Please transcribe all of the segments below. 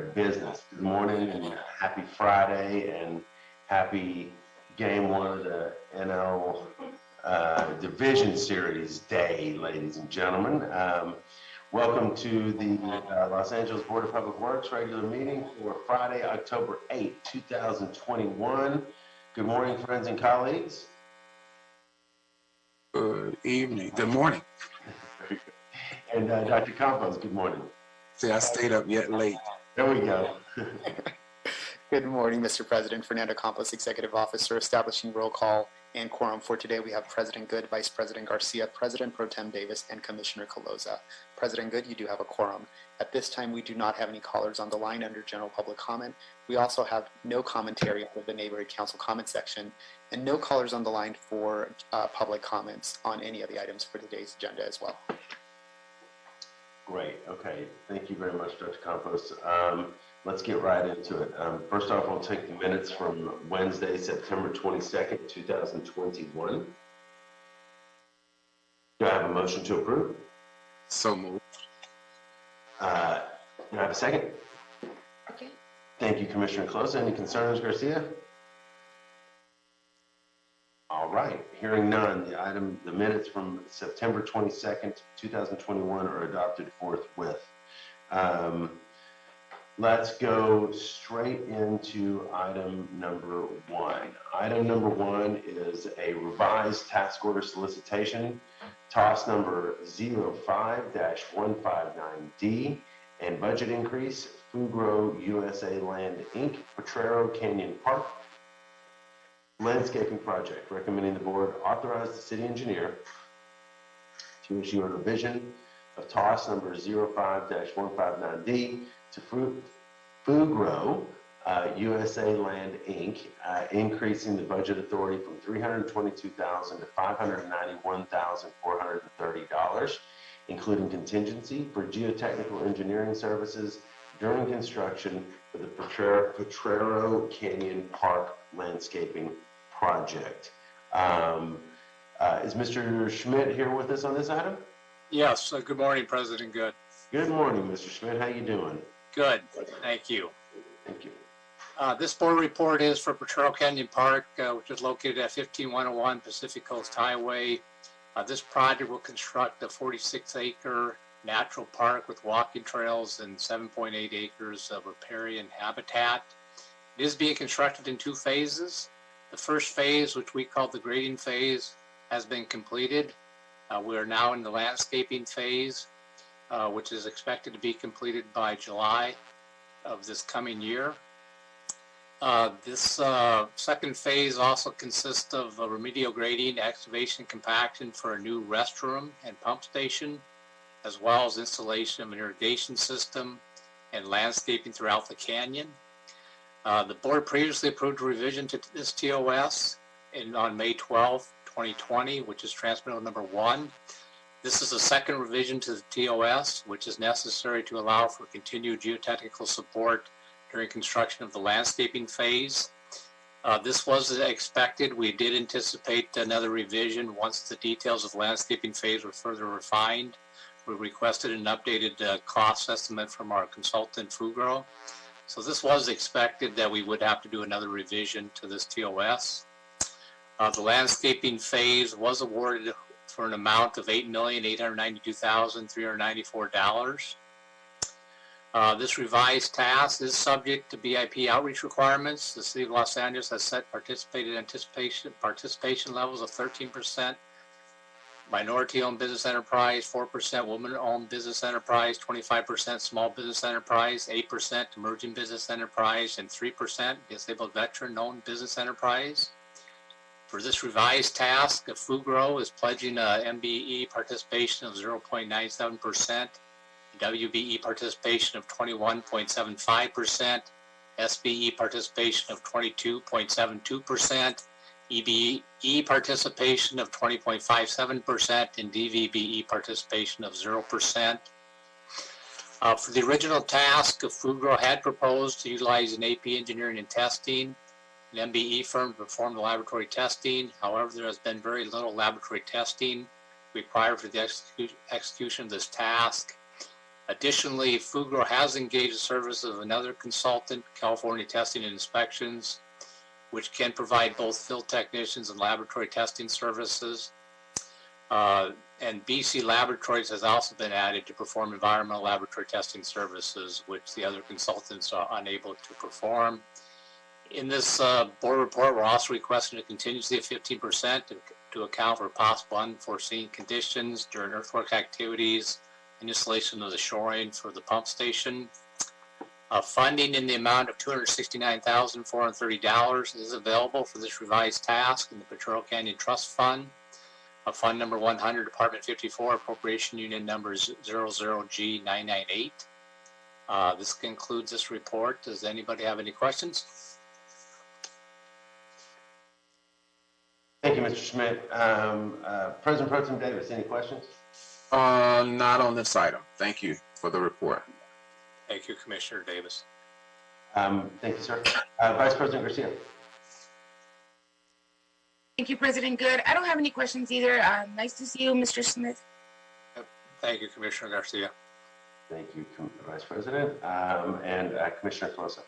at business. Good morning and happy Friday and happy game one of the NL Division Series day, ladies and gentlemen. Welcome to the Los Angeles Board of Public Works regular meeting for Friday, October 8, 2021. Good morning, friends and colleagues. Good evening. Good morning. And Dr. Campos, good morning. See, I stayed up yet late. There we go. Good morning, Mr. President. Fernando Campos, Executive Officer, establishing roll call and quorum for today. We have President Good, Vice President Garcia, President Pro Tem Davis, and Commissioner Caloza. President Good, you do have a quorum. At this time, we do not have any callers on the line under general public comment. We also have no commentary for the neighborhood council comment section and no callers on the line for public comments on any of the items for today's agenda as well. Great. Okay. Thank you very much, Dr. Campos. Let's get right into it. First off, we'll take the minutes from Wednesday, September 22nd, 2021. Do I have a motion to approve? So moved. Do I have a second? Okay. Thank you, Commissioner Caloza. Any concerns, Garcia? All right, hearing none, the minutes from September 22nd, 2021 are adopted forthwith. Let's go straight into item number one. Item number one is a revised task order solicitation, TOS number 05-159D, and budget increase, Fugro USA Land Inc., Potrero Canyon Park, landscaping project, recommending the board authorize the city engineer to issue a revision of TOS number 05-159D to Fugro USA Land Inc., increasing the budget authority from $322,000 to $591,430, including contingency for geotechnical engineering services during construction for the Potrero Canyon Park landscaping project. Is Mr. Schmidt here with us on this item? Yes. Good morning, President Good. Good morning, Mr. Schmidt. How you doing? Good. Thank you. Thank you. This board report is for Potrero Canyon Park, which is located at 15101 Pacific Coast Highway. This project will construct a 46-acre natural park with walking trails and 7.8 acres of riparian habitat. It is being constructed in two phases. The first phase, which we call the grading phase, has been completed. We are now in the landscaping phase, which is expected to be completed by July of this coming year. This second phase also consists of remedial grading, excavation, compaction for a new restroom and pump station, as well as installation of an irrigation system and landscaping throughout the canyon. The board previously approved a revision to this TOS on May 12, 2020, which is transmittal number 1. This is the second revision to the TOS, which is necessary to allow for continued geotechnical support during construction of the landscaping phase. This was expected. We did anticipate another revision once the details of the landscaping phase were further refined. We requested an updated cost estimate from our consultant, Fugro. So this was expected that we would have to do another revision to this TOS. The landscaping phase was awarded for an amount of $8,892,394. This revised task is subject to BIP outreach requirements. The City of Los Angeles has set participation levels of 13%, minority-owned business enterprise, 4% woman-owned business enterprise, 25% small business enterprise, 8% emerging business enterprise, and 3% disabled veteran-owned business enterprise. For this revised task, Fugro is pledging a MBE participation of 0.97%, WBE participation of 21.75%, SBE participation of 22.72%, EBE participation of 20.57%, and DVBE participation of 0%. For the original task, Fugro had proposed to utilize an AP engineering and testing, an MBE firm to perform the laboratory testing. However, there has been very little laboratory testing required for the execution of this task. Additionally, Fugro has engaged the services of another consultant, California Testing and Inspections, which can provide both field technicians and laboratory testing services. And BC Laboratories has also been added to perform environmental laboratory testing services, which the other consultants are unable to perform. In this board report, we're also requesting a contingency of 15% to account for possible unforeseen conditions during earthwork activities and installation of the shoring for the pump station. Funding in the amount of $269,430 is available for this revised task in the Potrero Canyon Trust Fund. Fund number 100, Department 54, Appropriation Union number 00G998. This concludes this report. Does anybody have any questions? Thank you, Mr. Schmidt. President Pro Tem Davis, any questions? Not on this item. Thank you for the report. Thank you, Commissioner Davis. Thank you, sir. Vice President Garcia. Thank you, President Good. I don't have any questions either. Nice to see you, Mr. Smith. Thank you, Commissioner Garcia. Thank you, Vice President. And Commissioner Closa.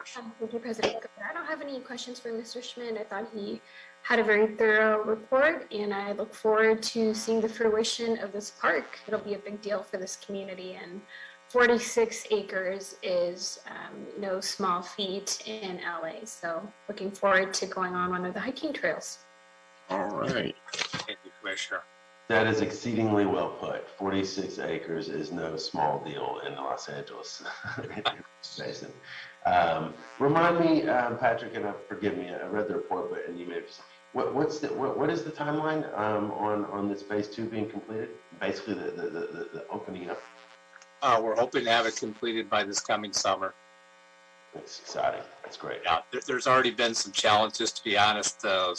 Thank you, President Good. I don't have any questions for Mr. Schmidt. I thought he had a very thorough report, and I look forward to seeing the fruition of this park. It'll be a big deal for this community, and 46 acres is no small feat in LA. So looking forward to going on one of the hiking trails. All right. Thank you, Commissioner. That is exceedingly well put. 46 acres is no small deal in Los Angeles Basin. Remind me, Patrick, and forgive me, I read the report, but and you may have, what is the timeline on this phase 2 being completed? Basically, the opening up. We're hoping to have it completed by this coming summer. It's exciting. That's great. Yeah, there's already been some challenges, to be honest, so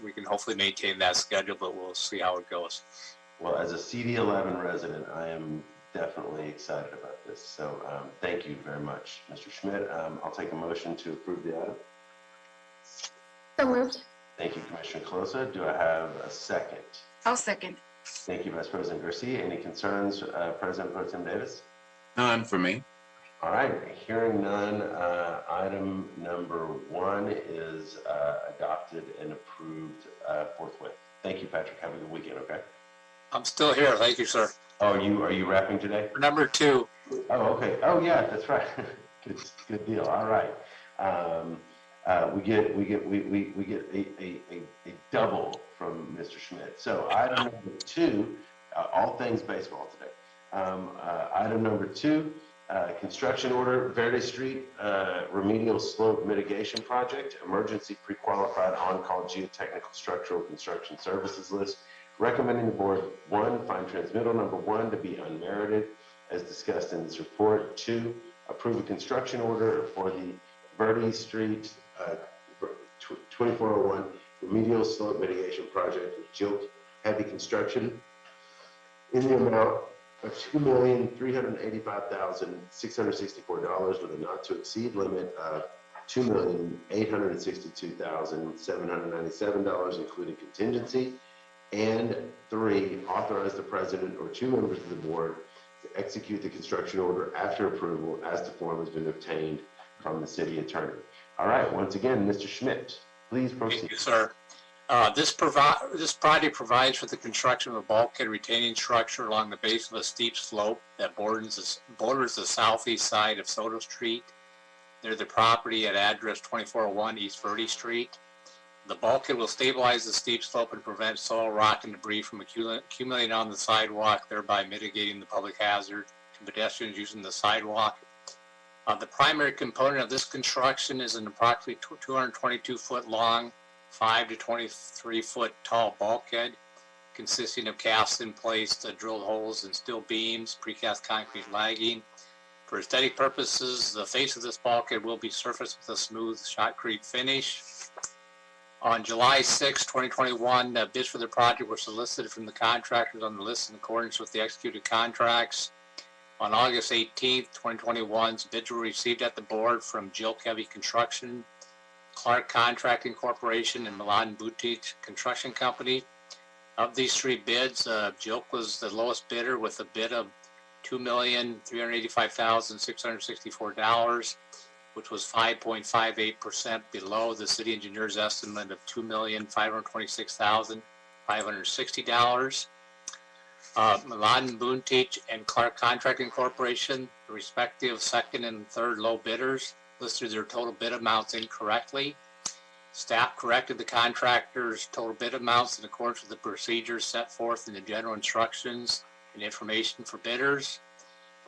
we can hopefully maintain that schedule, but we'll see how it goes. Well, as a CD11 resident, I am definitely excited about this. So thank you very much, Mr. Schmidt. I'll take a motion to approve the item. So moved. Thank you, Commissioner Closa. Do I have a second? I'll second. Thank you, Vice President Garcia. Any concerns, President Pro Tem Davis? None for me. All right, hearing none, item number 1 is adopted and approved forthwith. Thank you, Patrick. Have a good weekend, okay? I'm still here. Thank you, sir. Oh, are you wrapping today? Number 2. Oh, okay. Oh, yeah, that's right. Good deal. All right. We get a double from Mr. Schmidt. So item number 2, all things baseball today. Item number 2, construction order, Verde Street remedial slope mitigation project, emergency pre-qualified on-call geotechnical structural construction services list. Recommending the board, 1, find transmittal number 1 to be unmerited as discussed in this report. 2, approve a construction order for the Verde Street 2401 remedial slope mitigation project with Jilt Heavy Construction in the amount of $2,385,664 with a not to exceed limit of $2,862,797, including contingency. And 3, authorize the president or 2 members of the board to execute the construction order after approval as the form has been obtained from the city attorney. All right, once again, Mr. Schmidt, please proceed. Thank you, sir. This project provides for the construction of a bulkhead retaining structure along the base of a steep slope that borders the southeast side of Soto Street near the property at address 2401 East Verde Street. The bulkhead will stabilize the steep slope and prevent soil, rock, and debris from accumulating on the sidewalk, thereby mitigating the public hazard to pedestrians using the sidewalk. The primary component of this construction is an approximately 222-foot long, 5 to 23-foot tall bulkhead consisting of cast in place drilled holes and steel beams, precast concrete lagging. For aesthetic purposes, the face of this bulkhead will be surfaced with a smooth shotcrete finish. On July 6, 2021, bids for the project were solicited from the contractors on the list in accordance with the executed contracts. On August 18, 2021, bids were received at the board from Jilt Heavy Construction, Clark Contracting Corporation, and Milan Boutique Construction Company. Of these 3 bids, Jilt was the lowest bidder with a bid of $2,385,664, which was 5.58% below the city engineer's estimate of $2,526,560. Milan, Boonteach, and Clark Contracting Corporation, the respective second and third low bidders, listed their total bid amounts incorrectly. Staff corrected the contractors' total bid amounts in accordance with the procedures set forth in the general instructions and information for bidders.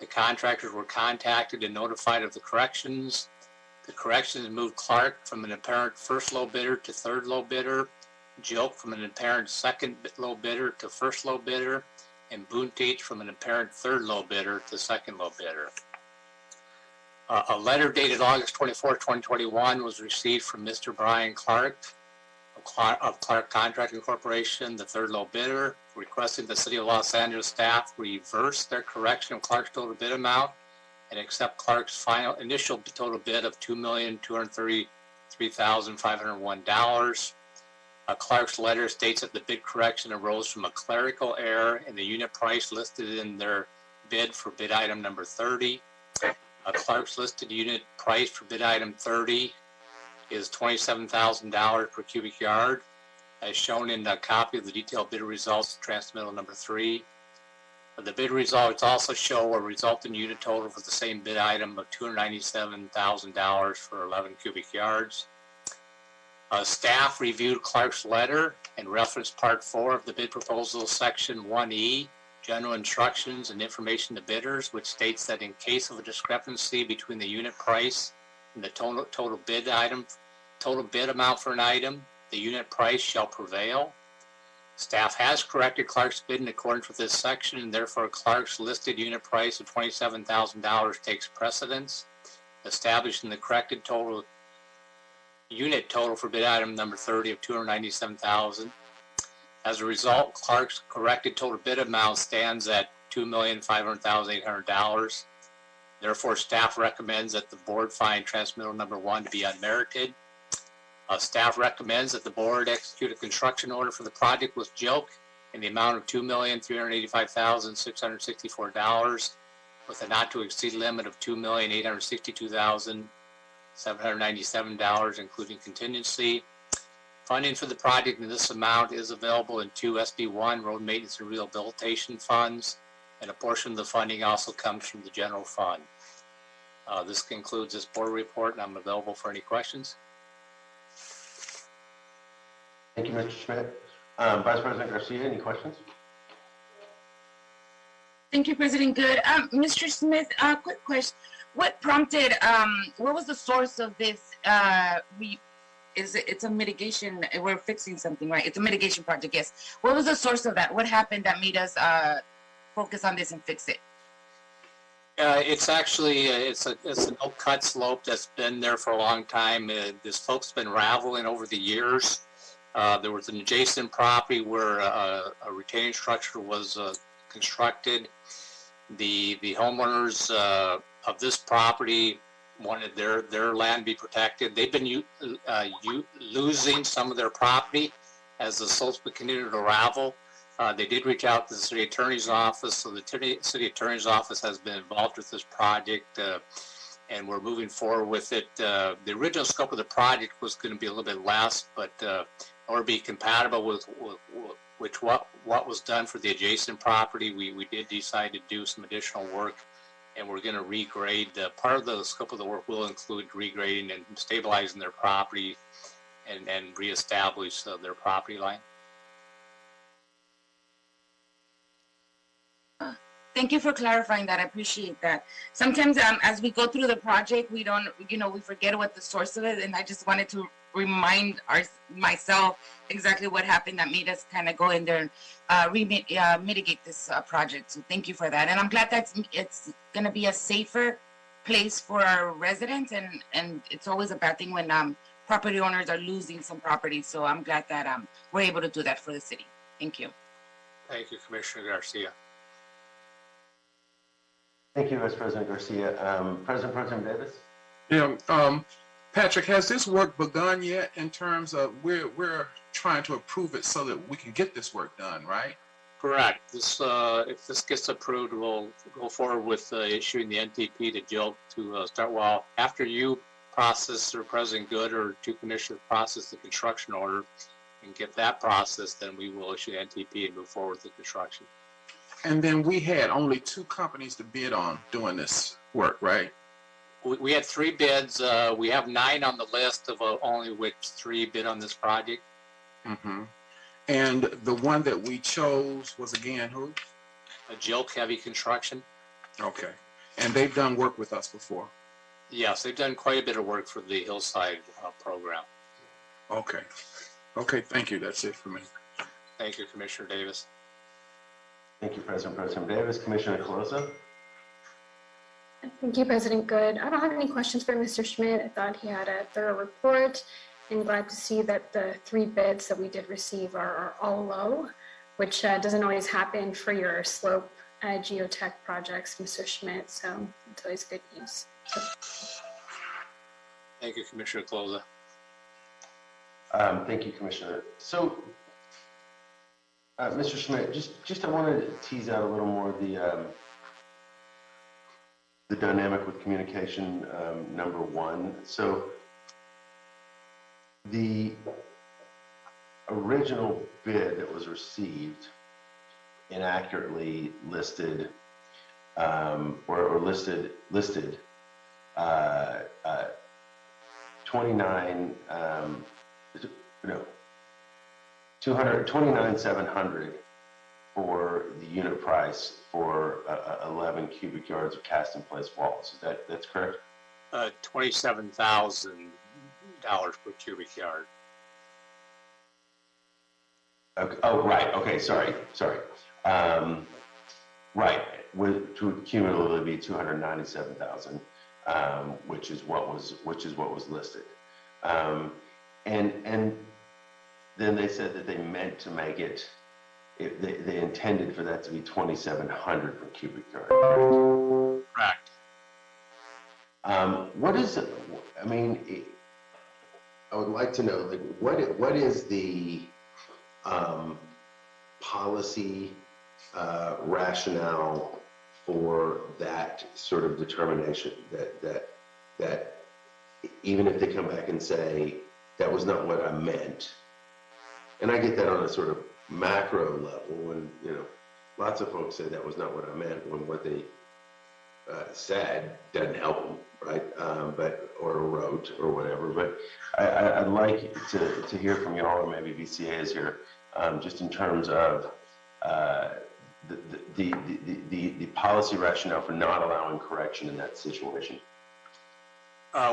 The contractors were contacted and notified of the corrections. The corrections moved Clark from an apparent first low bidder to third low bidder, Jilk from an apparent second low bidder to first low bidder, and Boonteach from an apparent third low bidder to second low bidder. A letter dated August 24, 2021 was received from Mr. Brian Clark of Clark Contracting Corporation, the third low bidder, requesting the City of Los Angeles staff reverse their correction of Clark's total bid amount and accept Clark's final initial total bid of $2,233,501. Clark's letter states that the bid correction arose from a clerical error in the unit price listed in their bid for bid item number 30. Clark's listed unit price for bid item 30 is $27,000 per cubic yard, as shown in a copy of the detailed bid results, transmittal number 3. The bid results also show a resulting unit total for the same bid item of $297,000 for 11 cubic yards. Staff reviewed Clark's letter and referenced Part 4 of the bid proposal, Section 1E, General Instructions and Information to Bidders, which states that in case of a discrepancy between the unit price and the total bid amount for an item, the unit price shall prevail. Staff has corrected Clark's bid in accordance with this section, and therefore Clark's listed unit price of $27,000 takes precedence, establishing the corrected unit total for bid item number 30 of $297,000. As a result, Clark's corrected total bid amount stands at $2,500,800. Therefore, staff recommends that the board find transmittal number 1 to be unmerited. Staff recommends that the board execute a construction order for the project with Jilk in the amount of $2,385,664 with a not to exceed limit of $2,862,797, including contingency. Funding for the project in this amount is available in 2 SB1 road maintenance and rehabilitation funds, and a portion of the funding also comes from the general fund. This concludes this board report, and I'm available for any questions. Thank you, Mr. Schmidt. Vice President Garcia, any questions? Thank you, President Good. Mr. Smith, quick question. What prompted, what was the source of this, it's a mitigation, we're fixing something, right? It's a mitigation project, yes. What was the source of that? What happened that made us focus on this and fix it? It's actually, it's an no-cut slope that's been there for a long time. This slope's been raveling over the years. There was an adjacent property where a retaining structure was constructed. The homeowners of this property wanted their land to be protected. They've been losing some of their property as the slopes continue to ravel. They did reach out to the city attorney's office, so the city attorney's office has been involved with this project, and we're moving forward with it. The original scope of the project was going to be a little bit less, but in order to be compatible with what was done for the adjacent property, we did decide to do some additional work, and we're going to regrade. Part of the scope of the work will include regrading and stabilizing their property and reestablish their property line. Thank you for clarifying that. I appreciate that. Sometimes as we go through the project, we don't, we forget what the source of it, and I just wanted to remind myself exactly what happened that made us kind of go in there and mitigate this project. So thank you for that. And I'm glad that it's going to be a safer place for our residents, and it's always a bad thing when property owners are losing some property. So I'm glad that we're able to do that for the city. Thank you. Thank you, Commissioner Garcia. Thank you, Vice President Garcia. President Pro Tem Davis? Yeah, Patrick, has this work begun yet in terms of we're trying to approve it so that we can get this work done, right? Correct. This, if this gets approved, we'll go forward with issuing the NTP to Jill to start. Well, after you process, or President Good or two commissioners process the construction order and get that process, then we will issue the NTP and move forward with the construction. And then we had only 2 companies to bid on doing this work, right? We had 3 bids. We have 9 on the list of only which 3 bid on this project. Mm-hmm. And the one that we chose was again who? Jill Heavy Construction. Okay. And they've done work with us before. Yes, they've done quite a bit of work for the Hillside program. Okay. Okay, thank you. That's it for me. Thank you, Commissioner Davis. Thank you, President Pro Tem Davis. Commissioner Colosa? Thank you, President Good. I don't have any questions for Mr. Schmidt. I thought he had a thorough report, and glad to see that the 3 bids that we did receive are all low, which doesn't always happen for your slope geotech projects, Mr. Schmidt. So it's always good news. So. Thank you, Commissioner Closa. Thank you, Commissioner. So, Mr. Schmidt, just I wanted to tease out a little more the dynamic with communication number 1. So, the original bid that was received inaccurately listed or listed 229,700 for the unit price for 11 cubic yards of cast in place walls. That's correct? $27,000 per cubic yard. Okay. Oh, right. Okay. Sorry. Right. To cumulatively be 297,000, which is what was listed. And then they said that they meant to make it. They intended for that to be 2,700 per cubic yard. Correct. What is it? I mean, I would like to know, like, what is the policy rationale for that sort of determination? That even if they come back and say that was not what I meant, and I get that on a sort of macro level, when lots of folks say that was not what I meant, when what they said doesn't help them, right? Or wrote or whatever. But I'd like to hear from y'all, or maybe VCA is here, just in terms of the policy rationale for not allowing correction in that situation.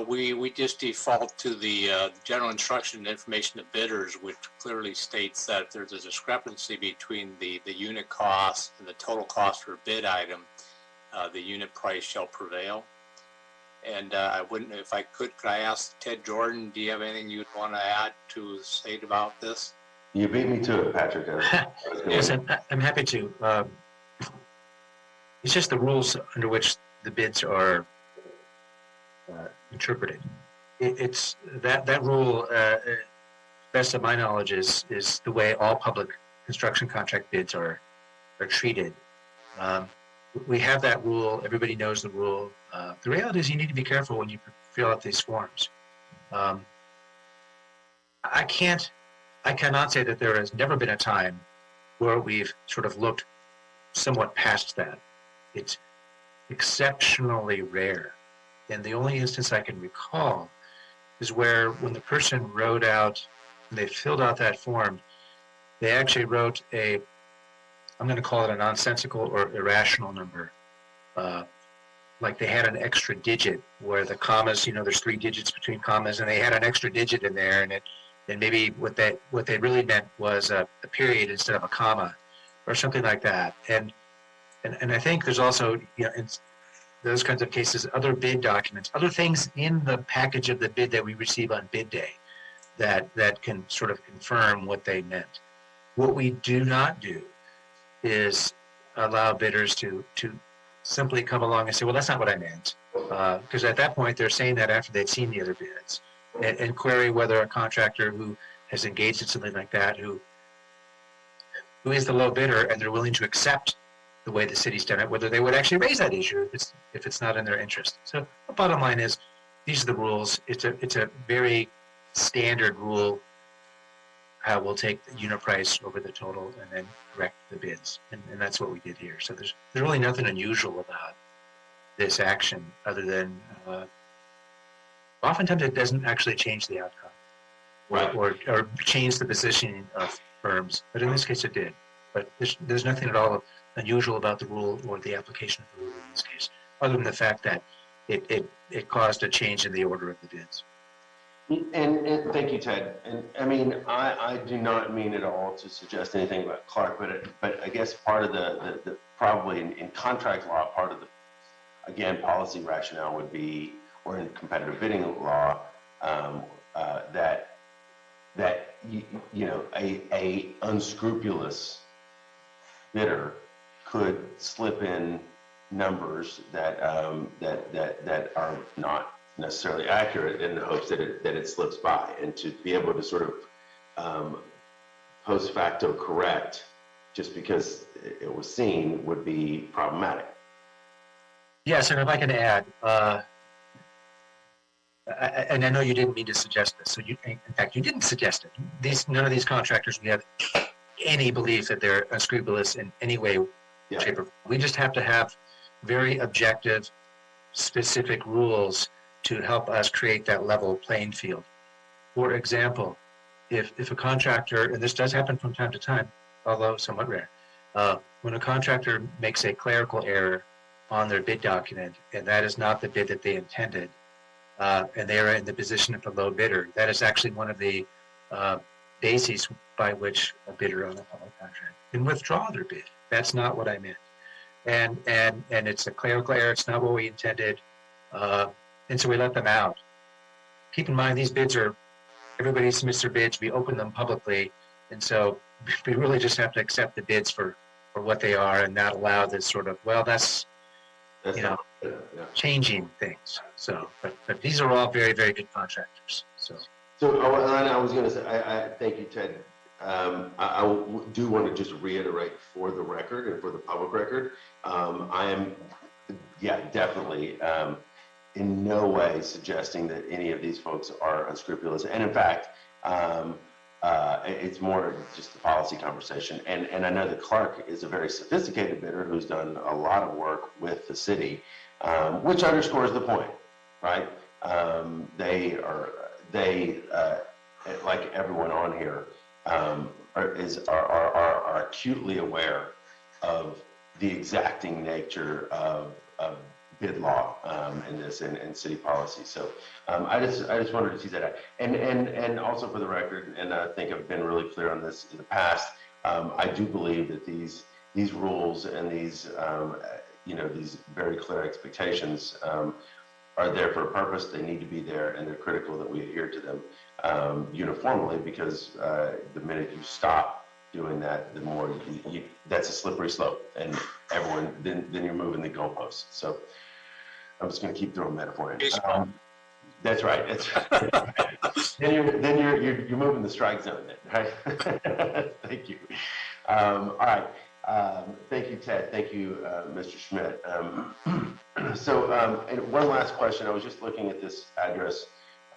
We just default to the general instruction and information to bidders, which clearly states that if there's a discrepancy between the unit cost and the total cost for a bid item, the unit price shall prevail. And I wouldn't, if I could I ask Ted Jordan, do you have anything you'd want to add to say about this? You beat me to it, Patrick. Yes, I'm happy to. It's just the rules under which the bids are interpreted. It's that rule, best of my knowledge, is the way all public construction contract bids are treated. We have that rule. Everybody knows the rule. The reality is you need to be careful when you fill out these forms. I cannot say that there has never been a time where we've sort of looked somewhat past that. It's exceptionally rare. And the only instance I can recall is where when the person wrote out, and they filled out that form, they actually wrote I'm going to call it a nonsensical or irrational number. Like they had an extra digit where the commas, there's 3 digits between commas, and they had an extra digit in there, and maybe what they really meant was a period instead of a comma, or something like that. And I think there's also, in those kinds of cases, other bid documents, other things in the package of the bid that we receive on bid day that can sort of confirm what they meant. What we do not do is allow bidders to simply come along and say, well, that's not what I meant. Because at that point, they're saying that after they've seen the other bids, and query whether a contractor who has engaged in something like that, who who is the low bidder, and they're willing to accept the way the city's done it, whether they would actually raise that issue if it's not in their interest. So the bottom line is, these are the rules. It's a very standard rule. How we'll take the unit price over the total and then correct the bids, and that's what we did here. So there's really nothing unusual about this action, other than oftentimes it doesn't actually change the outcome, Right. or change the positioning of firms. But in this case, it did. But there's nothing at all unusual about the rule or the application of the rule in this case, other than the fact that it caused a change in the order of the bids. And thank you, Ted. And I mean, I do not mean at all to suggest anything about Clark, but I guess part of the probably in contract law, part of the, again, policy rationale would be, or in competitive bidding law, that you know, a unscrupulous bidder could slip in numbers that are not necessarily accurate, in the hopes that it slips by, and to be able to sort of post facto correct just because it was seen would be problematic. Yes, and if I can add, and I know you didn't mean to suggest this, so in fact, you didn't suggest it. None of these contractors, we have any belief that they're unscrupulous in any way, Yeah. shape, or form. We just have to have very objective, specific rules to help us create that level playing field. For example, if a contractor, and this does happen from time to time, although somewhat rare, when a contractor makes a clerical error on their bid document, and that is not the bid that they intended, and they are in the position of the low bidder, that is actually one of the bases by which a bidder on a public contract can withdraw their bid. That's not what I meant. And it's a clerical error. It's not what we intended. And so we let them out. Keep in mind, these bids are, everybody submits their bids. We open them publicly. And so we really just have to accept the bids for what they are, and not allow this sort of, well, that's you know, yeah. changing things. So, but these are all very, very good contractors. So And I was going to say, I thank you, Ted. I do want to just reiterate for the record and for the public record, I am, yeah, definitely in no way suggesting that any of these folks are unscrupulous. And in fact, it's more just a policy conversation. And I know that Clark is a very sophisticated bidder who's done a lot of work with the city, which underscores the point, right? They like everyone on here, are acutely aware of the exacting nature of bid law in this and city policy. So I just wanted to tease that out. And also for the record, and I think I've been really clear on this in the past, I do believe that these rules and these these very clear expectations are there for a purpose. They need to be there, and they're critical that we adhere to them uniformly, because the minute you stop doing that, the more that's a slippery slope, and everyone then you're moving the goalposts. So I'm just going to keep throwing metaphor in. That's right. then you're moving the strike zone, then, right? Thank you. All right. Thank you, Ted. Thank you, Mr. Schmidt. And one last question. I was just looking at this address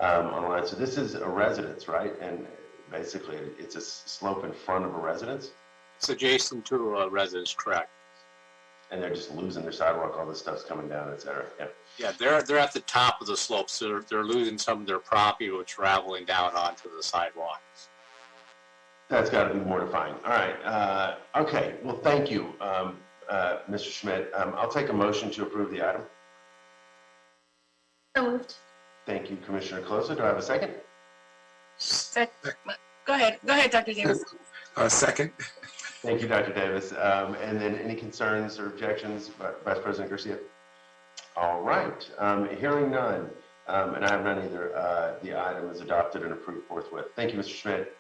online. So this is a residence, right? And basically, it's a slope in front of a residence? It's adjacent to a residence, correct? And they're just losing their sidewalk, all this stuff's coming down, et cetera. Yeah. Yeah, they're at the top of the slope, so they're losing some of their property, which traveling down onto the sidewalk. That's got to be mortifying. All right. Okay. Well, thank you, Mr. Schmidt. I'll take a motion to approve the item. So moved. Thank you, Commissioner Closa. Do I have a second? Go ahead, Dr. Davis. Second. Thank you, Dr. Davis. And then any concerns or objections, Vice President Garcia? All right. Hearing none, and I have none either, the item is adopted and approved forthwith. Thank you, Mr. Schmidt.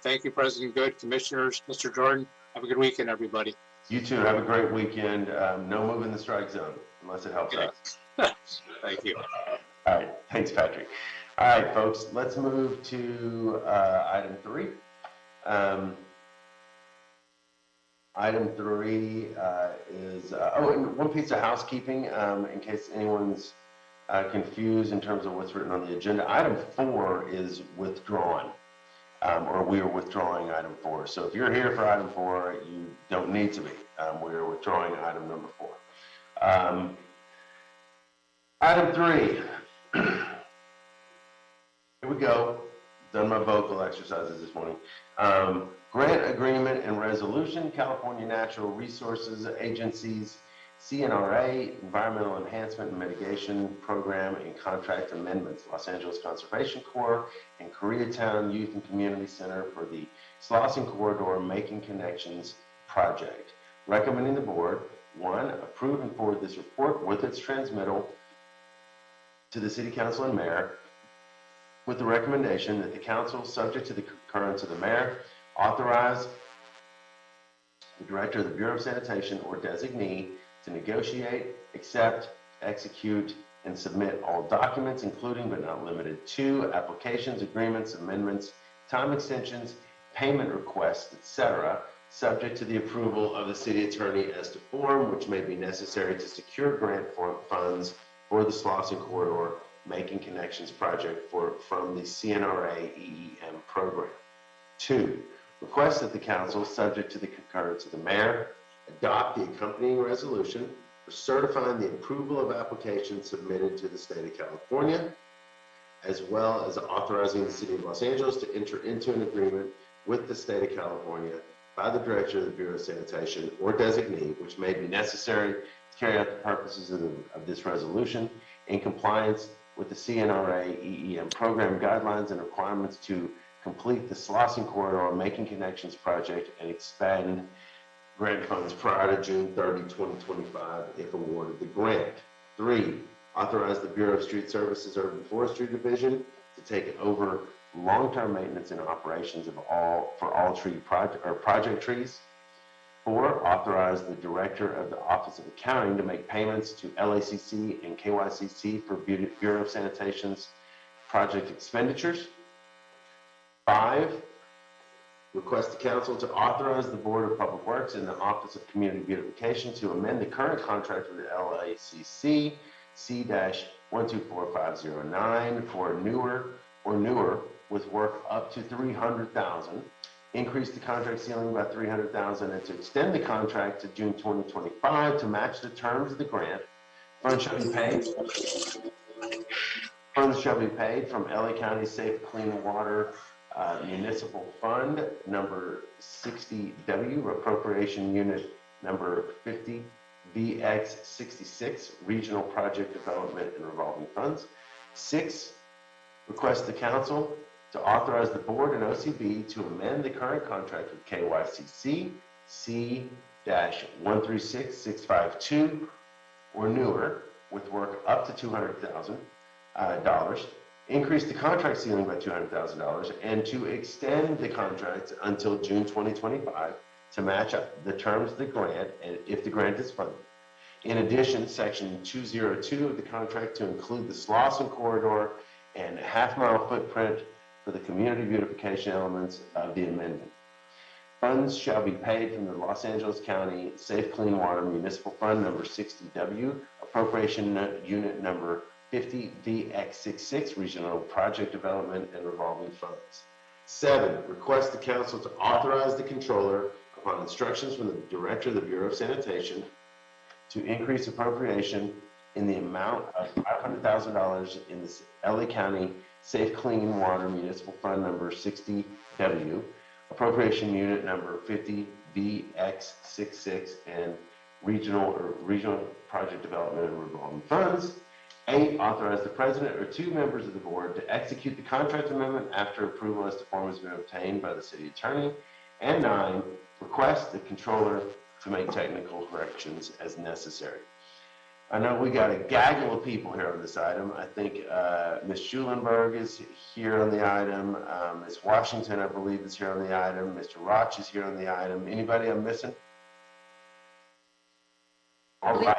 Thank you, President Good, Commissioners, Mr. Jordan. Have a good weekend, everybody. You too. Have a great weekend. No moving the strike zone unless it helps us. Thank you. All right. Thanks, Patrick. All right, folks, let's move to item 3. Item 3 is, and one piece of housekeeping, in case anyone's confused in terms of what's written on the agenda. Item 4 is withdrawn, or we are withdrawing item 4. So if you're here for item 4, you don't need to be. We are withdrawing item number 4. Item 3. Here we go. Done my vocal exercises this morning. Grant agreement and resolution, California Natural Resources Agency's CNRA Environmental Enhancement and Mitigation Program and contract amendments, Los Angeles Conservation Corps and Koreatown Youth and Community Center for the Slauson Corridor Making Connections project. Recommending the board, 1, approve and forward this report with its transmittal to the City Council and Mayor, with the recommendation that the council, subject to the concurrence of the mayor, authorize the director of the Bureau of Sanitation or designee to negotiate, accept, execute, and submit all documents, including but not limited to applications, agreements, amendments, time extensions, payment requests, etc., subject to the approval of the city attorney as to form, which may be necessary to secure grant funds for the Slauson Corridor Making Connections project from the CNRA EEM program. 2, request that the council, subject to the concurrence of the mayor, adopt the accompanying resolution for certifying the approval of applications submitted to the state of California, as well as authorizing the city of Los Angeles to enter into an agreement with the state of California by the director of the Bureau of Sanitation or designee, which may be necessary to carry out the purposes of this resolution in compliance with the CNRA EEM program guidelines and requirements to complete the Slauson Corridor Making Connections project and expend grant funds prior to June 30, 2025 if awarded the grant. 3, authorize the Bureau of Street Services Urban Forestry Division to take over long-term maintenance and operations for all project trees. 4, authorize the Director of the Office of Accounting to make payments to LACC and KYCC for Bureau of Sanitation's project expenditures. 5, request the council to authorize the Board of Public Works and the Office of Community Beautification to amend the current contract with the LACC C-124509 for newer with work up to $300,000. Increase the contract ceiling by $300,000 and to extend the contract to June 2025 to match the terms of the grant. Funds shall be paid from LA County Safe Clean Water Municipal Fund number 60W, appropriation unit number 50 VX66, Regional Project Development and Revolving Funds. 6, request the council to authorize the board and OCB to amend the current contract with KYCC C-136652 or newer with work up to $200,000, increase the contract ceiling by $200,000, and to extend the contract until June 2025 to match up the terms of the grant and if the grant is funded. In addition, section 202 of the contract to include the Slauson Corridor and half-mile footprint for the community beautification elements of the amendment. Funds shall be paid from the Los Angeles County Safe Clean Water Municipal Fund number 60W, appropriation unit number 50 VX66, Regional Project Development and Revolving Funds. 7, request the council to authorize the controller, upon instructions from the director of the Bureau of Sanitation, to increase appropriation in the amount of $500,000 in the LA County Safe Clean Water Municipal Fund number 60W, appropriation unit number 50 VX66, and regional project development and revolving funds. 8, authorize the president or 2 members of the board to execute the contract amendment after approval as to form has been obtained by the city attorney. And 9, request the controller to make technical corrections as necessary. I know we got a gaggle of people here on this item. I think Ms. Schulenberg is here on the item. Ms. Washington, I believe, is here on the item. Mr. Roch is here on the item. Anybody I'm missing? All right.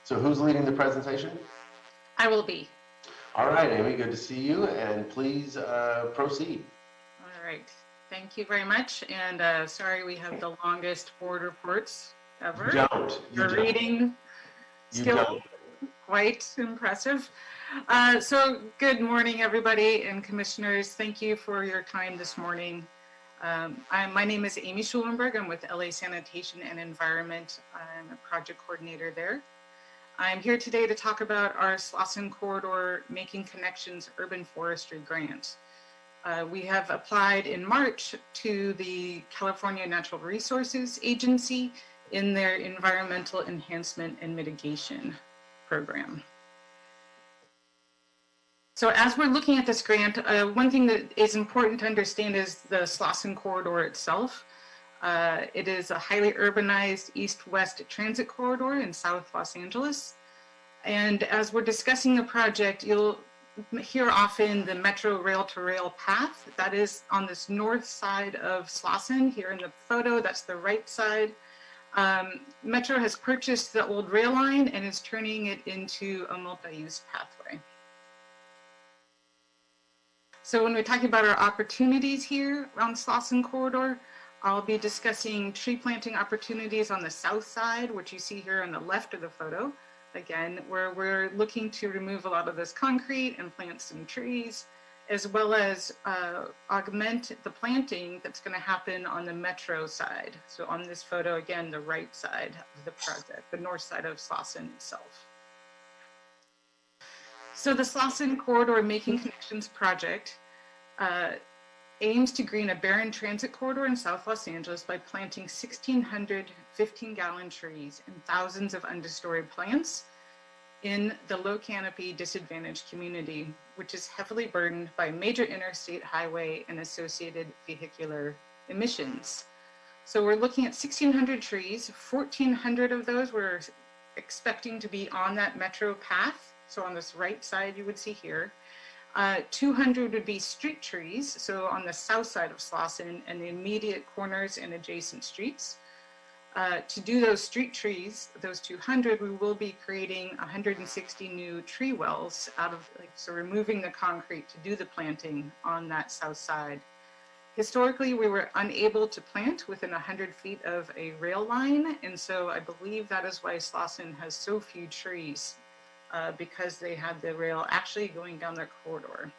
So who's leading the presentation? I will be. All right, Amy, good to see you, and please proceed. All right. Thank you very much. And sorry, we have the longest board reports ever. You don't. You Your don't. reading You skill, don't. quite impressive. So good morning, everybody and commissioners. Thank you for your time this morning. My name is Amy Schulenberg. I'm with LA Sanitation and Environment. I'm a project coordinator there. I'm here today to talk about our Slauson Corridor Making Connections Urban Forestry Grant. We have applied in March to the California Natural Resources Agency in their Environmental Enhancement and Mitigation program. So as we're looking at this grant, one thing that is important to understand is the Slauson Corridor itself. It is a highly urbanized east-west transit corridor in South Los Angeles. And as we're discussing the project, you'll hear often the Metro rail-to-rail path. That is on this north side of Slauson. Here in the photo, that's the right side. Metro has purchased the old rail line and is turning it into a multi-use pathway. So when we're talking about our opportunities here on Slauson Corridor, I'll be discussing tree planting opportunities on the south side, which you see here on the left of the photo. Again, where we're looking to remove a lot of this concrete and plant some trees, as well as augment the planting that's going to happen on the Metro side. So on this photo, again, the right side of the project, the north side of Slauson itself. So the Slauson Corridor Making Connections project aims to green a barren transit corridor in South Los Angeles by planting 1,600 15-gallon trees and thousands of understory plants in the low canopy disadvantaged community, which is heavily burdened by major interstate highway and associated vehicular emissions. So we're looking at 1,600 trees, 1,400 of those we're expecting to be on that Metro path. So on this right side, you would see here. 200 would be street trees, so on the south side of Slauson and the immediate corners and adjacent streets. To do those street trees, those 200, we will be creating 160 new tree wells out of, so removing the concrete to do the planting on that south side. Historically, we were unable to plant within 100 feet of a rail line, and so I believe that is why Slauson has so few trees. Because they had the rail actually going down their corridor.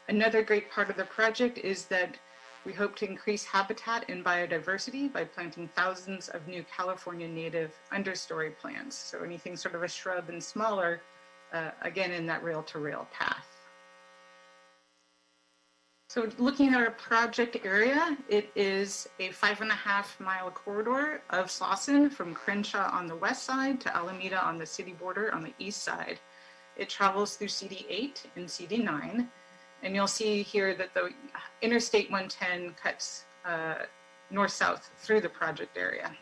Another great part of the project is that we hope to increase habitat and biodiversity by planting thousands of new California native understory plants. So anything sort of a shrub and smaller, again, in that rail-to-rail path. So looking at our project area, it is a 5.5-mile corridor of Slauson from Crenshaw on the west side to Alameda on the city border on the east side. It travels through CD8 and CD9, and you'll see here that the Interstate 110 cuts north-south through the project area.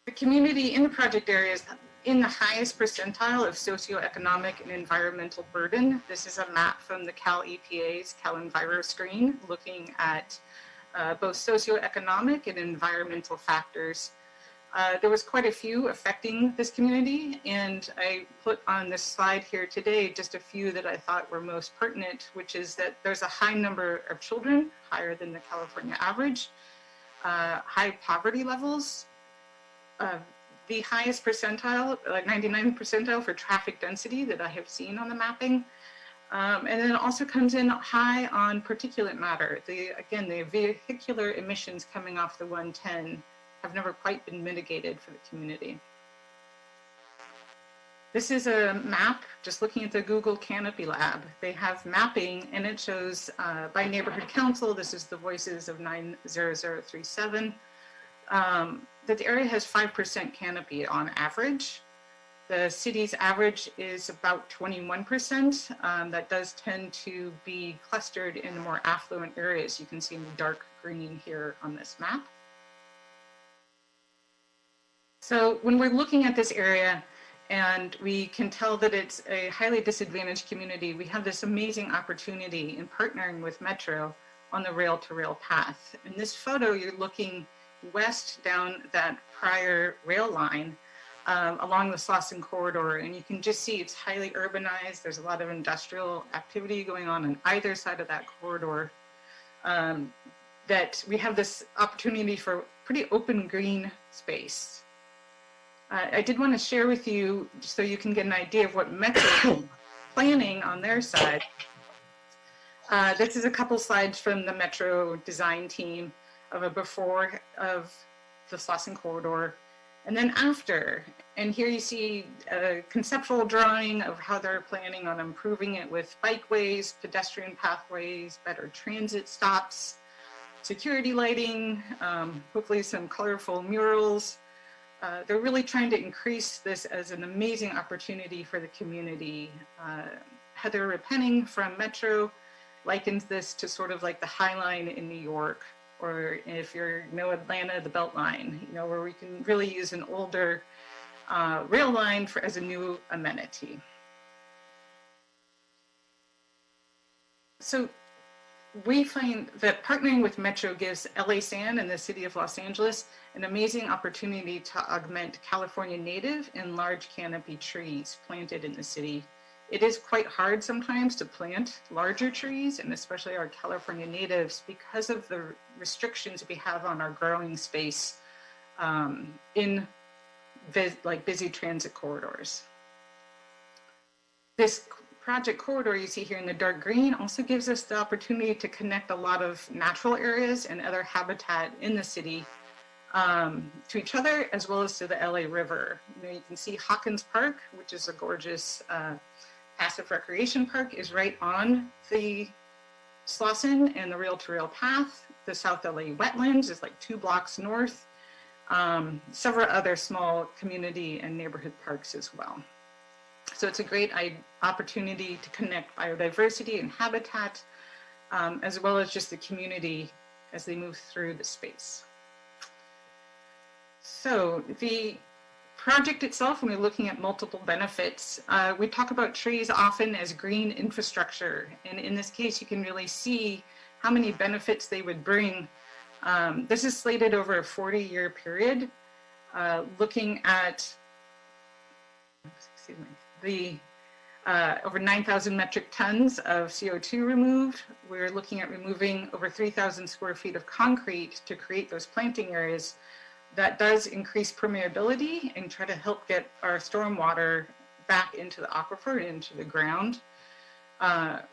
The community in the project area is in the highest percentile of socioeconomic and environmental burden. This is a map from the Cal EPA's Cal Enviro screen looking at both socioeconomic and environmental factors. There was quite a few affecting this community, and I put on this slide here today just a few that I thought were most pertinent, which is that there's a high number of children, higher than the California average, high poverty levels, the highest percentile, like 99th percentile for traffic density that I have seen on the mapping. And then it also comes in high on particulate matter. Again, the vehicular emissions coming off the 110 have never quite been mitigated for the community. This is a map, just looking at the Google Canopy Lab. They have mapping, and it shows by neighborhood council, this is the voices of 90037, that the area has 5% canopy on average. The city's average is about 21%. That does tend to be clustered in the more affluent areas. You can see in the dark green here on this map. So when we're looking at this area and we can tell that it's a highly disadvantaged community, we have this amazing opportunity in partnering with Metro on the rail-to-rail path. In this photo, you're looking west down that prior rail line along the Slauson corridor, and you can just see it's highly urbanized. There's a lot of industrial activity going on either side of that corridor. that we have this opportunity for pretty open green space. I did want to share with you, so you can get an idea of what Metro is planning on their side. This is a couple slides from the Metro design team of a before of the Slauson corridor, and then after. And here you see a conceptual drawing of how they're planning on improving it with bikeways, pedestrian pathways, better transit stops, security lighting, hopefully some colorful murals. They're really trying to increase this as an amazing opportunity for the community. Heather Repenning from Metro likens this to sort of like the High Line in New York, or if you know Atlanta, the Beltline, where we can really use an older rail line as a new amenity. So we find that partnering with Metro gives LA San and the city of Los Angeles an amazing opportunity to augment California native and large canopy trees planted in the city. It is quite hard sometimes to plant larger trees, and especially our California natives, because of the restrictions we have on our growing space in busy transit corridors. This project corridor you see here in the dark green also gives us the opportunity to connect a lot of natural areas and other habitat in the city to each other, as well as to the LA River. You can see Hawkins Park, which is a gorgeous passive recreation park, is right on the Slauson and the rail-to-rail path. The South LA Wetlands is like 2 blocks north. Several other small community and neighborhood parks as well. So it's a great opportunity to connect biodiversity and habitat, as well as just the community as they move through the space. So the project itself, when we're looking at multiple benefits, we talk about trees often as green infrastructure. And in this case, you can really see how many benefits they would bring. This is slated over a 40-year period, looking at, the over 9,000 metric tons of CO2 removed. We're looking at removing over 3,000 square feet of concrete to create those planting areas. That does increase permeability and try to help get our stormwater back into the aquifer, into the ground.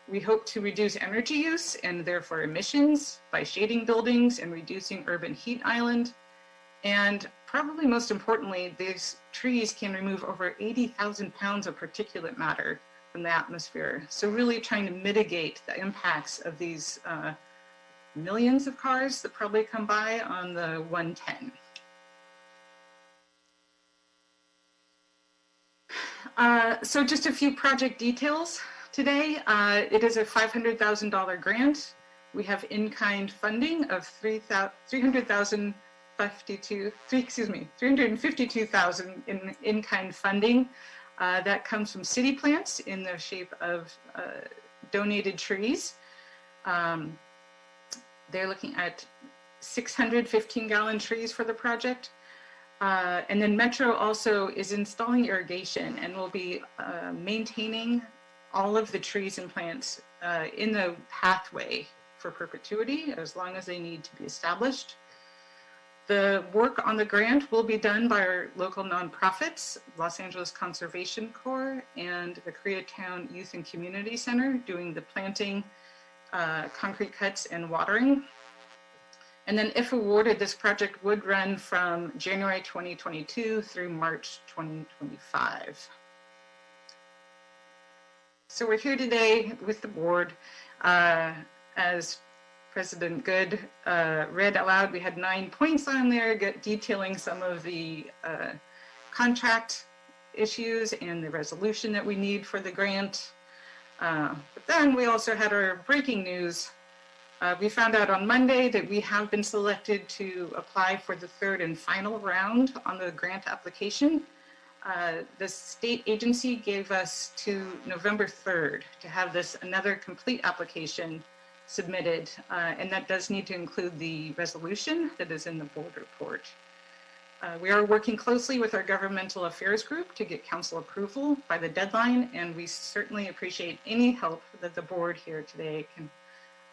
We hope to reduce energy use and therefore emissions by shading buildings and reducing urban heat island. And probably most importantly, these trees can remove over 80,000 pounds of particulate matter from the atmosphere. So really trying to mitigate the impacts of these millions of cars that probably come by on the 110. So just a few project details today. It is a $500,000 grant. We have in-kind funding of $352,000 in in-kind funding. That comes from city plants in the shape of donated trees. They're looking at 600 15-gallon trees for the project. And then Metro also is installing irrigation and will be maintaining all of the trees and plants in the pathway for perpetuity as long as they need to be established. The work on the grant will be done by our local nonprofits, Los Angeles Conservation Corps and the Koreatown Youth and Community Center, doing the planting, concrete cuts, and watering. And then if awarded, this project would run from January 2022 through March 2025. So we're here today with the board. As President Good read aloud, we had 9 points on there detailing some of the contract issues and the resolution that we need for the grant. But then we also had our breaking news. We found out on Monday that we have been selected to apply for the 3rd and final round on the grant application. The state agency gave us to November 3rd to have another complete application submitted, and that does need to include the resolution that is in the board report. We are working closely with our governmental affairs group to get council approval by the deadline, and we certainly appreciate any help that the board here today can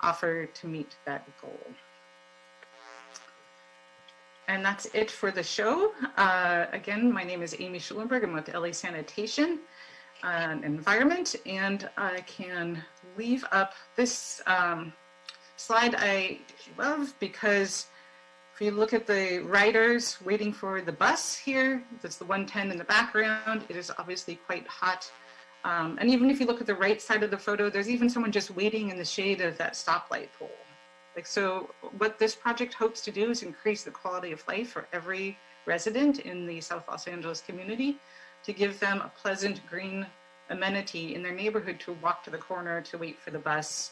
offer to meet that goal. And that's it for the show. Again, my name is Amy Schulenberg. I'm with LA Sanitation and Environment, and I can leave up this slide I love because if you look at the riders waiting for the bus here, that's the 110 in the background. It is obviously quite hot. And even if you look at the right side of the photo, there's even someone just waiting in the shade of that stoplight pole. Like, so what this project hopes to do is increase the quality of life for every resident in the South Los Angeles community to give them a pleasant green amenity in their neighborhood to walk to the corner to wait for the bus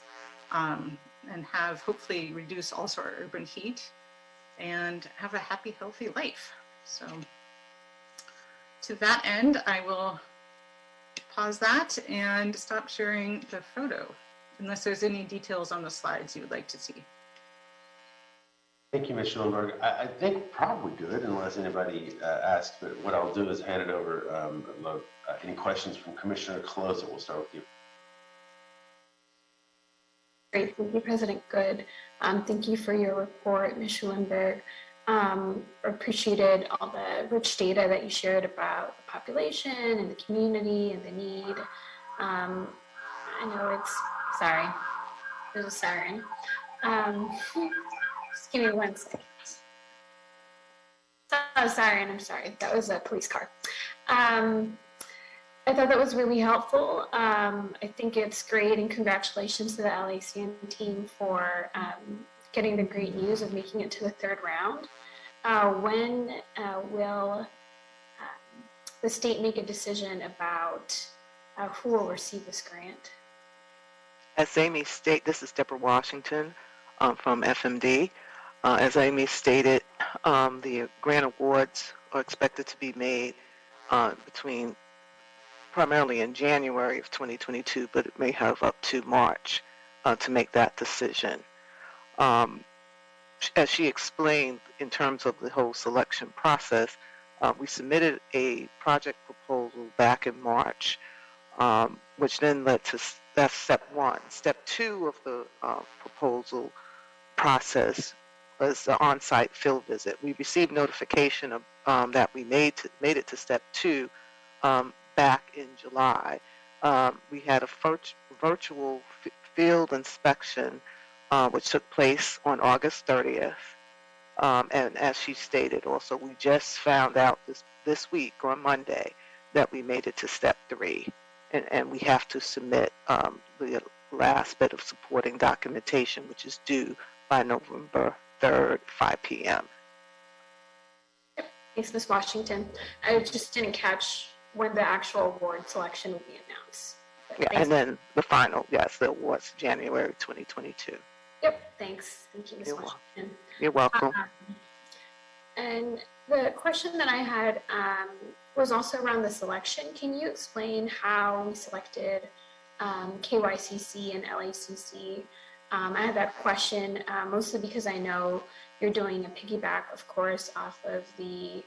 and have hopefully reduce also our urban heat and have a happy, healthy life. So to that end, I will pause that and stop sharing the photo, unless there's any details on the slides you would like to see. Thank you, Ms. Schulenberg. I think probably good, unless anybody asks, but what I'll do is hand it over. Any questions from Commissioner Caloza? We'll start with you. Great, thank you, President Good. Thank you for your report, Ms. Schulenberg. Appreciated all the rich data that you shared about the population and the community and the need. I know it's, sorry, there's a siren. Just give me 1 second. Oh, siren, I'm sorry, that was a police car. I thought that was really helpful. I think it's great, and congratulations to the LACN team for getting the great news of making it to the 3rd round. When will the state make a decision about who will receive this grant? As Amy stated, this is Deborah Washington from FMD. As Amy stated, the grant awards are expected to be made between primarily in January of 2022, but it may have up to March to make that decision. As she explained, in terms of the whole selection process, we submitted a project proposal back in March, which then led to, that's step 1. Step 2 of the proposal process was the on-site field visit. We received notification of that we made it to step 2 back in July. We had a virtual field inspection which took place on August 30th. And as she stated also, we just found out this week on Monday that we made it to step 3. And we have to submit the last bit of supporting documentation, which is due by November 3rd, 5 p.m. Thanks, Ms. Washington. I just didn't catch when the actual award selection will be announced. Yeah, and then the final, yes, the awards January 2022. Yep, thanks. Thank you, Ms. Washington. You're welcome. And the question that I had was also around the selection. Can you explain how we selected KYCC and LACC? I had that question mostly because I know you're doing a piggyback, of course, off of the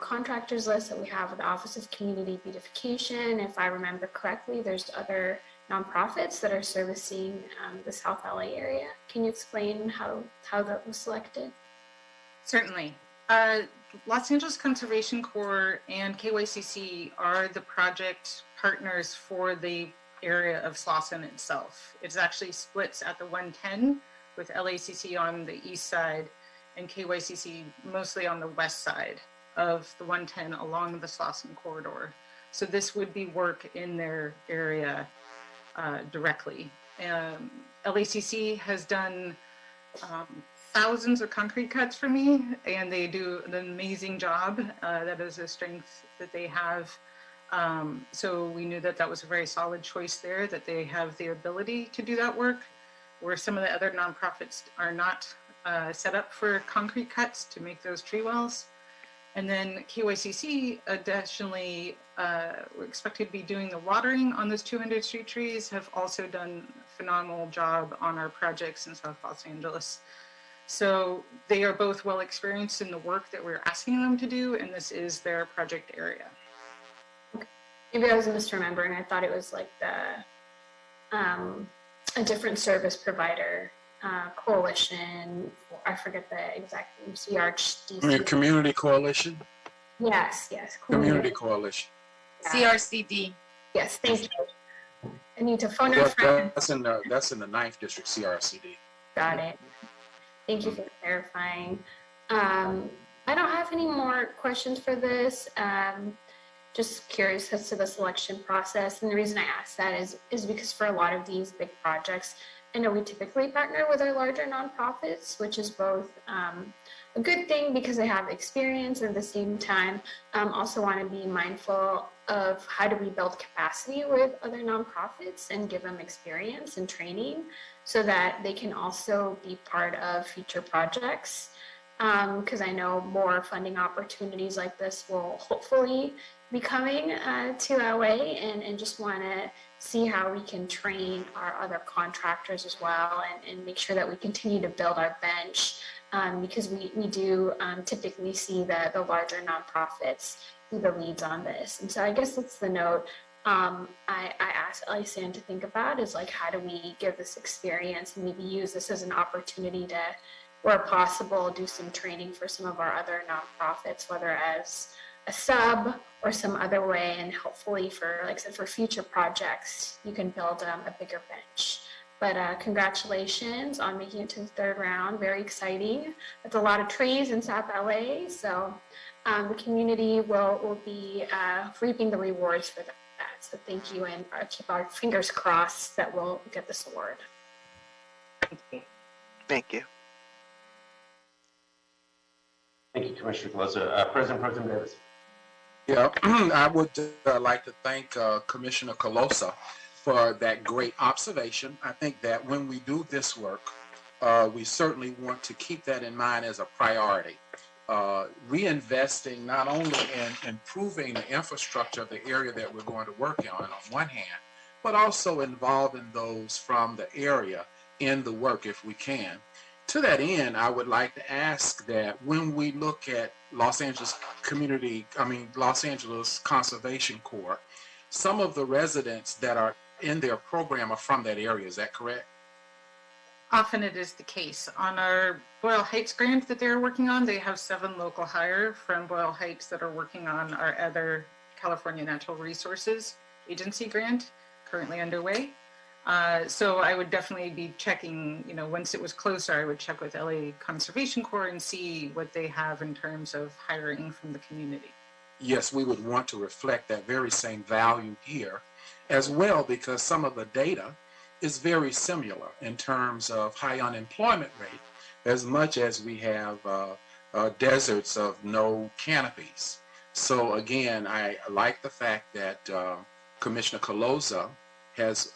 contractors list that we have with the Office of Community Beautification. If I remember correctly, there's other nonprofits that are servicing the South LA area. Can you explain how that was selected? Certainly. Los Angeles Conservation Corps and KYCC are the project partners for the area of Slauson itself. It's actually splits at the 110 with LACC on the east side and KYCC mostly on the west side of the 110 along the Slauson corridor. So this would be work in their area directly. LACC has done thousands of concrete cuts for me, and they do an amazing job. That is a strength that they have. So we knew that that was a very solid choice there, that they have the ability to do that work, where some of the other nonprofits are not set up for concrete cuts to make those tree wells. And then KYCC additionally, we're expected to be doing the watering on those 200 street trees, have also done a phenomenal job on our projects in South Los Angeles. So they are both well experienced in the work that we're asking them to do, and this is their project area. Okay. Maybe I was misremembering. I thought it was like the a different service provider coalition. I forget the exact name. CRHDC. Community Coalition? Yes, yes. Community Coalition. Yeah. CRCD. Yes, thank you. I need to phone a friend. That's in the 9th District, CRCD. Got it. Thank you for clarifying. I don't have any more questions for this. Just curious as to the selection process. And the reason I ask that is because for a lot of these big projects, I know we typically partner with our larger nonprofits, which is both a good thing because they have experience, and at the same time, also want to be mindful of how do we build capacity with other nonprofits and give them experience and training so that they can also be part of future projects. Because I know more funding opportunities like this will hopefully be coming to LA, and just want to see how we can train our other contractors as well, and make sure that we continue to build our bench, because we do typically see the larger nonprofits be the leads on this. And so I guess that's the note I asked Elisan to think about, is like, how do we give this experience and maybe use this as an opportunity to, where possible, do some training for some of our other nonprofits, whether as a sub or some other way, and hopefully for, like I said, for future projects, you can build a bigger bench. But congratulations on making it to the third round. Very exciting. That's a lot of trees in South LA. So the community will be reaping the rewards for that. So thank you, and keep our fingers crossed that we'll get this award. Thank you. Thank you, Commissioner Colosa. President Pro Tem Davis. Yeah, I would like to thank Commissioner Colosa for that great observation. I think that when we do this work, we certainly want to keep that in mind as a priority. Reinvesting not only in improving the infrastructure of the area that we're going to work on one hand, but also involving those from the area in the work if we can. To that end, I would like to ask that when we look at Los Angeles Conservation Corps, some of the residents that are in their program are from that area. Is that correct? Often it is the case. On our Boyle Heights grant that they're working on, they have 7 local hire from Boyle Heights that are working on our other California Natural Resources Agency grant currently underway. So I would definitely be checking, once it was closer, I would check with LA Conservation Corps and see what they have in terms of hiring from the community. Yes, we would want to reflect that very same value here as well, because some of the data is very similar in terms of high unemployment rate, as much as we have deserts of no canopies. So again, I like the fact that Commissioner Colosa has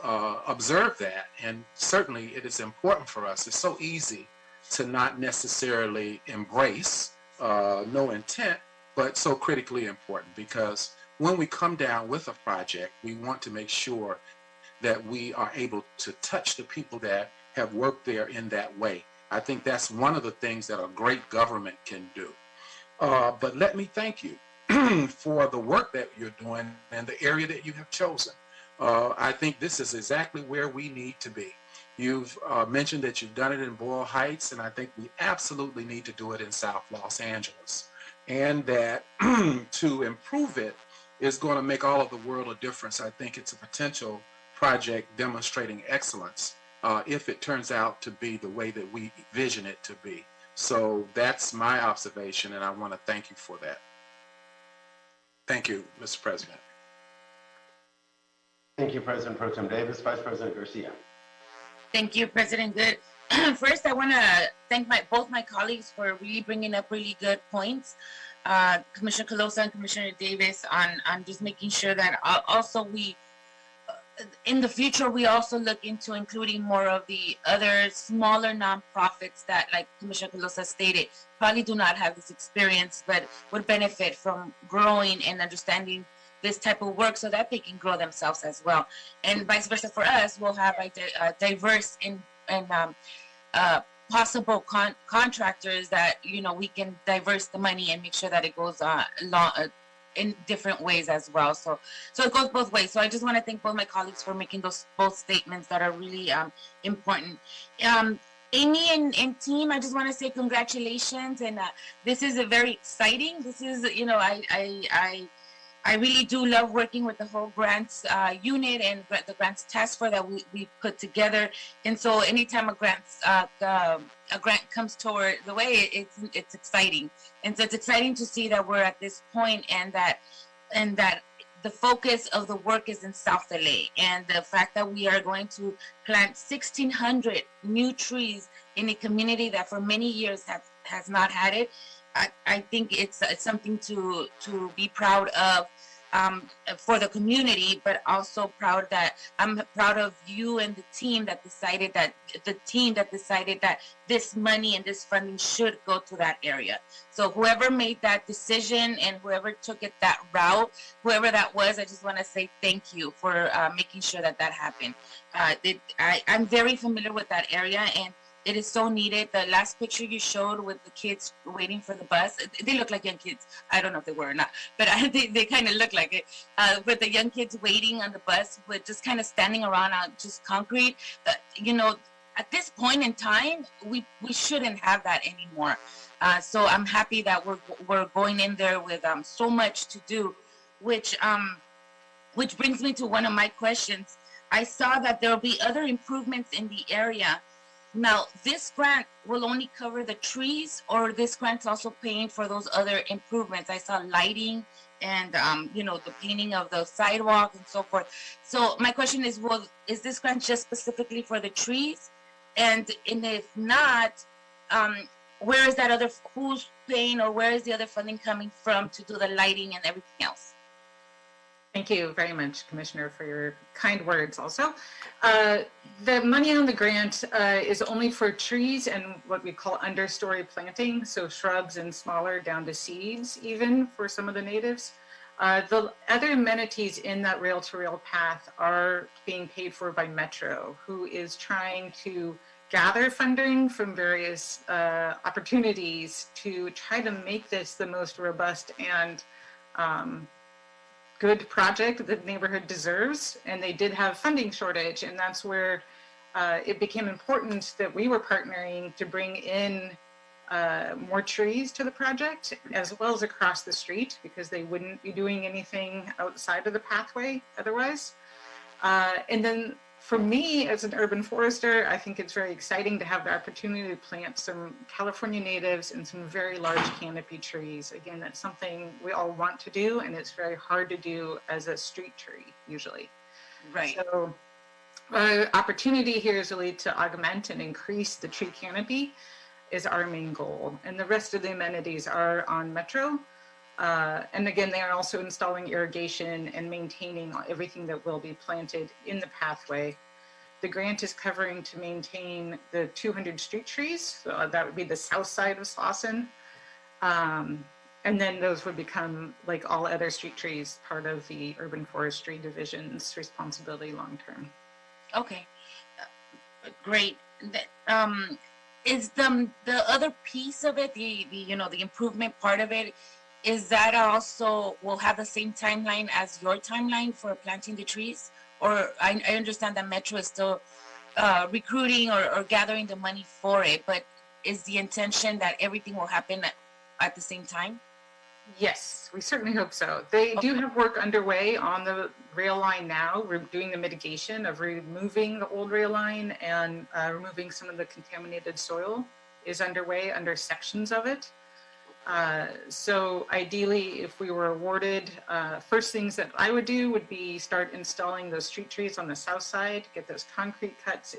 observed that, and certainly it is important for us. It's so easy to not necessarily embrace no intent, but so critically important, because when we come down with a project, we want to make sure that we are able to touch the people that have worked there in that way. I think that's one of the things that a great government can do. But let me thank you for the work that you're doing and the area that you have chosen. I think this is exactly where we need to be. You've mentioned that you've done it in Boyle Heights, and I think we absolutely need to do it in South Los Angeles. And that to improve it is going to make all of the world a difference. I think it's a potential project demonstrating excellence if it turns out to be the way that we envision it to be. So that's my observation, and I want to thank you for that. Thank you, Mr. President. Thank you, President Pro Tem Davis. Vice President Garcia. Thank you, President Good. First, I want to thank both my colleagues for really bringing up really good points. Commissioner Colosa and Commissioner Davis on just making sure that also we, in the future, we also look into including more of the other smaller nonprofits that, like Commissioner Colosa stated, probably do not have this experience, but would benefit from growing and understanding this type of work so that they can grow themselves as well. And vice versa for us, we'll have a diverse and possible contractors that, we can diverse the money and make sure that it goes in different ways as well. So it goes both ways. So I just want to thank both my colleagues for making those both statements that are really important. Amy and team, I just want to say congratulations, and this is a very exciting. This is, you know, I really do love working with the whole grants unit and the grants task force that we put together. And so anytime a grant comes toward the way, it's exciting. And so it's exciting to see that we're at this point, and that the focus of the work is in South LA, and the fact that we are going to plant 1,600 new trees in a community that for many years has not had it. I think it's something to be proud of for the community, but also I'm proud of you and the team that decided that this money and this funding should go to that area. So whoever made that decision and whoever took it that route, whoever that was, I just want to say thank you for making sure that happened. I'm very familiar with that area, and it is so needed. The last picture you showed with the kids waiting for the bus, they look like young kids. I don't know if they were or not, but they kind of look like it. With the young kids waiting on the bus, with just kind of standing around on just concrete. You know, at this point in time, we shouldn't have that anymore. So I'm happy that we're going in there with so much to do, which brings me to one of my questions. I saw that there will be other improvements in the area. Now, this grant will only cover the trees, or this grant's also paying for those other improvements? I saw lighting and, you know, the painting of the sidewalk and so forth. So my question is, well, is this grant just specifically for the trees? And if not, where is that other, who's paying, or where is the other funding coming from to do the lighting and everything else? Thank you very much, Commissioner, for your kind words also. The money on the grant is only for trees and what we call understory planting, so shrubs and smaller down to seeds even for some of the natives. The other amenities in that rail-to-rail path are being paid for by Metro, who is trying to gather funding from various opportunities to try to make this the most robust and good project that the neighborhood deserves. And they did have funding shortage, and that's where it became important that we were partnering to bring in more trees to the project, as well as across the street, because they wouldn't be doing anything outside of the pathway otherwise. And then for me, as an urban forester, I think it's very exciting to have the opportunity to plant some California natives and some very large canopy trees. Again, that's something we all want to do, and it's very hard to do as a street tree, usually. Right. So opportunity here is really to augment and increase the tree canopy is our main goal. And the rest of the amenities are on Metro. And again, they are also installing irrigation and maintaining everything that will be planted in the pathway. The grant is covering to maintain the 200 street trees. So that would be the south side of Slauson. And then those would become, like all other street trees, part of the urban forestry division's responsibility long-term. Okay, great. Is the other piece of it, the improvement part of it, is that also will have the same timeline as your timeline for planting the trees? Or I understand that Metro is still recruiting or gathering the money for it, but is the intention that everything will happen at the same time? Yes, we certainly hope so. They do have work underway on the rail line now. We're doing the mitigation of removing the old rail line, and removing some of the contaminated soil is underway under sections of it. So ideally, if we were awarded, first things that I would do would be start installing those street trees on the south side, get those concrete cuts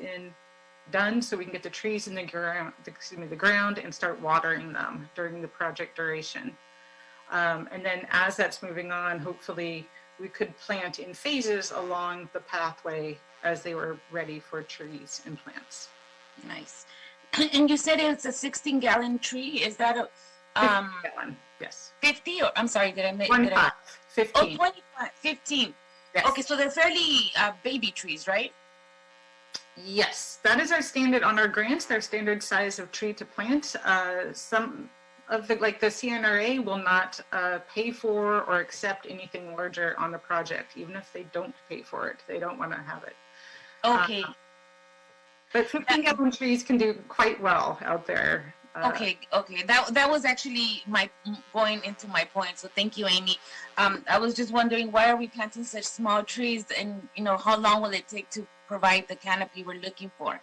done so we can get the trees in the ground and start watering them during the project duration. And then as that's moving on, hopefully we could plant in phases along the pathway as they were ready for trees and plants. Nice. And you said it's a 16-gallon tree. Is that a 50 gallon, yes. 50, or I'm sorry, did I make 25, 15. Oh, 25, 15. Yes. Okay, so they're fairly baby trees, right? Yes, that is our standard on our grants, their standard size of tree to plant. of the, like the CNRA will not pay for or accept anything larger on the project, even if they don't pay for it. They don't want to have it. Okay. But 15-gallon trees can do quite well out there. Okay. That was actually my going into my point. So thank you, Amy. I was just wondering, why are we planting such small trees, and how long will it take to provide the canopy we're looking for?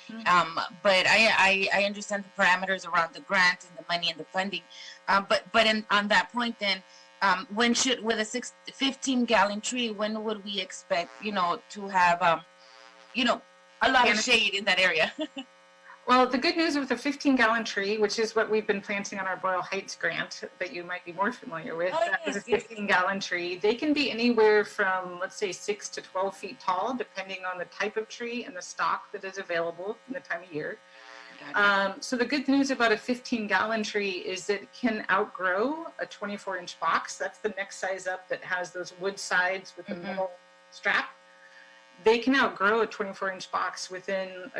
But I understand the parameters around the grant and the money and the funding. But on that point, then, with a 15-gallon tree, when would we expect to have a lot of shade in that area? Well, the good news with a 15-gallon tree, which is what we've been planting on our Boyle Heights grant that you might be more familiar with, that is a 15-gallon tree. They can be anywhere from, let's say, 6 to 12 feet tall, depending on the type of tree and the stock that is available in the time of year. So the good news about a 15-gallon tree is that it can outgrow a 24-inch box. That's the next size up that has those wood sides with the metal strap. They can outgrow a 24-inch box within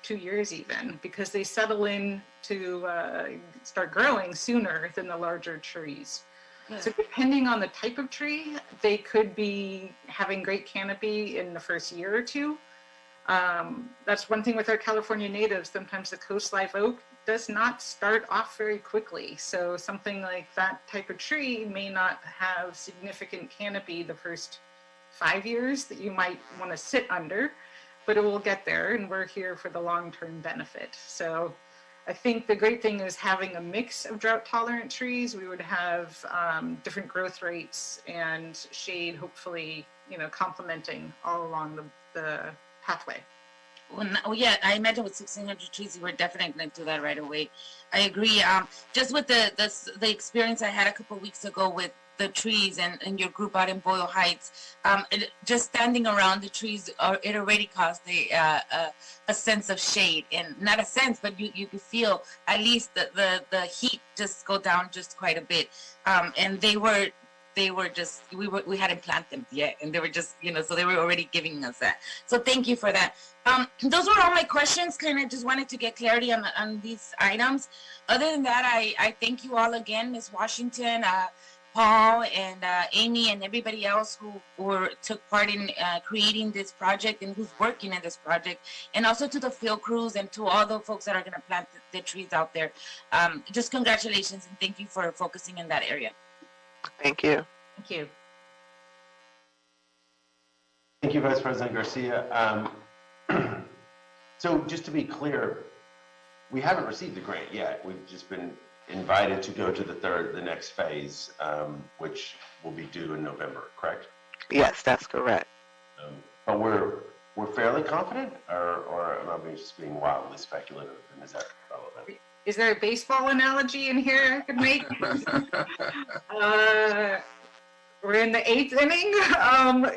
2 years even, because they settle in to start growing sooner than the larger trees. So depending on the type of tree, they could be having great canopy in the first year or two. That's one thing with our California natives. Sometimes the coast live oak does not start off very quickly. So something like that type of tree may not have significant canopy the first 5 years that you might want to sit under, but it will get there, and we're here for the long-term benefit. So I think the great thing is having a mix of drought-tolerant trees. We would have different growth rates and shade, hopefully, complementing all along the pathway. Well, yeah, I imagine with 1,600 trees, we're definitely going to do that right away. I agree. Just with the experience I had a couple of weeks ago with the trees and your group out in Boyle Heights, just standing around the trees, it already caused a sense of shade, and not a sense, but you could feel at least the heat just go down just quite a bit. And we hadn't planted them yet, and they were just, so they were already giving us that. So thank you for that. Those were all my questions. Kind of just wanted to get clarity on these items. Other than that, I thank you all again, Ms. Washington, Paul, and Amy, and everybody else who took part in creating this project and who's working in this project, and also to the field crews and to all the folks that are going to plant the trees out there. Just congratulations, and thank you for focusing in that area. Thank you. Thank you. Thank you, Vice President Garcia. So just to be clear, we haven't received the grant yet. We've just been invited to go to the next phase, which will be due in November, correct? Yes, that's correct. But we're fairly confident, or am I just being wildly speculative, and is that relevant? Is there a baseball analogy in here I could make? We're in the 8th inning.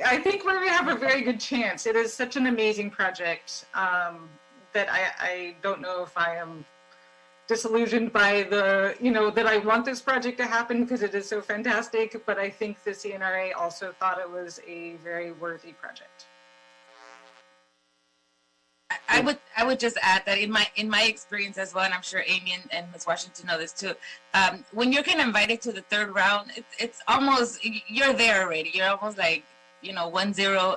I think we're going to have a very good chance. It is such an amazing project that I don't know if I am disillusioned by that I want this project to happen because it is so fantastic, but I think the CNRA also thought it was a very worthy project. I would just add that in my experience as well, and I'm sure Amy and Ms. Washington know this too, when you're kind of invited to the third round, it's almost, you're there already. You're almost like, 1-0,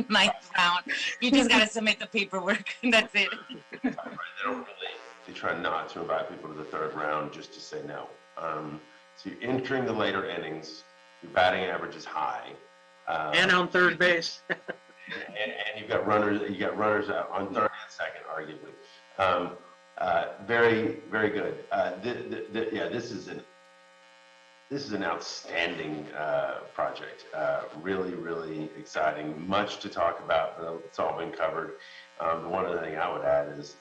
ninth round. You just got to submit the paperwork, and that's it. They try not to invite people to the third round just to say no. So you're entering the later innings, your batting average is high. And on third base. And you've got runners out on third and second, arguably. Very, very good. This is an outstanding project. Really, really exciting. Much to talk about, but it's all been covered. One other thing I would add is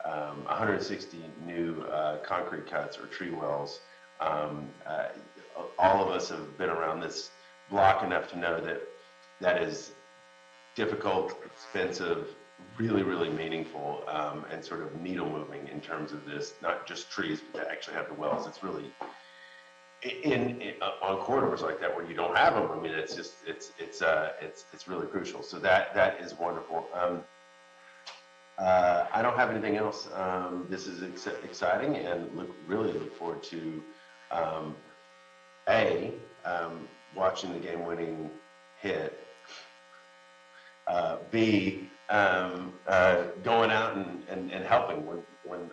160 new concrete cuts or tree wells. All of us have been around this block enough to know that is difficult, expensive, really, really meaningful, and sort of needle moving in terms of this, not just trees, but to actually have the wells. It's really on corridors like that where you don't have them. I mean, it's really crucial. So that is wonderful. I don't have anything else. This is exciting and really look forward to watching the game-winning hit. B, going out and helping when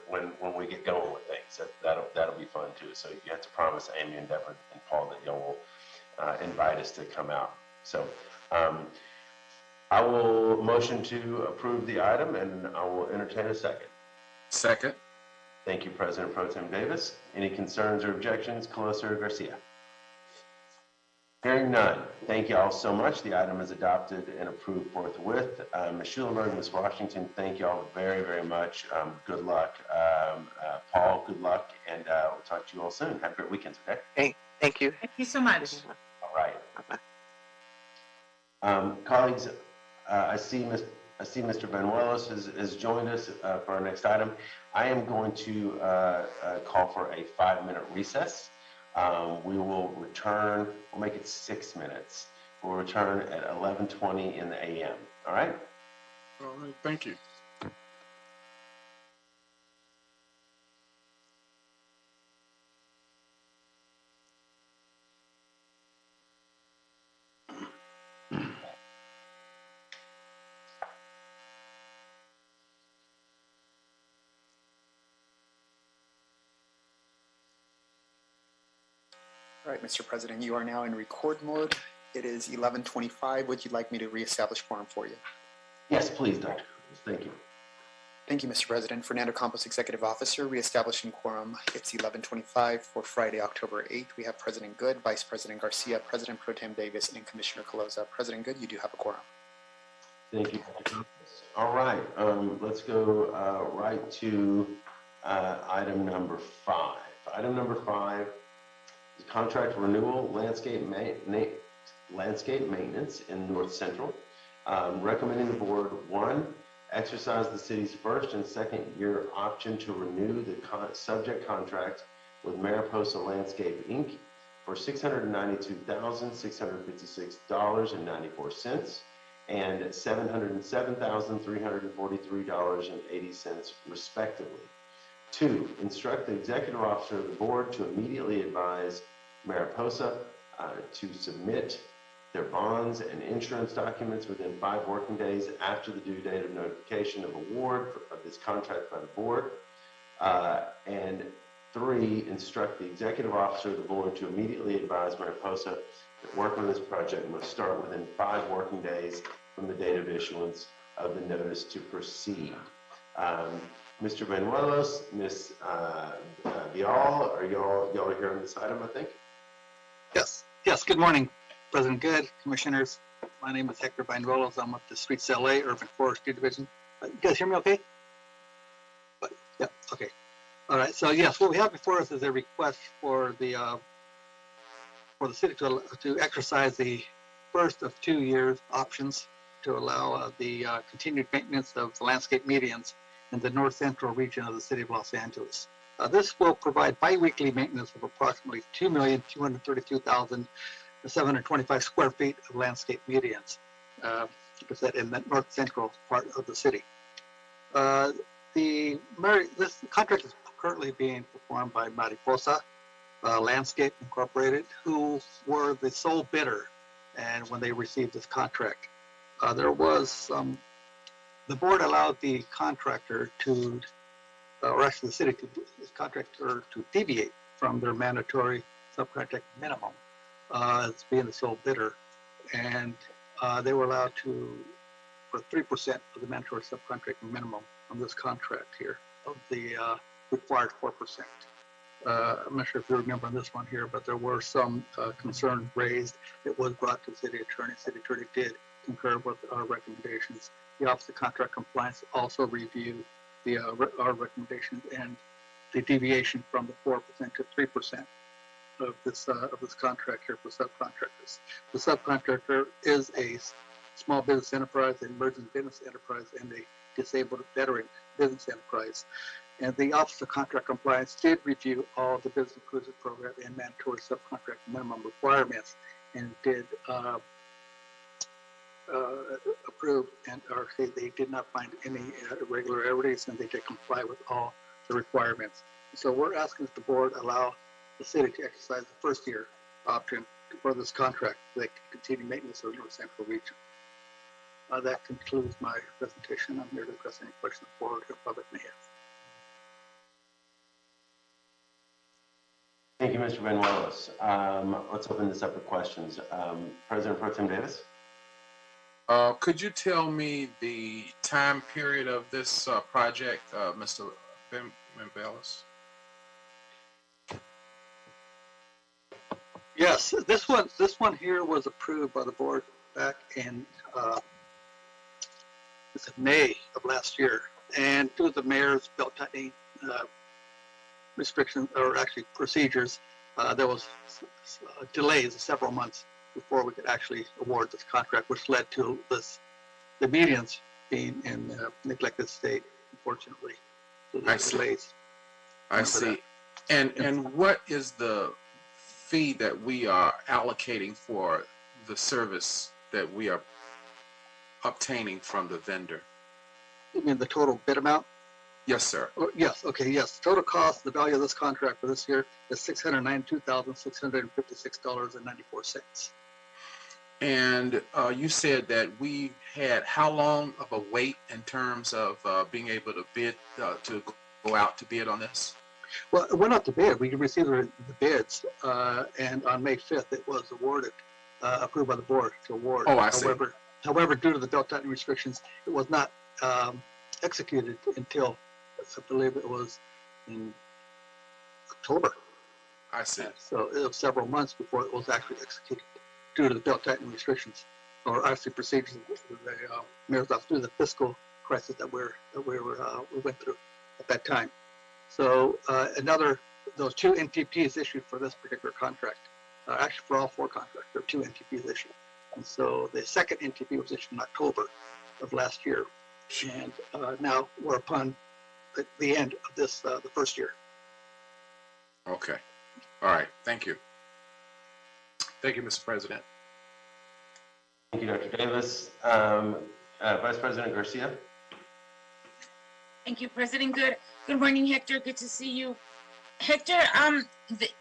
we get going with things. That'll be fun too. So you have to promise Amy and Deborah and Paul that y'all will invite us to come out. So I will motion to approve the item, and I will entertain a second. Second. Thank you, President Pro Tem Davis. Any concerns or objections, Colosa or Garcia? Hearing none. Thank you all so much. The item is adopted and approved forthwith. Ms. Schulenberg, Ms. Washington, thank you all very, very much. Good luck. Paul, good luck, and we'll talk to you all soon. Have a great weekend, okay? Hey, thank you. Thank you so much. All right. Colleagues, I see Mr. Benuelos has joined us for our next item. I am going to call for a 5-minute recess. We will return, we'll make it 6 minutes. We'll return at 11:20 in the a.m. All right? All right, thank you. All right, Mr. President, you are now in record mode. It is 11:25. Would you like me to reestablish quorum for you? Yes, please, Dr. Cruz. Thank you. Thank you, Mr. President. Fernando Campos, Executive Officer, reestablishing quorum. It's 11:25 for Friday, October 8th. We have President Good, Vice President Garcia, President Pro Tem Davis, and Commissioner Colosa. President Good, you do have a quorum. Thank you, Dr. Cruz. All right, let's go right to item number 5. Item number 5 is contract renewal, landscape maintenance in North Central. Recommending the board, 1, exercise the city's first and second year option to renew the subject contract with Mariposa Landscape, Inc. for $692,656.94 and $707,343.80 respectively. 2, instruct the executive officer of the board to immediately advise Mariposa to submit their bonds and insurance documents within 5 working days after the due date of notification of award of this contract by the board. And 3, instruct the executive officer of the board to immediately advise Mariposa that work on this project must start within 5 working days from the date of issuance of the notice to proceed. Mr. Benuelos, Ms. Vial, are y'all here on this item, I think? Yes. Good morning, President Good, Commissioners. My name is Hector Benuelos. I'm with the Streets LA Urban Forestry Division. You guys hear me okay? Yeah, okay. All right, so yes, what we have before us is a request for the city to exercise the first of 2 years options to allow the continued maintenance of the landscape medians in the north central region of the city of Los Angeles. This will provide bi-weekly maintenance of approximately 2,232,725 square feet of landscape medians, like I said, in the north central part of the city. This contract is currently being performed by Mariposa Landscape Incorporated, who were the sole bidder and when they received this contract. There was the board allowed the contractor to, or actually the city, contractor to deviate from their mandatory subcontract minimum as being the sole bidder, and they were allowed to, for 3% of the mandatory subcontracting minimum on this contract here of the required 4%. I'm not sure if you remember this one here, but there were some concerns raised. It was brought to the city attorney. City attorney did concur with our recommendations. The Office of Contract Compliance also reviewed our recommendations and the deviation from the 4% to 3% of this contract here for subcontractors. The subcontractor is a small business enterprise, an emerging business enterprise, and a disabled veteran business enterprise. And the Office of Contract Compliance did review all the business inclusive program and mandatory subcontract minimum requirements, and did approved, and or they did not find any irregularities, and they did comply with all the requirements. So we're asking that the board allow the city to exercise the first year option for this contract so they can continue maintenance of the North Central region. That concludes my presentation. I'm here to address any questions the board or public may have. Thank you, Mr. Benuelos. Let's open this up for questions. President Pro Tem Davis? Could you tell me the time period of this project, Mr. Benuelos? Yes, this one here was approved by the board back in May of last year, and due to the mayor's belt tightening restrictions, or actually procedures, there was delays of several months before we could actually award this contract, which led to the medians being in neglected state, unfortunately. So I see. delays. I see. And what is the fee that we are allocating for the service that we are obtaining from the vendor? You mean the total bid amount? Yes, sir. Oh, yes, okay, yes. Total cost, the value of this contract for this year is $692,656.94. And you said that we had how long of a wait in terms of being able to bid, to go out to bid on this? Well, it went out to bid. We received the bids, and on May 5th, it was awarded, approved by the board to award. Oh, I see. However, due to the belt tightening restrictions, it was not executed until, I believe it was in October. I see. So it was several months before it was actually executed due to the belt tightening restrictions, or actually procedures of the mayor's office through the fiscal crisis that we went through at that time. So those two NTPs issued for this particular contract, actually for all four contracts, there are two NTPs issued. And so the second NTP was issued in October of last year. And now we're upon the end of this, the first year. Okay. All right. Thank you. Thank you, Mr. President. Thank you, Dr. Davis. Vice President Garcia? Thank you, President. Good morning, Hector. Good to see you. Hector,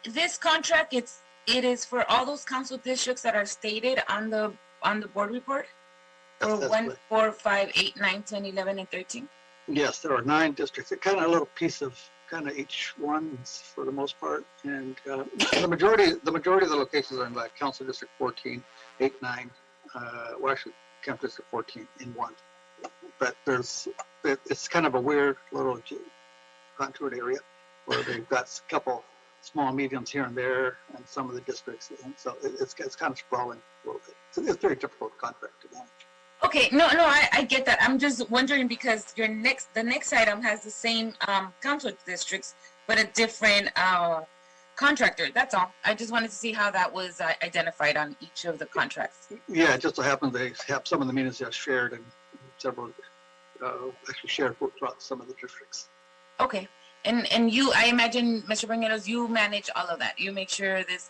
this contract, it is for all those council districts that are stated on the board report? For 1, 4, 5, 8, 9, 10, 11, and 13? Yes, there are 9 districts. It's kind of a little piece of kind of each one for the most part. And the majority of the locations are in like Council District 14, 8, 9, well actually Council District 14 in 1. But it's kind of a weird little contoured area where they've got a couple small mediums here and there and some of the districts. And so it's kind of sprawling a little bit. It's a very difficult contract to manage. Okay, no, I get that. I'm just wondering because the next item has the same council districts, but a different contractor. That's all. I just wanted to see how that was identified on each of the contracts. Yeah, it just so happens they have some of the meetings that are shared and several actually shared throughout some of the districts. Okay, and you, I imagine, Mr. Benuelos, you manage all of that. You make sure this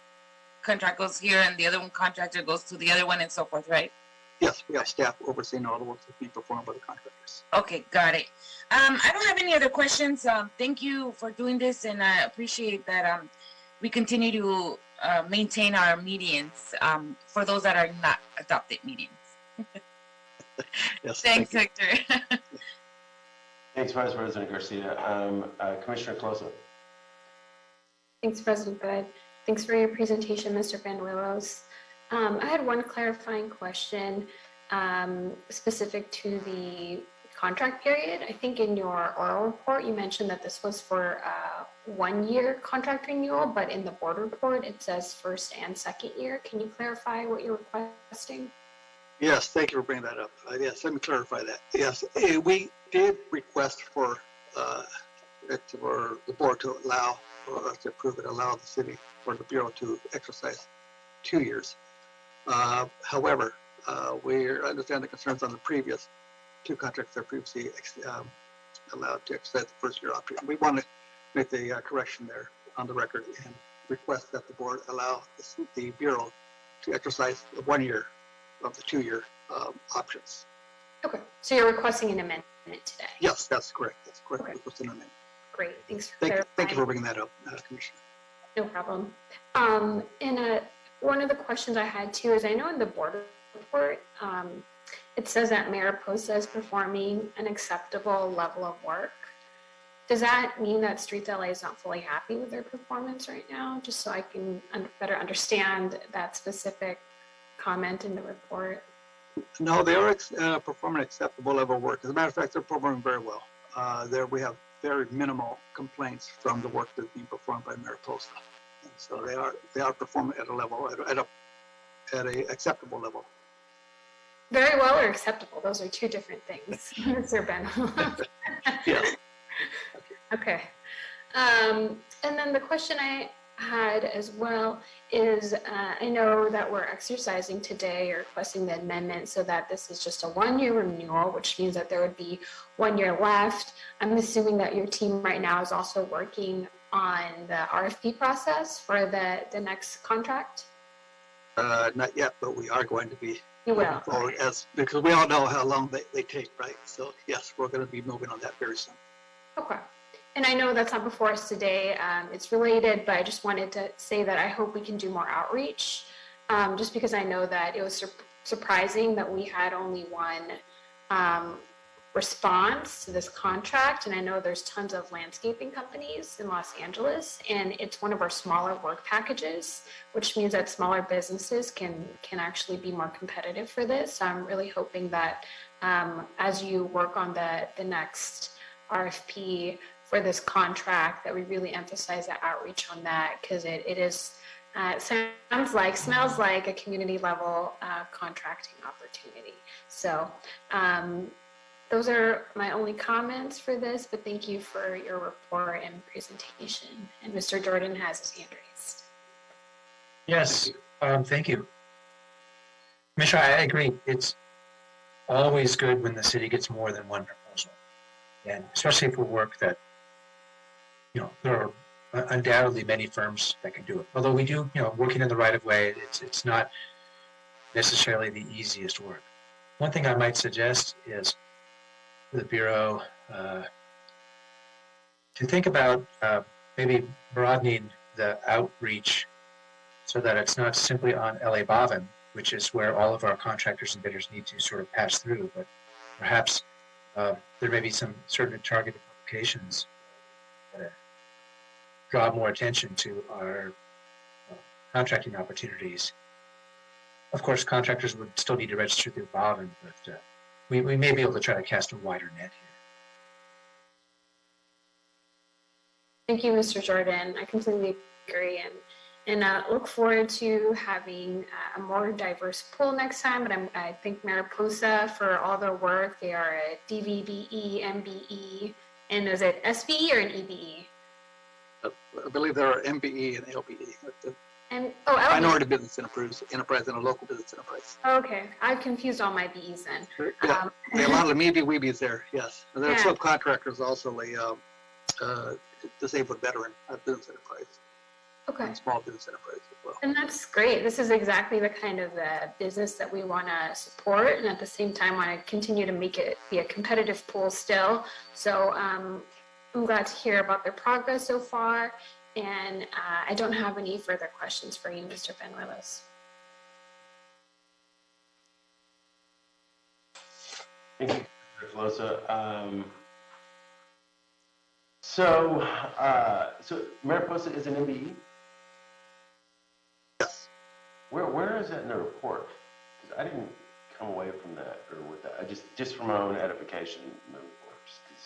contract goes here and the other one contractor goes to the other one and so forth, right? Yes, we have staff overseeing all the work that's being performed by the contractors. Okay, got it. I don't have any other questions. Thank you for doing this, and I appreciate that we continue to maintain our medians for those that are not adopted medians. Yes. Thanks, Hector. Thanks, Vice President Garcia. Commissioner Closa. Thanks, President Good. Thanks for your presentation, Mr. Benuelos. I had one clarifying question specific to the contract period. I think in your oral report, you mentioned that this was for 1-year contract renewal, but in the board report, it says first and second year. Can you clarify what you're requesting? Yes, thank you for bringing that up. Yes, let me clarify that. Yes, we did request for the board to allow, or us to approve it, allow the city or the Bureau to exercise 2 years. However, we understand the concerns on the previous 2 contracts that are previously allowed to exercise the first year option. We want to make the correction there on the record and request that the board allow the Bureau to exercise the 1-year of the 2-year options. Okay, so you're requesting an amendment today? Yes, that's correct. That's correct. Okay. It was an amendment. Great, thanks for Thank clarifying. you for bringing that up, Commissioner. No problem. And one of the questions I had too is I know in the board report, it says that Mariposa is performing an acceptable level of work. Does that mean that Streets LA is not fully happy with their performance right now? Just so I can better understand that specific comment in the report. No, they are performing acceptable level of work. As a matter of fact, they're performing very well. There we have very minimal complaints from the work that's being performed by Mariposa. And so they are performing at a level, at a acceptable level. Very well or acceptable? Those are two different things, Mr. Ben. Yes. Okay. And then the question I had as well is, I know that we're exercising today or requesting the amendment so that this is just a 1-year renewal, which means that there would be 1 year left. I'm assuming that your team right now is also working on the RFP process for the next contract? Not yet, but we are going to be You will. moving forward because we all know how long they take, right? So yes, we're going to be moving on that very soon. Okay. And I know that's not before us today. It's related, but I just wanted to say that I hope we can do more outreach, just because I know that it was surprising that we had only one response to this contract. And I know there's tons of landscaping companies in Los Angeles, and it's one of our smaller work packages, which means that smaller businesses can actually be more competitive for this. So I'm really hoping that as you work on the next RFP for this contract, that we really emphasize the outreach on that, because it is smells like a community level contracting opportunity. So those are my only comments for this, but thank you for your report and presentation. And Mr. Jordan has his hand raised. Yes, thank you. Commissioner, I agree. It's always good when the city gets more than one proposal, and especially for work that, there are undoubtedly many firms that can do it. Although we do, working in the right of way, it's not necessarily the easiest work. One thing I might suggest is for the Bureau to think about maybe broadening the outreach so that it's not simply on LA Bavin, which is where all of our contractors and bidders need to sort of pass through, but perhaps there may be some certain targeted applications that draw more attention to our contracting opportunities. Of course, contractors would still need to register through Bavin, but we may be able to try to cast a wider net here. Thank you, Mr. Jordan. I completely agree, and look forward to having a more diverse pool next time. But I thank Mariposa for all their work. They are a DVBE, MBE, and is it SBE or an EBE? I believe there are MBE and LBE. And Minority Business Enterprise and a local business enterprise. Okay, I've confused all my BEs then. Yeah, a lot of weebies there, yes. And there are subcontractors also, a disabled veteran business enterprise. Okay. And small business enterprise as well. And that's great. This is exactly the kind of business that we want to support, and at the same time want to continue to make it be a competitive pool still. So I'm glad to hear about their progress so far. And I don't have any further questions for you, Mr. Benuelos. Thank you, Mr. Filosa. So Mariposa is an MBE? Yes. Where is that in the report? Because I didn't come away from that or with that. I just for my own edification in the report, just because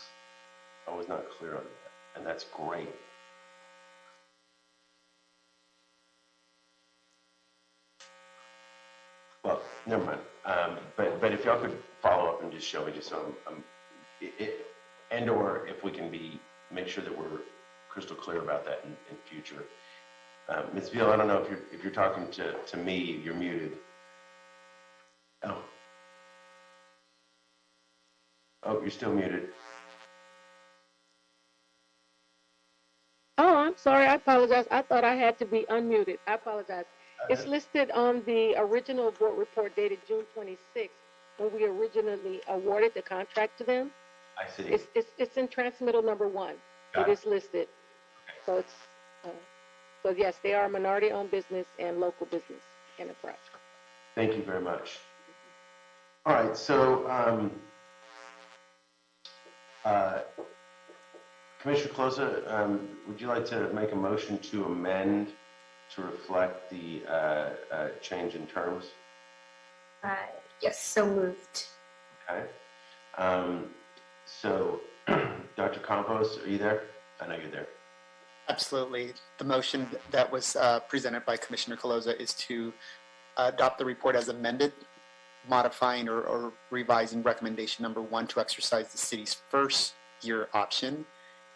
I was not clear on that, and that's great. Well, never mind. But if y'all could follow up and just show me, just so and or if we can make sure that we're crystal clear about that in future. Ms. Veal, I don't know if you're talking to me, you're muted. Oh, you're still muted. Oh, I'm sorry. I apologize. I thought I had to be unmuted. I apologize. It's listed on the original board report dated June 26th, when we originally awarded the contract to them. I see. It's in transmittal number 1. Got It is listed. So it's, so yes, they are a minority-owned business and local business enterprise. Thank you very much. All right, so Commissioner Closa, would you like to make a motion to amend to reflect the change in terms? Yes, so moved. Okay. So, Dr. Campos, are you there? I know you're there. Absolutely. The motion that was presented by Commissioner Caloza is to adopt the report as amended, modifying or revising recommendation number 1 to exercise the city's first year option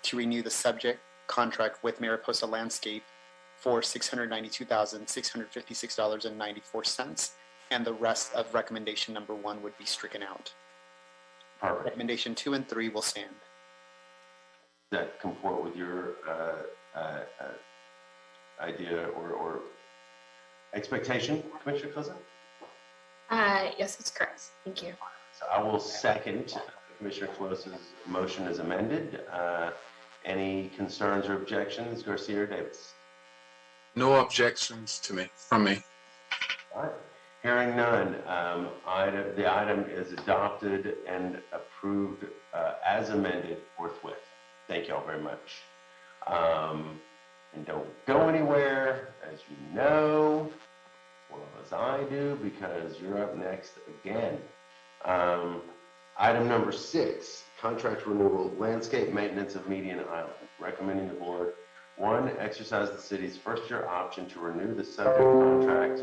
to renew the subject contract with Mariposa Landscape for $692,656.94, and the rest of recommendation number 1 would be stricken out. Perfect. Recommendation 2 and 3 will stand. Does that comport with your idea or expectation, Commissioner Closa? Yes, that's correct. Thank you. So I will second Commissioner Closa's motion as amended. Any concerns or objections, Garcia or Davis? No objections from me. All right. Hearing none, the item is adopted and approved as amended forthwith. Thank you all very much. And don't go anywhere, as you know, well as I do, because you're up next again. Item number 6, contract renewal, landscape maintenance of Median Island. Recommending the board, 1, exercise the city's first year option to renew the subject contract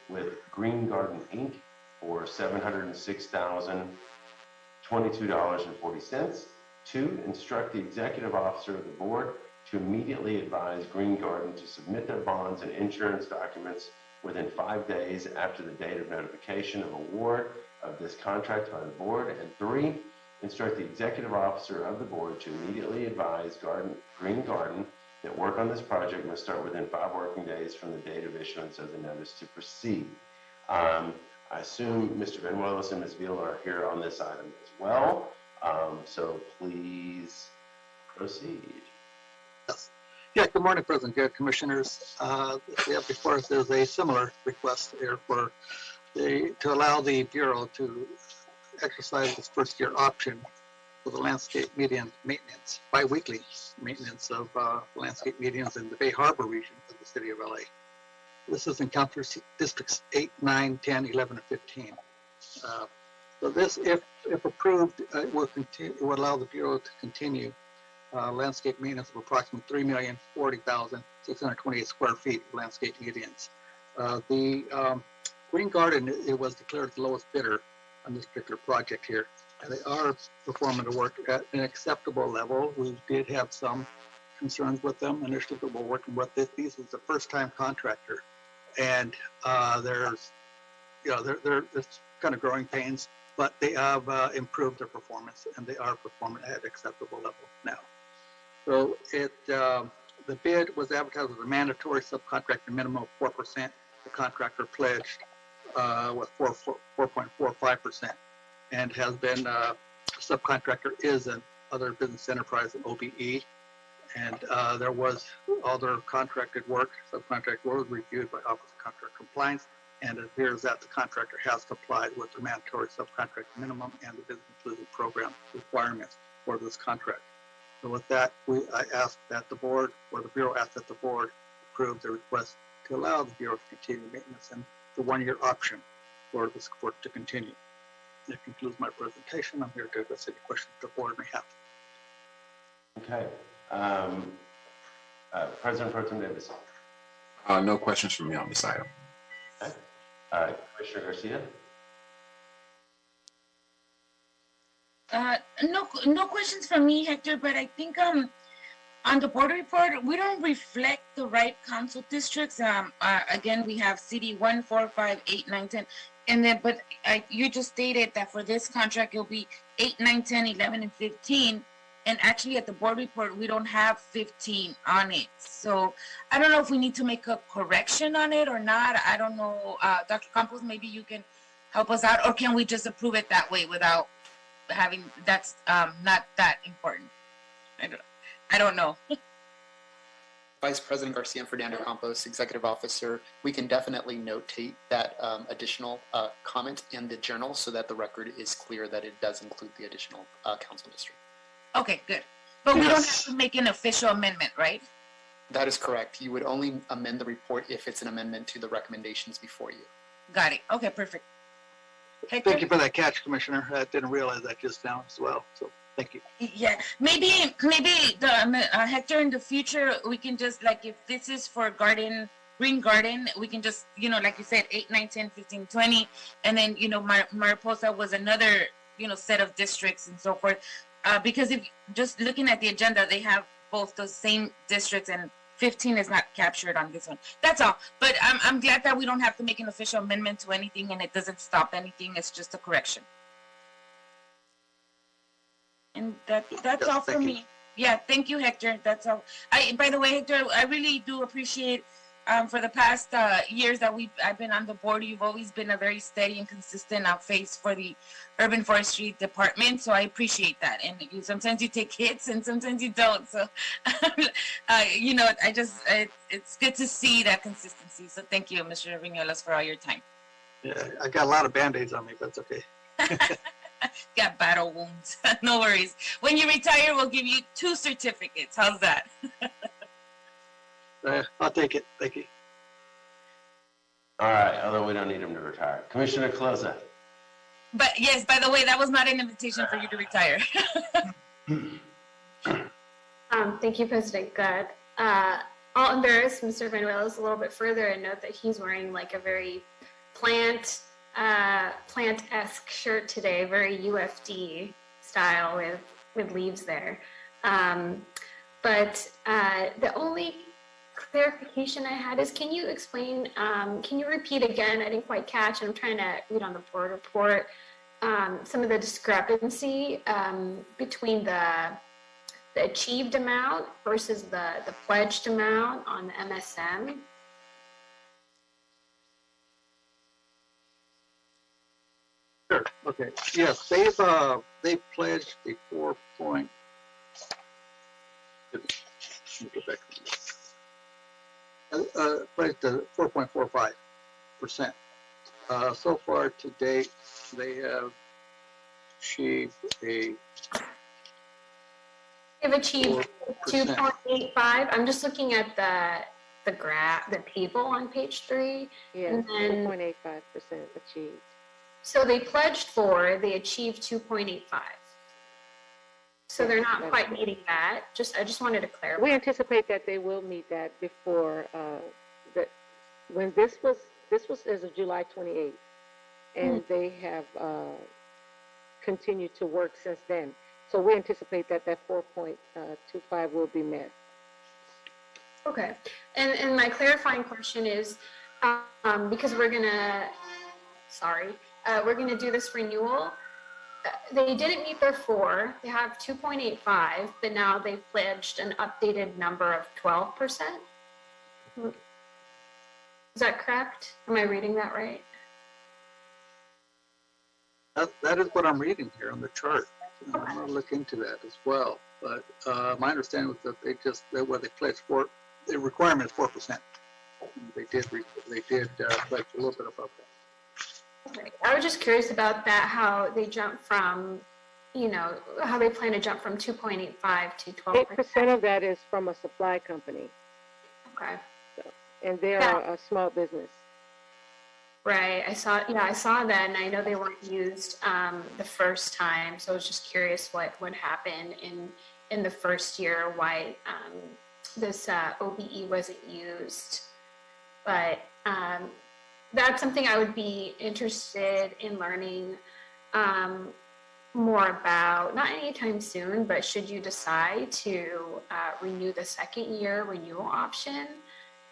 with Green Garden Inc. for $706,022.40. 2, instruct the executive officer of the board to immediately advise Green Garden to submit their bonds and insurance documents within 5 days after the date of notification of award of this contract by the board. And 3, instruct the executive officer of the board to immediately advise Green Garden that work on this project must start within 5 working days from the date of issuance of the notice to proceed. I assume Mr. Benuelos and Ms. Veal are here on this item as well. So please proceed. Yes. Yeah, good morning, President Good, Commissioners. Before us, there's a similar request here to allow the Bureau to exercise its first year option for the landscape median maintenance, bi-weekly maintenance of landscape medians in the Bay Harbor region of the city of LA. This is in County Districts 8, 9, 10, 11, and 15. So this, if approved, will allow the Bureau to continue landscape maintenance of approximately 3,040,628 square feet of landscape medians. The Green Garden, it was declared the lowest bidder on this particular project here. And they are performing the work at an acceptable level. We did have some concerns with them initially, but we're working with this. This is the first-time contractor, and there's kind of growing pains, but they have improved their performance, and they are performing at acceptable level now. So the bid was advertised as a mandatory subcontractor minimum of 4%. The contractor pledged with 4.45%, and has been subcontractor is an other business enterprise at OBE, and there was other contracted work. Subcontract work was reviewed by Office of Contract Compliance, and it appears that the contractor has complied with the mandatory subcontract minimum and the business inclusion program requirements for this contract. So with that, I ask that the board, or the Bureau asks that the board approve the request to allow the Bureau to continue maintenance and the 1-year option for this work to continue. That concludes my presentation. I'm here to address any questions the board may have. Okay. President Pro Tem Davis. No questions from me on this item. Okay. Commissioner Garcia. No questions from me, Hector, but I think on the board report, we don't reflect the right council districts. Again, we have city 1, 4, 5, 8, 9, 10. And then, but you just stated that for this contract, it'll be 8, 9, 10, 11, and 15. And actually at the board report, we don't have 15 on it. So I don't know if we need to make a correction on it or not. I don't know. Dr. Campos, maybe you can help us out, or can we just approve it that way without having, that's not that important? I don't know. Vice President Garcia and Fernando Campos, Executive Officer, we can definitely notate that additional comment in the journal so that the record is clear that it does include the additional council district. Okay, good. But we don't have to make an official amendment, right? That is correct. You would only amend the report if it's an amendment to the recommendations before you. Got it. Okay, perfect. Hector? Thank you for that catch, Commissioner. I didn't realize that just now as well. So thank you. Yeah, maybe the Hector, in the future, we can just, like, if this is for green garden, we can just, like you said, 8, 9, 10, 15, 20, and then, Mariposa was another, set of districts and so forth. Because if just looking at the agenda, they have both those same districts, and 15 is not captured on this one. That's all. But I'm glad that we don't have to make an official amendment to anything, and it doesn't stop anything. It's just a correction. And that's all for me. Yeah, thank you, Hector. That's all. By the way, Hector, I really do appreciate for the past years that I've been on the board. You've always been a very steady and consistent face for the urban forestry department. So I appreciate that. And sometimes you take hits and sometimes you don't. So, it's good to see that consistency. So thank you, Mr. Viñolas, for all your time. Yeah, I got a lot of Band-Aids on me, but it's okay. Got battle wounds. No worries. When you retire, we'll give you 2 certificates. How's that? I'll take it. Thank you. All right, although we don't need him to retire. Commissioner Closa. But yes, by the way, that was not an invitation for you to retire. Thank you, President Good. I'll embarrass Mr. Viñolas a little bit further and note that he's wearing like a very plant-esque shirt today, very UFD style with leaves there. But the only clarification I had is, can you explain, can you repeat again? I didn't quite catch, and I'm trying to read on the board report, some of the discrepancy between the achieved amount versus the pledged amount on the MSM. Sure. Okay. Yes, they've pledged the 4 point. Pledged the 4.45%. So far to date, they have achieved a. They've achieved 2.85. I'm just looking at the graph, the table on page 3. Yes, 2.85% achieved. So they pledged 4, they achieved 2.85. So they're not quite meeting that. I just wanted to clarify. We anticipate that they will meet that before when this was as of July 28th, and they have continued to work since then. So we anticipate that 4.25 will be met. Okay, and my clarifying question is, because we're gonna do this renewal. They didn't meet their 4. They have 2.85, but now they've pledged an updated number of 12%. Is that correct? Am I reading that right? That is what I'm reading here on the chart. I'm going to look into that as well. But my understanding was that they pledged 4. The requirement is 4%. They did pledge a little bit above that. Okay. I was just curious about that, how they jumped from, how they plan to jump from 2.85 to 12%. 8% of that is from a supply company. Okay. And they are a small business. Right. I saw that, and I know they weren't used the first time. So I was just curious what happened in the first year, why this OBE wasn't used. But that's something I would be interested in learning more about, not anytime soon, but should you decide to renew the second year renewal option,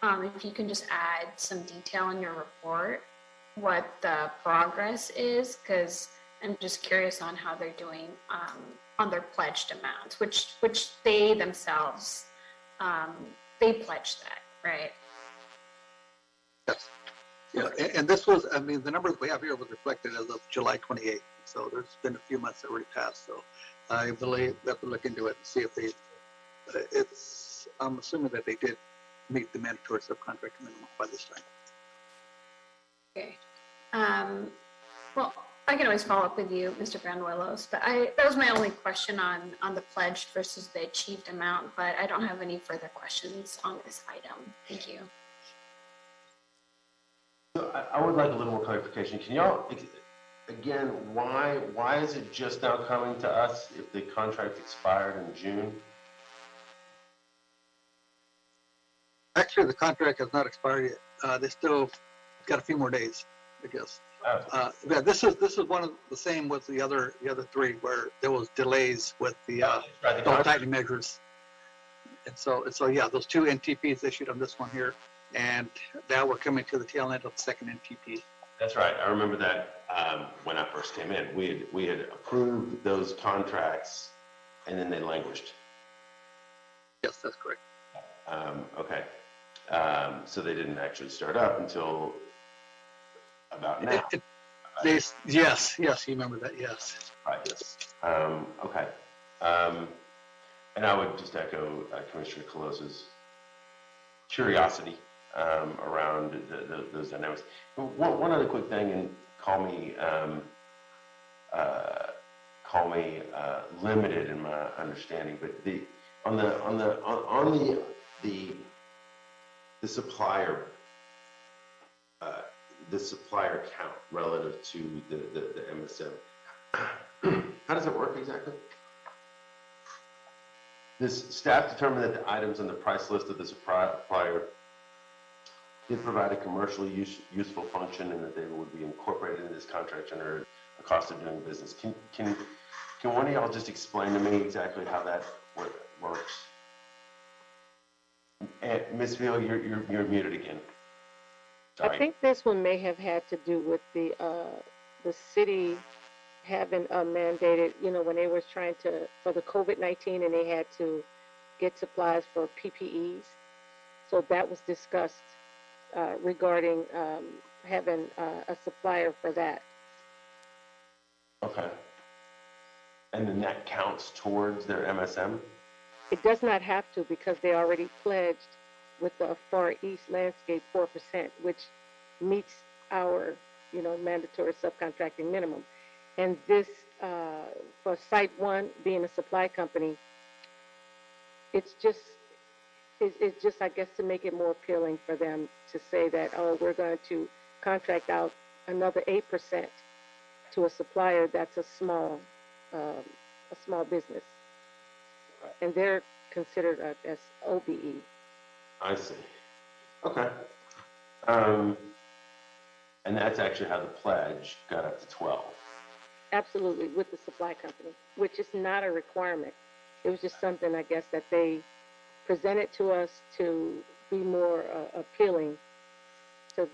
if you can just add some detail in your report, what the progress is, because I'm just curious on how they're doing on their pledged amounts, which they themselves, they pledged that, right? Yes. Yeah, and this was, I mean, the numbers we have here was reflected as of July 28th. So there's been a few months that already passed. So I believe we have to look into it and see if they, I'm assuming that they did meet the mandatory subcontract minimum by this time. Okay. Well, I can always follow up with you, Mr. Granuelos, but that was my only question on the pledged versus the achieved amount, but I don't have any further questions on this item. Thank you. So I would like a little more clarification. Can y'all, again, why is it just now coming to us if the contract expired in June? Actually, the contract has not expired yet. They still got a few more days, I guess. Oh. Yeah, this is one of the same with the other three where there was delays with the belt tightening measures. And so yeah, those two NTPs issued on this one here, and now we're coming to the tail end of the second NTP. That's right. I remember that when I first came in, we had approved those contracts, and then they languished. Yes, that's correct. Okay. So they didn't actually start up until about now. Yes, you remember that, yes. Right. Yes. Okay. And I would just echo Commissioner Colosa's curiosity around those dynamics. One other quick thing, and call me limited in my understanding, but on the supplier count relative to the MSM, how does it work exactly? This staff determined that the items on the price list of the supplier did provide a commercially useful function and that they would be incorporated in this contract under a cost of doing business. Can one of y'all just explain to me exactly how that works? And Ms. Veal, you're muted again. Sorry. I think this one may have had to do with the city having mandated, when they were trying to, for the COVID-19, and they had to get supplies for PPEs. So that was discussed regarding having a supplier for that. Okay. And then that counts towards their MSM? It does not have to, because they already pledged with the Far East Landscape 4%, which meets our, mandatory subcontracting minimum. And this, for Site 1 being a supply company, it's just, I guess, to make it more appealing for them to say that, oh, we're going to contract out another 8% to a supplier that's a small business. And they're considered as OBE. I see. Okay. And that's actually how the pledge got up to 12. Absolutely, with the supply company, which is not a requirement. It was just something, I guess, that they presented to us to be more appealing to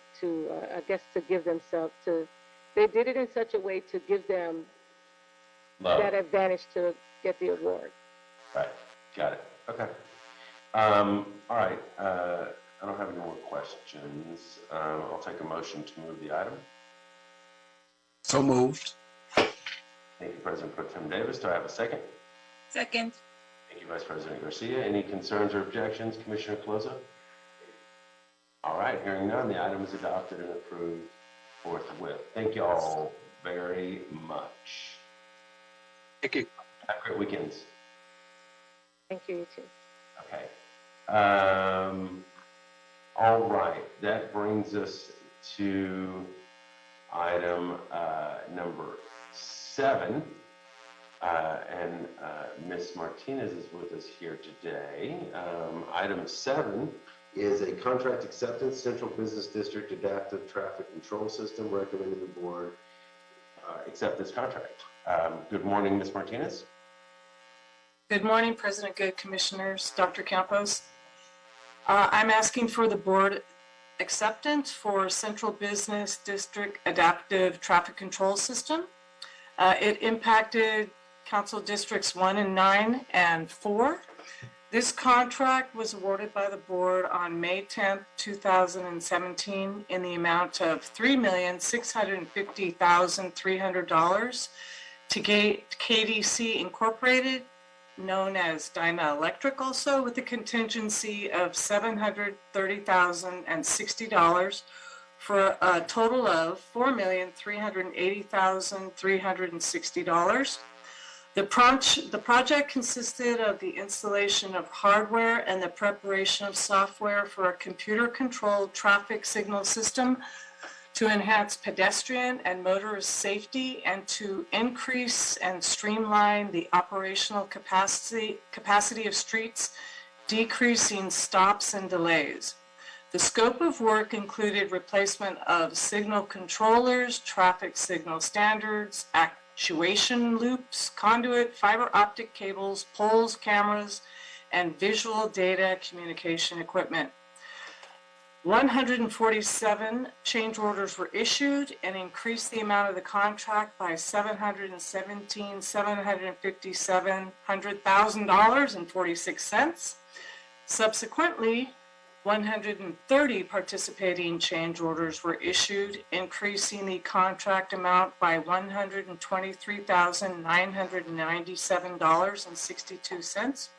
I guess, to give themselves they did it in such a way to give them that advantage to get the award. Right, got it, okay. All right, I don't have any more questions. I'll take a motion to move the item. So moved. Thank you, President Pro Tem Davis. Do I have a second? Second. Thank you, Vice President Garcia. Any concerns or objections, Commissioner Colosa? All right, hearing none, the item is adopted and approved forthwith. Thank you all very much. Thank you. Have great weekends. Thank you, you too. Okay. All right, that brings us to item number 7. And Ms. Martinez is with us here today. Item 7 is a contract acceptance, Central Business District Adaptive Traffic Control System, recommending the board accept this contract. Good morning, Ms. Martinez. Good morning, President Good, Commissioners, Dr. Campos. I'm asking for the board acceptance for Central Business District Adaptive Traffic Control System. It impacted Council Districts 1 and 9 and 4. This contract was awarded by the board on May 10th, 2017 in the amount of $3,650,300 to KDC Incorporated, known as Dyna Electric also, with a contingency of $730,060 for a total of $4,380,360. The project consisted of the installation of hardware and the preparation of software for a computer-controlled traffic signal system to enhance pedestrian and motorist safety and to increase and streamline the operational capacity of streets, decreasing stops and delays. The scope of work included replacement of signal controllers, traffic signal standards, actuation loops, conduit, fiber optic cables, poles, cameras, and visual data communication equipment. 147 change orders were issued and increased the amount of the contract by $757,757,000.46. Subsequently, 130 participating change orders were issued, increasing the contract amount by $123,997.62.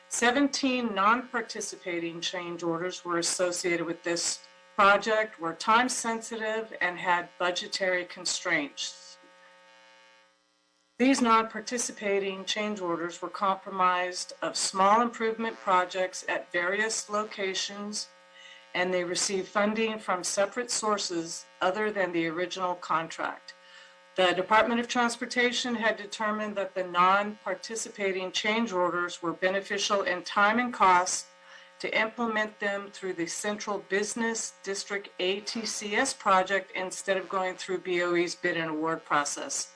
17 non-participating change orders were associated with this project, were time sensitive, and had budgetary constraints. These non-participating change orders were comprised of small improvement projects at various locations, and they received funding from separate sources other than the original contract. The Department of Transportation had determined that the non-participating change orders were beneficial in time and cost to implement them through the Central Business District ATCS project instead of going through BOE's bid and award process.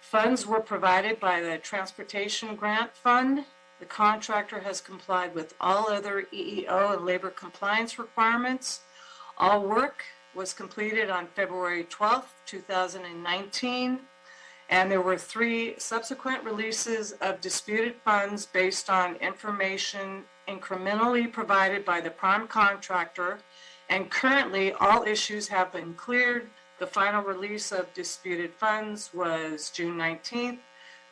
Funds were provided by the Transportation Grant Fund. The contractor has complied with all other EEO and labor compliance requirements. All work was completed on February 12th, 2019, and there were 3 subsequent releases of disputed funds based on information incrementally provided by the prime contractor, and currently all issues have been cleared. The final release of disputed funds was June 19th,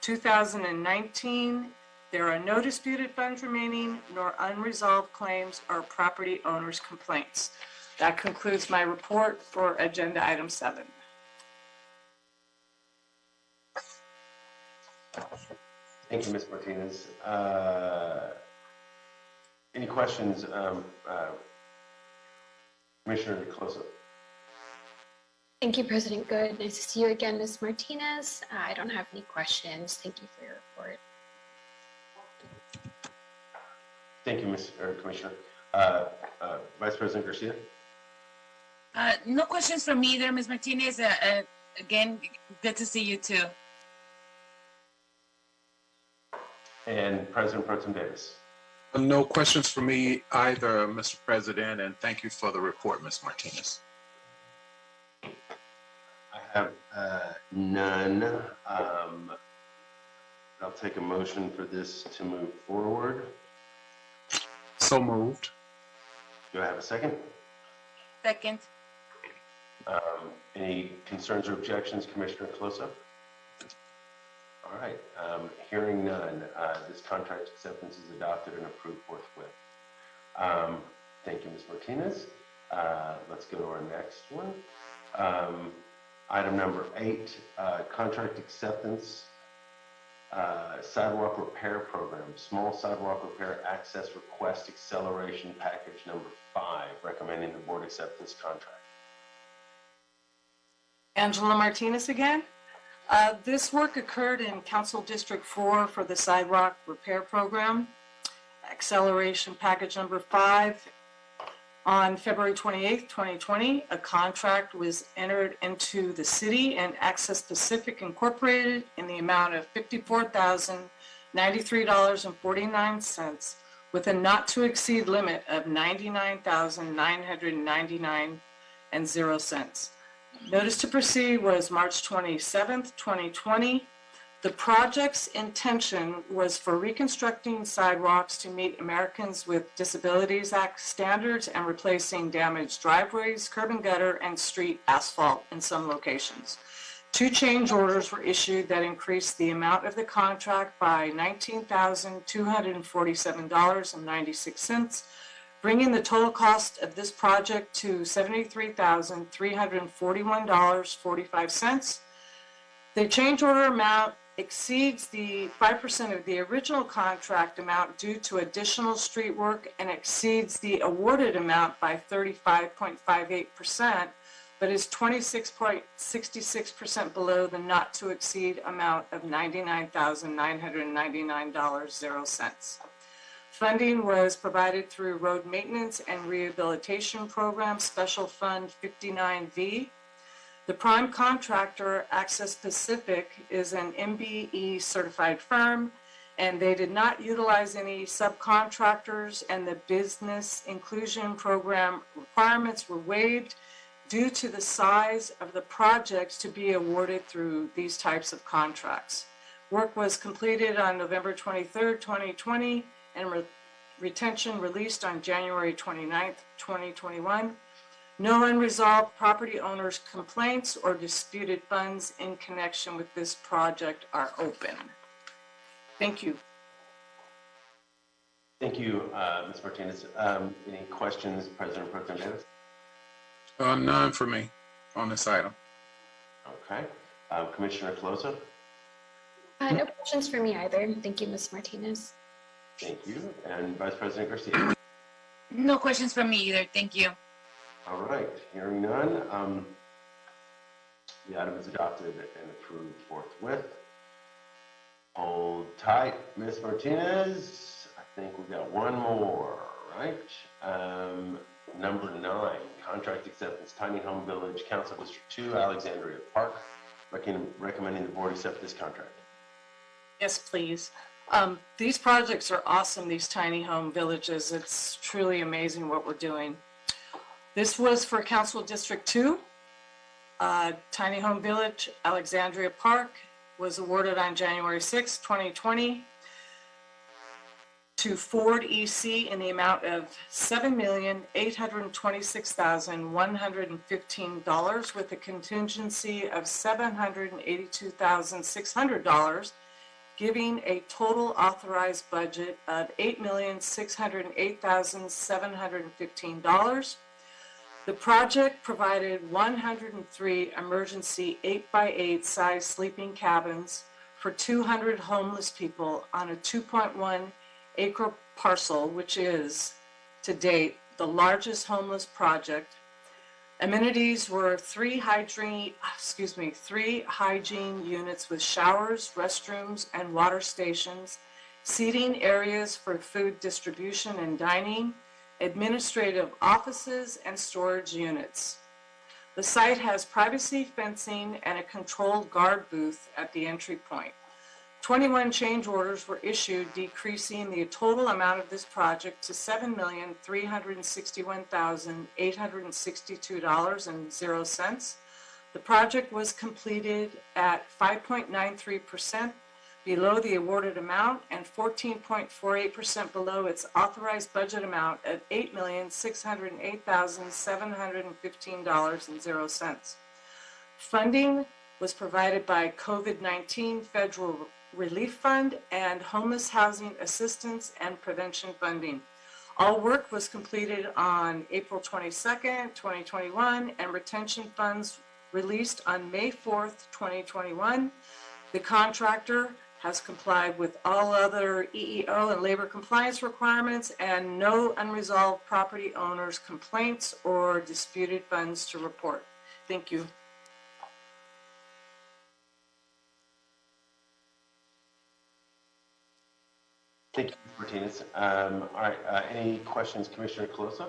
2019. There are no disputed funds remaining, nor unresolved claims or property owners' complaints. That concludes my report for agenda item 7. Thank you, Ms. Martinez. Any questions, Commissioner Close-up? Thank you, President Good. Nice to see you again, Ms. Martinez. I don't have any questions. Thank you for your report. Thank you, Commissioner. Vice President Garcia? No questions from me either, Ms. Martinez. Again, good to see you too. And President Pro Tem Davis? No questions for me either, Mr. President, and thank you for the report, Ms. Martinez. I have none. I'll take a motion for this to move forward. So moved. Do I have a second? Second. Any concerns or objections, Commissioner Close-up? All right, hearing none, this contract acceptance is adopted and approved forthwith. Thank you, Ms. Martinez. Let's go to our next one. Item number 8, contract acceptance, sidewalk repair program, small sidewalk repair access request acceleration package number 5, recommending the board accept this contract. Angela Martinez again. This work occurred in Council District 4 for the sidewalk repair program, acceleration package number 5. On February 28th, 2020, a contract was entered into the city and Access Pacific Incorporated in the amount of $54,093.49 with a not to exceed limit of $99,999.00. Notice to proceed was March 27th, 2020. The project's intention was for reconstructing sidewalks to meet Americans with Disabilities Act standards and replacing damaged driveways, curb and gutter, and street asphalt in some locations. 2 change orders were issued that increased the amount of the contract by $19,247.96, bringing the total cost of this project to $73,341.45. The change order amount exceeds the 5% of the original contract amount due to additional street work and exceeds the awarded amount by 35.58%, but is 26.66% below the not to exceed amount of $99,999.00. Funding was provided through Road Maintenance and Rehabilitation Program Special Fund 59V. The prime contractor, Access Pacific, is an MBE certified firm, and they did not utilize any subcontractors, and the business inclusion program requirements were waived due to the size of the projects to be awarded through these types of contracts. Work was completed on November 23rd, 2020, and retention released on January 29th, 2021. No unresolved property owners' complaints or disputed funds in connection with this project are open. Thank you. Thank you, Ms. Martinez. Any questions, President Pro Tem Davis? None for me on this item. Okay. Commissioner Calosa? No questions for me either. Thank you, Ms. Martinez. Thank you. And Vice President Garcia? No questions from me either. Thank you. All right. Hearing none, the item is adopted and approved forthwith. Hold tight, Ms. Martinez. I think we've got one more, right? Number 9, contract acceptance, Tiny Home Village, Council District 2, Alexandria Park. Recommending the board accept this contract. Yes, please. These projects are awesome, these tiny home villages. It's truly amazing what we're doing. This was for Council District 2. Tiny Home Village, Alexandria Park, was awarded on January 6, 2020 to Ford EC in the amount of $7,826,115 with a contingency of $782,600, giving a total authorized budget of $8,608,715. The project provided 103 emergency 8x8 size sleeping cabins for 200 homeless people on a 2.1 acre parcel, which is, to date, the largest homeless project. Amenities were 3 hygiene units with showers, restrooms, and water stations, seating areas for food distribution and dining, administrative offices, and storage units. The site has privacy fencing and a controlled guard booth at the entry point. 21 change orders were issued, decreasing the total amount of this project to $7,361,862.00. The project was completed at 5.93% below the awarded amount and 14.48% below its authorized budget amount of $8,608,715.00. Funding was provided by COVID-19 Federal Relief Fund and Homeless Housing Assistance and Prevention Funding. All work was completed on April 22nd, 2021, and retention funds released on May 4th, 2021. The contractor has complied with all other EEO and labor compliance requirements and no unresolved property owners' complaints or disputed funds to report. Thank you. Thank you, Martinez. All right, any questions, Commissioner Calosa?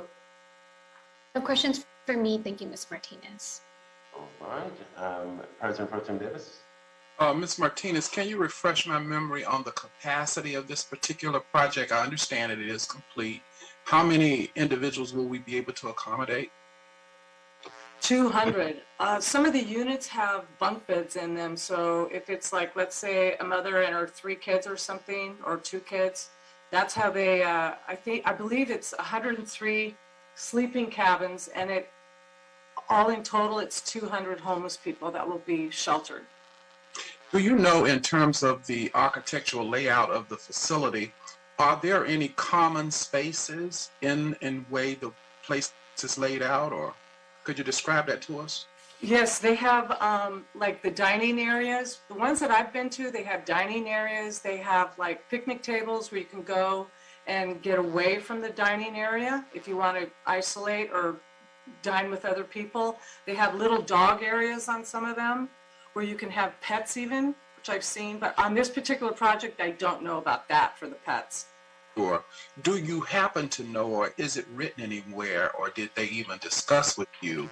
No questions for me. Thank you, Ms. Martinez. All right, President Pro Tem Davis? Ms. Martinez, can you refresh my memory on the capacity of this particular project? I understand that it is complete. How many individuals will we be able to accommodate? 200. Some of the units have bunk beds in them. So if it's like, let's say a mother and her 3 kids or something, or 2 kids, that's how they, I believe it's 103 sleeping cabins, and it, all in total, it's 200 homeless people that will be sheltered. Do you know, in terms of the architectural layout of the facility, are there any common spaces in way the place is laid out, or could you describe that to us? Yes, they have like the dining areas. The ones that I've been to, they have dining areas. They have like picnic tables where you can go and get away from the dining area if you want to isolate or dine with other people. They have little dog areas on some of them where you can have pets even, which I've seen. But on this particular project, I don't know about that for the pets. Or do you happen to know, or is it written anywhere, or did they even discuss with you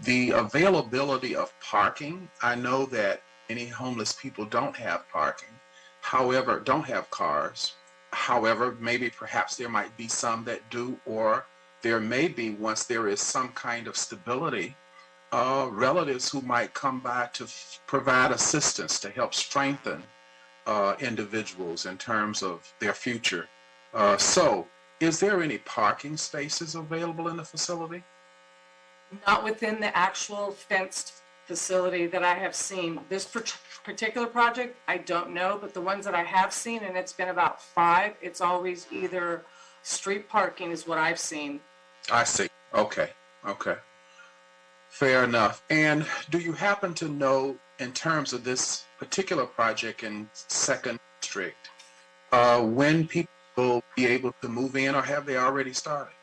the availability of parking? I know that many homeless people don't have parking, however, don't have cars. However, maybe perhaps there might be some that do, or there may be, once there is some kind of stability, relatives who might come by to provide assistance to help strengthen individuals in terms of their future. So, is there any parking spaces available in the facility? Not within the actual fenced facility that I have seen. This particular project, I don't know, but the ones that I have seen, and it's been about 5, it's always either street parking is what I've seen. I see. Okay. Okay. Fair enough. And do you happen to know, in terms of this particular project in 2nd District, when people will be able to move in, or have they already started?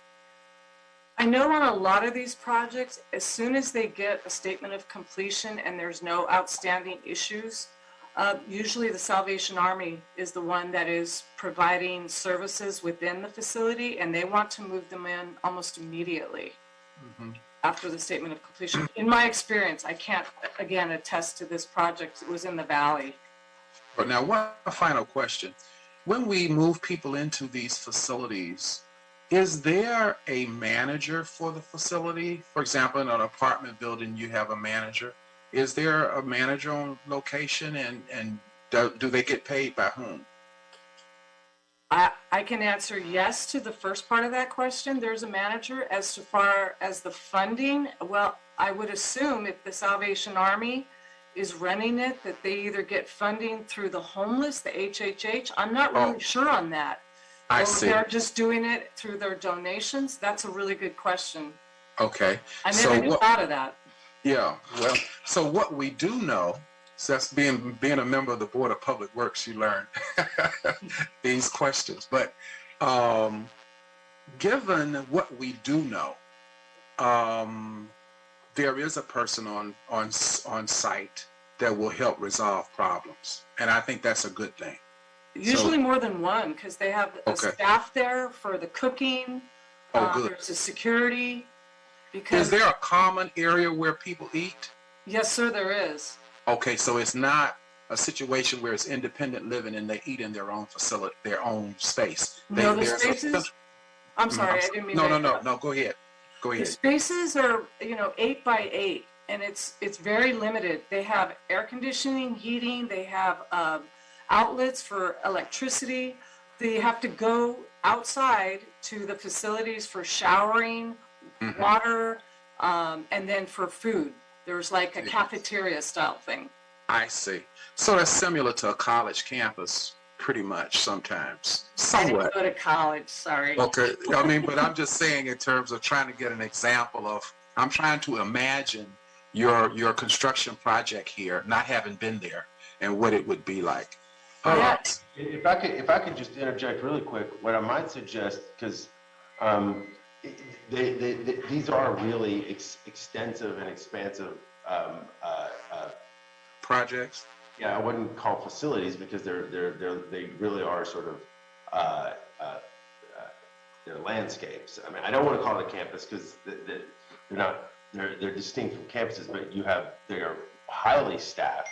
I know on a lot of these projects, as soon as they get a statement of completion and there's no outstanding issues, usually the Salvation Army is the one that is providing services within the facility, and they want to move them in almost immediately after the statement of completion. In my experience, I can't, again, attest to this project. It was in the valley. But now, one final question. When we move people into these facilities, is there a manager for the facility? For example, in an apartment building, you have a manager. Is there a manager on location, and do they get paid by whom? I can answer yes to the first part of that question. There's a manager. As far as the funding, well, I would assume if the Salvation Army is running it, that they either get funding through the homeless, the HHH. I'm not really sure on that. I or see. They're just doing it through their donations. That's a really good question. Okay. I never thought of that. Yeah. Well, so what we do know, so that's being a member of the Board of Public Works, you learn these questions. But given what we do know, there is a person on site that will help resolve problems, and I think that's a good thing. Usually more than one, because they have a staff there for the cooking. Good. There's a security. Because is there a common area where people eat? Yes, sir, there is. Okay, so it's not a situation where it's independent living and they eat in their own facility, their own space. No, the spaces. I'm sorry, I didn't mean. No. Go ahead. The spaces are, 8 by 8, and it's very limited. They have air conditioning, heating. They have outlets for electricity. They have to go outside to the facilities for showering, water, and then for food. There's like a cafeteria style thing. I see. So that's similar to a college campus, pretty much sometimes. Somewhat. I didn't go to college, sorry. Okay, but I'm just saying in terms of trying to get an example of, I'm trying to imagine your construction project here, not having been there, and what it would be like. Yes. If I could just interject really quick, what I might suggest, because these are really extensive and expansive projects. Yeah, I wouldn't call facilities, because they really are sort of they're landscapes. I mean, I don't want to call it a campus, because they're distinct from campuses, but they are highly staffed.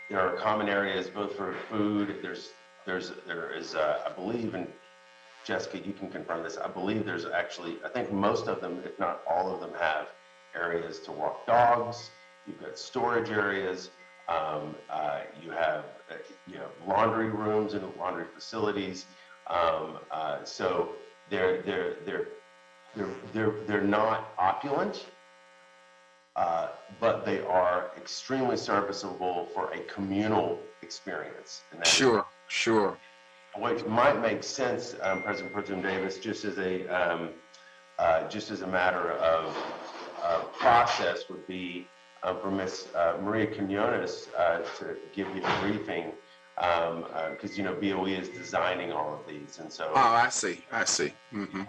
There are common areas both for food. There is I believe, and Jessica, you can confirm this, I believe there's actually, I think most of them, if not all of them, have areas to walk dogs. You've got storage areas. You have laundry rooms and laundry facilities. So they're not opulent, but they are extremely serviceable for a communal experience. And that Sure, sure. what might make sense, President Pro Tem Davis, just as a matter of process, would be for Ms. Maria Quinones to give you a briefing, because BOE is designing all of these, and so Oh, I see. Mm-hmm.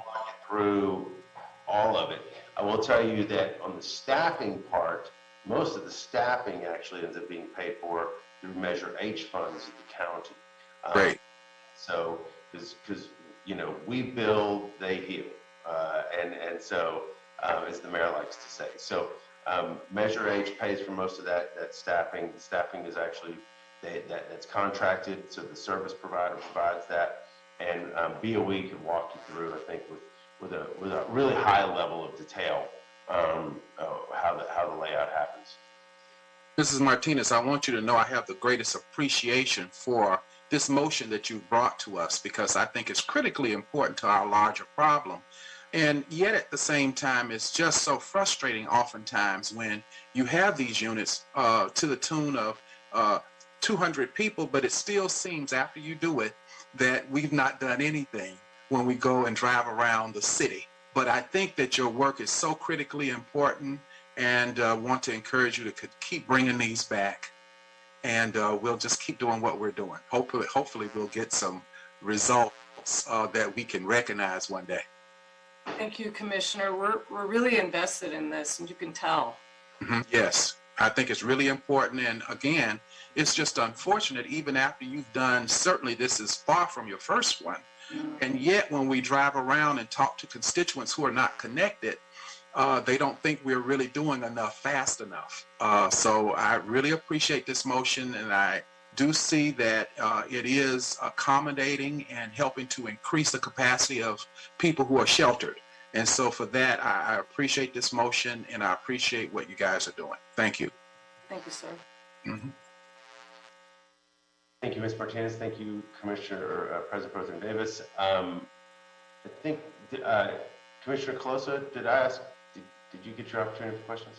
through all of it. I will tell you that on the staffing part, most of the staffing actually ends up being paid for through Measure H funds at the county. Great. So, because we build, they heal, and so as the mayor likes to say. So, Measure H pays for most of that staffing. The staffing is actually that's contracted, so the service provider provides that, and BOE can walk you through, I think, with a really high level of detail, how the layout happens. Mrs. Martinez, I want you to know I have the greatest appreciation for this motion that you brought to us, because I think it's critically important to our larger problem. And yet at the same time, it's just so frustrating oftentimes when you have these units to the tune of 200 people, but it still seems after you do it that we've not done anything when we go and drive around the city. But I think that your work is so critically important, and want to encourage you to keep bringing these back. And we'll just keep doing what we're doing. Hopefully we'll get some results that we can recognize one day. Thank you, Commissioner. We're really invested in this, and you can tell. Mm-hmm. Yes, I think it's really important. And again, it's just unfortunate, even after you've done, certainly this is far from your first one. Mm-hmm. And yet when we drive around and talk to constituents who are not connected, they don't think we're really doing enough fast enough. So I really appreciate this motion, and I do see that it is accommodating and helping to increase the capacity of people who are sheltered. And so for that, I appreciate this motion, and I appreciate what you guys are doing. Thank you. Thank you, sir. Mm-hmm. Thank you, Ms. Martinez. Thank you, Commissioner, President Pro Tem Davis. I think, Commissioner Colosa, did I ask, did you get your opportunity for questions?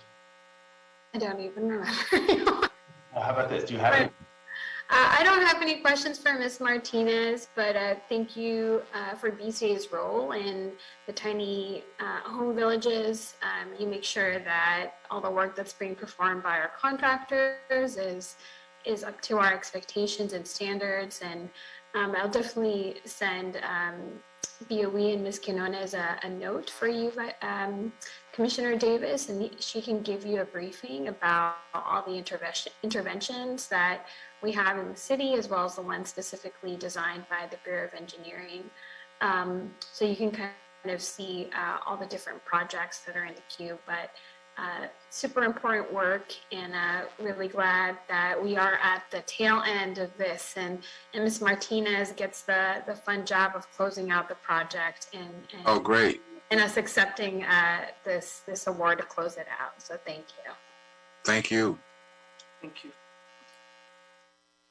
I don't even remember. Well, how about this? Do you have any? I don't have any questions for Ms. Martinez, but thank you for BCA's role in the tiny home villages. You make sure that all the work that's being performed by our contractors is up to our expectations and standards. And I'll definitely send BOE and Ms. Quinones a note for you, Commissioner Davis, and she can give you a briefing about all the interventions that we have in the city, as well as the ones specifically designed by the Bureau of Engineering. So you can kind of see all the different projects that are in the queue, but super important work, and really glad that we are at the tail end of this, and Ms. Martinez gets the fun job of closing out the project, and oh, great. And us accepting this award to close it out. So thank you. Thank you. Thank you.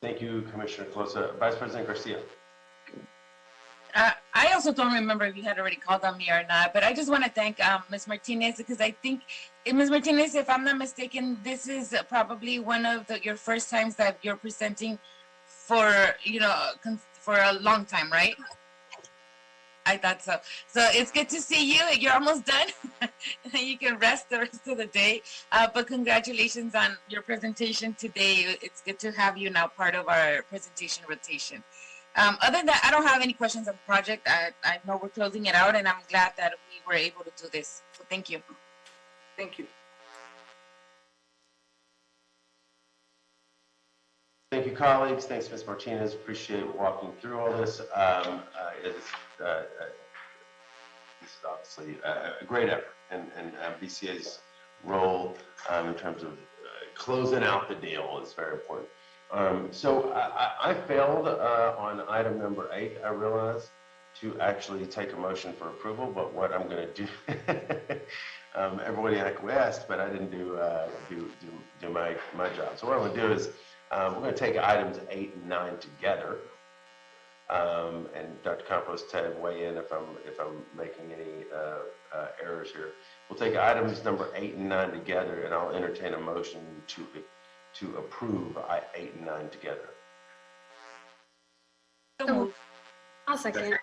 Thank you, Commissioner Colosa. Vice President Garcia. I also don't remember if you had already called on me or not, but I just want to thank Ms. Martinez, because I think, Ms. Martinez, if I'm not mistaken, this is probably one of your first times that you're presenting for a long time, right? I thought so. So it's good to see you. You're almost done. You can rest the rest of the day. But congratulations on your presentation today. It's good to have you now part of our presentation rotation. Other than that, I don't have any questions on the project. I know we're closing it out, and I'm glad that we were able to do this. So thank you. Thank you. Thank you, colleagues. Thanks, Ms. Martinez. Appreciate walking through all this. This is obviously a great effort, and BCA's role in terms of closing out the deal is very important. So I failed on item number 8, I realize. to actually take a motion for approval, but what I'm going to do, everybody acquiesced, but I didn't do my job. So what I'm going to do is we're going to take items 8 and 9 together. And Dr. Campos, Ted, weigh in if I'm making any errors here. We'll take items number 8 and 9 together, and I'll entertain a motion to approve 8 and 9 together. I'll second.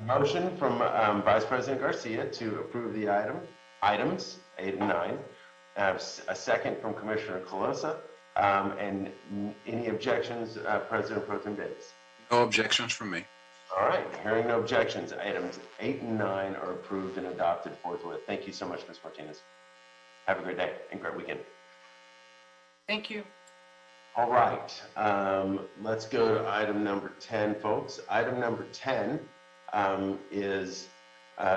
Motion from Vice President Garcia to approve the items 8 and 9. I have a second from Commissioner Colosa. And any objections, President Pro Tem Davis? No objections from me. All right, hearing no objections, items 8 and 9 are approved and adopted forthwith. Thank you so much, Ms. Martinez. Have a great day and great weekend. Thank you. All right, let's go to item number 10, folks. Item number 10 is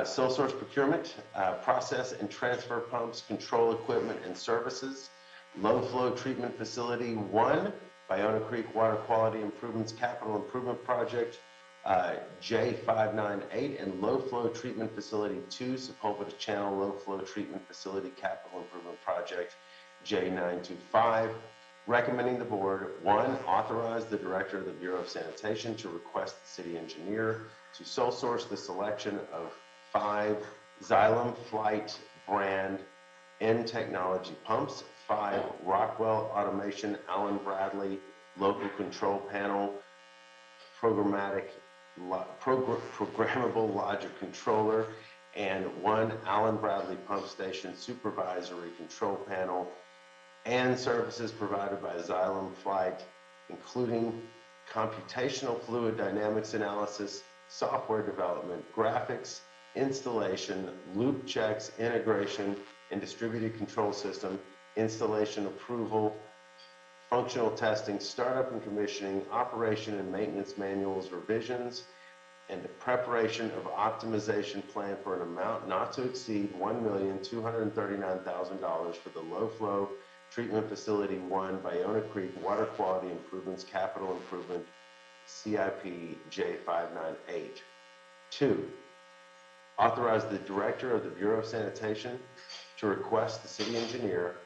sole source procurement, process and transfer pumps, control equipment and services. Low Flow Treatment Facility 1, Bayona Creek Water Quality Improvements Capital Improvement Project, J598, and Low Flow Treatment Facility 2, Sepulveda Channel Low Flow Treatment Facility Capital Improvement Project, J925. Recommending the board, 1, authorize the Director of the Bureau of Sanitation to request the City Engineer to sole source the selection of 5 Xylem Flight brand N technology pumps, 5 Rockwell Automation Allen Bradley Local Control Panel Programmable Logic Controller, and 1 Allen Bradley Pump Station Supervisory Control Panel, and services provided by Xylem Flight, including computational fluid dynamics analysis, software development, graphics, installation, loop checks, integration, and distributed control system, installation approval, functional testing, startup and commissioning, operation and maintenance manuals revisions, and the preparation of optimization plan for an amount not to exceed $1,239,000 for the Low Flow Treatment Facility 1, Bayona Creek Water Quality Improvements Capital Improvement CIP J598. 2, authorize the Director of the Bureau of Sanitation to request the City Engineer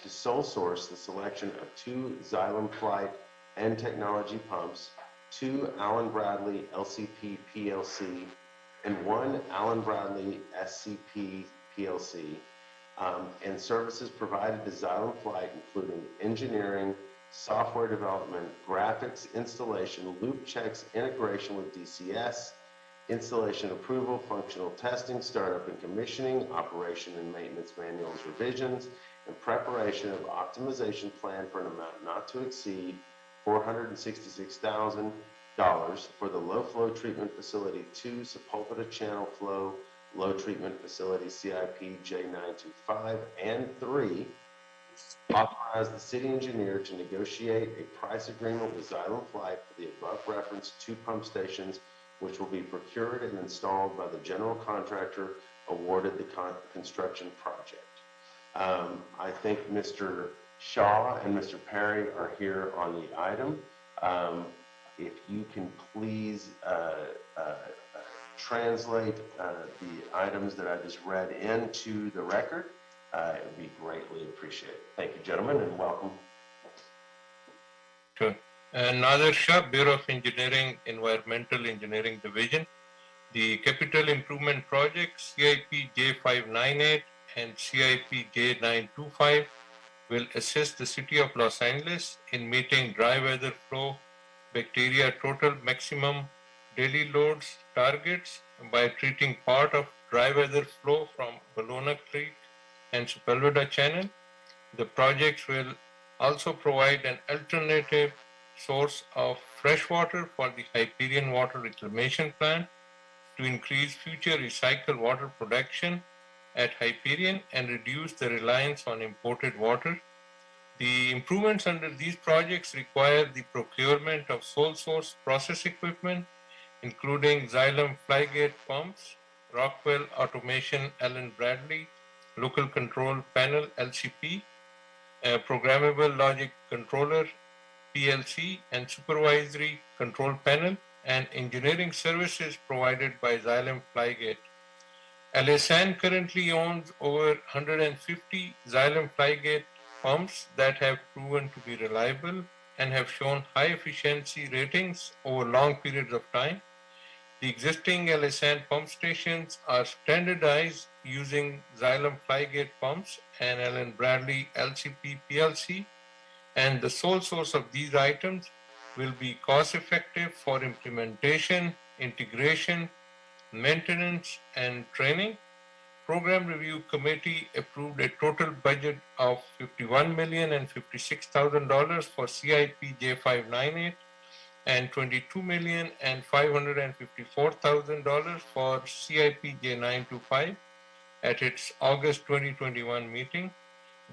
to sole source the selection of 2 Xylem Flight N technology pumps, 2 Allen Bradley LCP PLC, and 1 Allen Bradley SCP PLC, and services provided to Xylem Flight, including engineering, software development, graphics, installation, loop checks, integration with DCS, installation approval, functional testing, startup and commissioning, operation and maintenance manuals revisions, and preparation of optimization plan for an amount not to exceed $466,000 for the Low Flow Treatment Facility 2, Sepulveda Channel Flow Low Treatment Facility CIP J925, and 3, authorize the City Engineer to negotiate a price agreement with Xylem Flight for the above referenced 2 pump stations, which will be procured and installed by the general contractor awarded the construction project. I think Mr. Shaw and Mr. Perry are here on the item. If you can please translate the items that I just read into the record, it would be greatly appreciated. Thank you, gentlemen, and welcome. Sure. Nader Shah, Bureau of Engineering, Environmental Engineering Division. The Capital Improvement Project, CIP J598 and CIP J925, will assist the City of Los Angeles in meeting dry weather flow bacteria total maximum daily loads targets by treating part of dry weather flow from Bayona Creek and Sepulveda Channel. The projects will also provide an alternative source of fresh water for the Hyperion Water Reclamation Plant to increase future recycled water production at Hyperion and reduce the reliance on imported water. The improvements under these projects require the procurement of sole source process equipment, including Xylem Flygate pumps, Rockwell Automation Allen Bradley Local Control Panel LCP, Programmable Logic Controller PLC, and Supervisory Control Panel, and engineering services provided by Xylem Flygate. Alasan currently owns over 150 Xylem Flygate pumps that have proven to be reliable and have shown high efficiency ratings over long periods of time. The existing Alasan pump stations are standardized using Xylem Flygate pumps and Allen Bradley LCP PLC, and the sole source of these items will be cost effective for implementation, integration, maintenance, and training. Program Review Committee approved a total budget of $51,056,000 for CIP J598 and $22,554,000 for CIP J925 at its August 2021 meeting.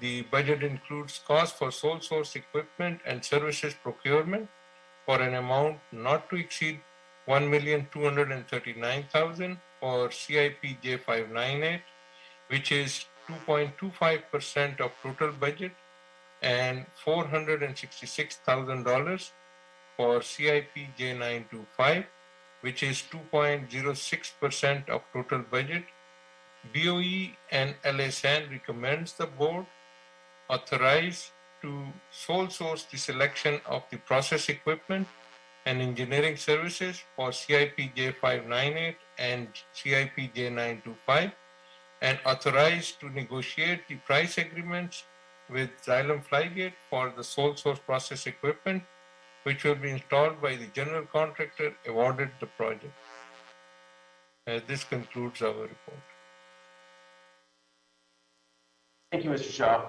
The budget includes costs for sole source equipment and services procurement for an amount not to exceed $1,239,000 for CIP J598, which is 2.25% of total budget, and $466,000 for CIP J925, which is 2.06% of total budget. BOE and LSN recommends the board authorize to sole source the selection of the process equipment and engineering services for CIP J598 and CIP J925, and authorize to negotiate the price agreements with Xylem Flygate for the sole source process equipment, which will be installed by the general contractor awarded the project. This concludes our report. Thank you, Mr. Shaw.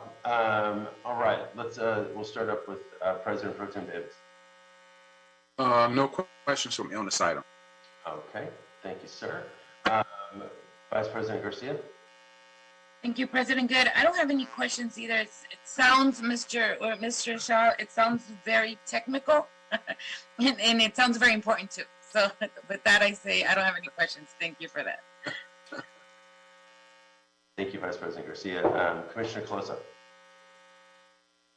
All right, we'll start up with President Pro Tem Davis. No questions from me on this item. Okay, thank you, sir. Vice President Garcia. Thank you, President Good. I don't have any questions either. It sounds, Mr. Shaw, it sounds very technical, and it sounds very important too. So with that, I say I don't have any questions. Thank you for that. Thank you, Vice President Garcia. Commissioner Colosa.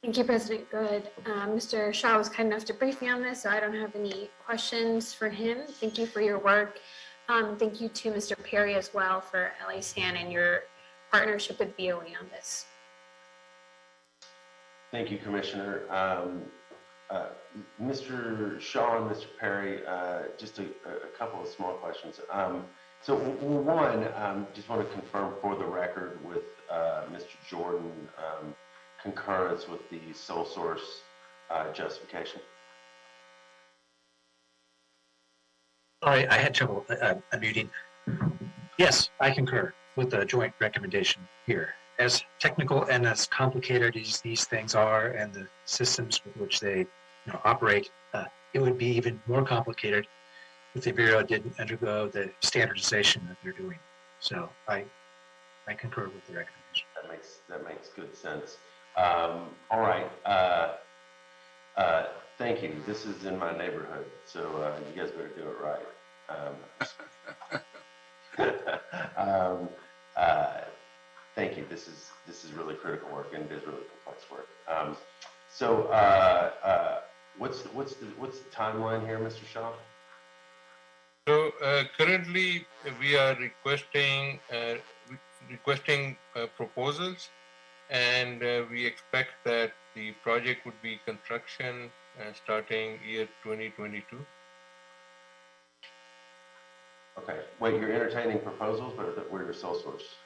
Thank you, President Good. Mr. Shaw was kind enough to brief me on this, so I don't have any questions for him. Thank you for your work. Thank you to Mr. Perry as well for LASAN and your partnership with BOE on this. Thank you, Commissioner. Mr. Shaw and Mr. Perry, just a couple of small questions. So one, just want to confirm for the record with Mr. Jordan, concurrence with the sole source justification. Sorry, I had trouble unmuting. Yes, I concur with the joint recommendation here. As technical and as complicated as these things are and the systems with which they operate, it would be even more complicated if the Bureau didn't undergo the standardization that they're doing. So I concur with the recommendation. That makes good sense. All right. Thank you. This is in my neighborhood, so you guys better do it right. Thank you. This is really critical work, and it is really complex work. So what's the timeline here, Mr. Shaw? So currently we are requesting proposals, and we expect that the project would be construction starting year 2022. Okay. Wait, you're entertaining proposals, but we're your sole source.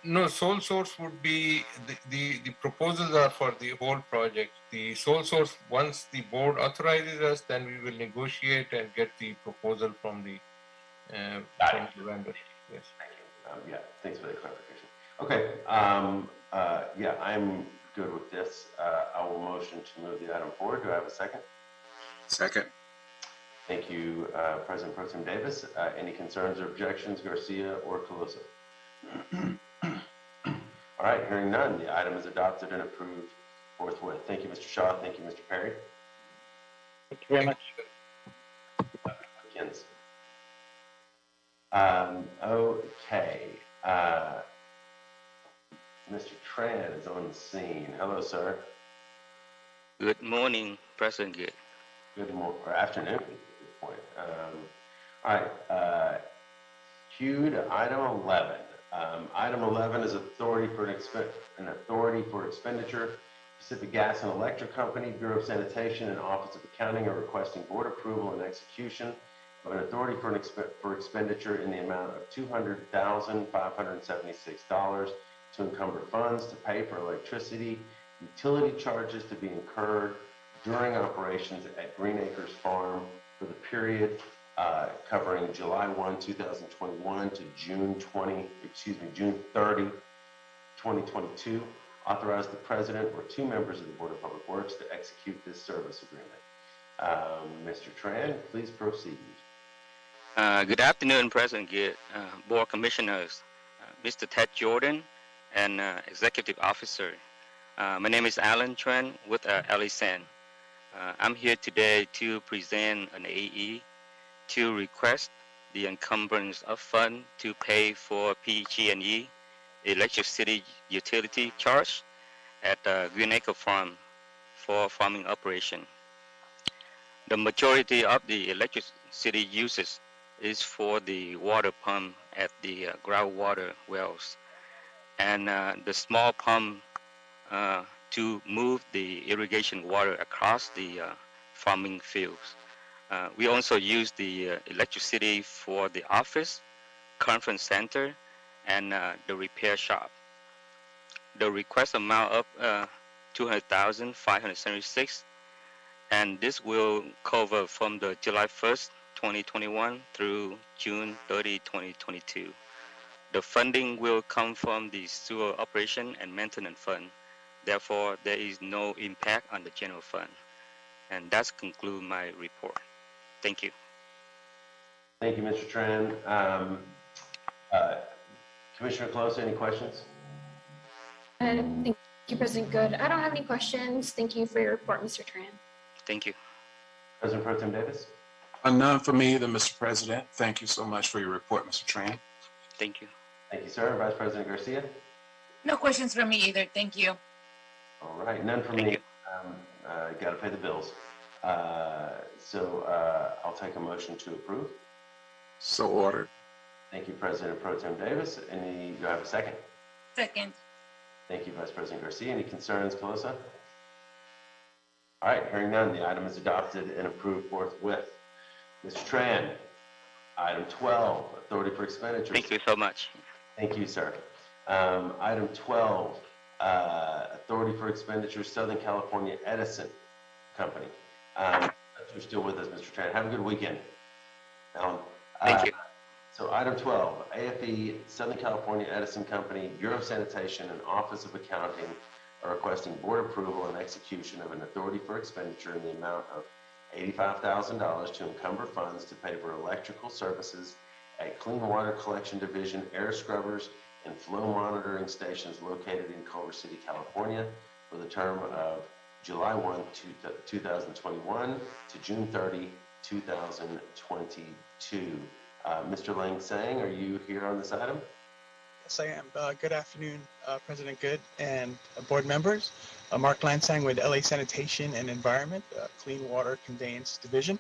No, sole source would be the proposals are for the whole project. The sole source, once the board authorizes us, then we will negotiate and get the proposal from the vendor. Yes. Thank you. Yeah, thanks for the clarification. Okay. Yeah, I'm good with this. I will motion to move the item forward. Do I have a second? Second. Thank you, President Pro Tem Davis. Any concerns or objections, Garcia or Colosa? All right, hearing none, the item is adopted and approved forthwith. Thank you, Mr. Shaw. Thank you, Mr. Perry. Thank you very much. Begins. Okay. Mr. Tran is on the scene. Hello, sir. Good morning, President Good. Good morning, or afternoon. point. All right, Q to item 11. Item 11 is authority for expenditure. Pacific Gas and Electric Company, Bureau of Sanitation, and Office of Accounting are requesting board approval and execution of an authority for expenditure in the amount of $200,576 to encumber funds to pay for electricity, utility charges to be incurred during operations at Green Acres Farm for the period covering July 1, 2021 to June 30, 2022. Authorize the president or two members of the Board of Public Works to execute this service agreement. Mr. Tran, please proceed. Good afternoon, President Good, Board Commissioners, Mr. Ted Jordan, and Executive Officer. My name is Alan Tran with LASAN. I'm here today to present an AE to request the encumbrance of funds to pay for PG&E electricity utility charge at Green Acre Farm for farming operation. The majority of the electricity uses is for the water pump at the groundwater wells, and the small pump to move the irrigation water across the farming fields. We also use the electricity for the office, conference center, and the repair shop. The request amount of $200,576, and this will cover from the July 1st, 2021 through June 30, 2022. The funding will come from the sewer operation and maintenance fund. Therefore, there is no impact on the general fund. And that's conclude my report. Thank you. Thank you, Mr. Tran. Commissioner Close, any questions? Thank you, President Good. I don't have any questions. Thank you for your report, Mr. Tran. Thank you. President Pro Tem Davis? None for me either, Mr. President. Thank you so much for your report, Mr. Tran. Thank you. Thank you, sir. Vice President Garcia? No questions from me either. Thank you. All right, none from me. Got to pay the bills. So I'll take a motion to approve. So ordered. Thank you, President Pro Tem Davis. Do you have a second? Second. Thank you, Vice President Garcia. Any concerns, Calosa? All right, hearing none, the item is adopted and approved forthwith. Mr. Tran, item 12, authority for expenditures. Thank you so much. Thank you, sir. Item 12, authority for expenditures, Southern California Edison Company. You're still with us, Mr. Tran. Have a good weekend. Thank you. So item 12, AFE, Southern California Edison Company, Bureau of Sanitation, and Office of Accounting are requesting board approval and execution of an authority for expenditure in the amount of $85,000 to encumber funds to pay for electrical services at Clean Water Collection Division, air scrubbers, and flow monitoring stations located in Culver City, California, for the term of July 1, 2021 to June 30, 2022. Mr. Lang Sang, are you here on this item? Yes, I am. Good afternoon, President Good and board members. Mark Lansang with LA Sanitation and Environment, Clean Water Conveyance Division.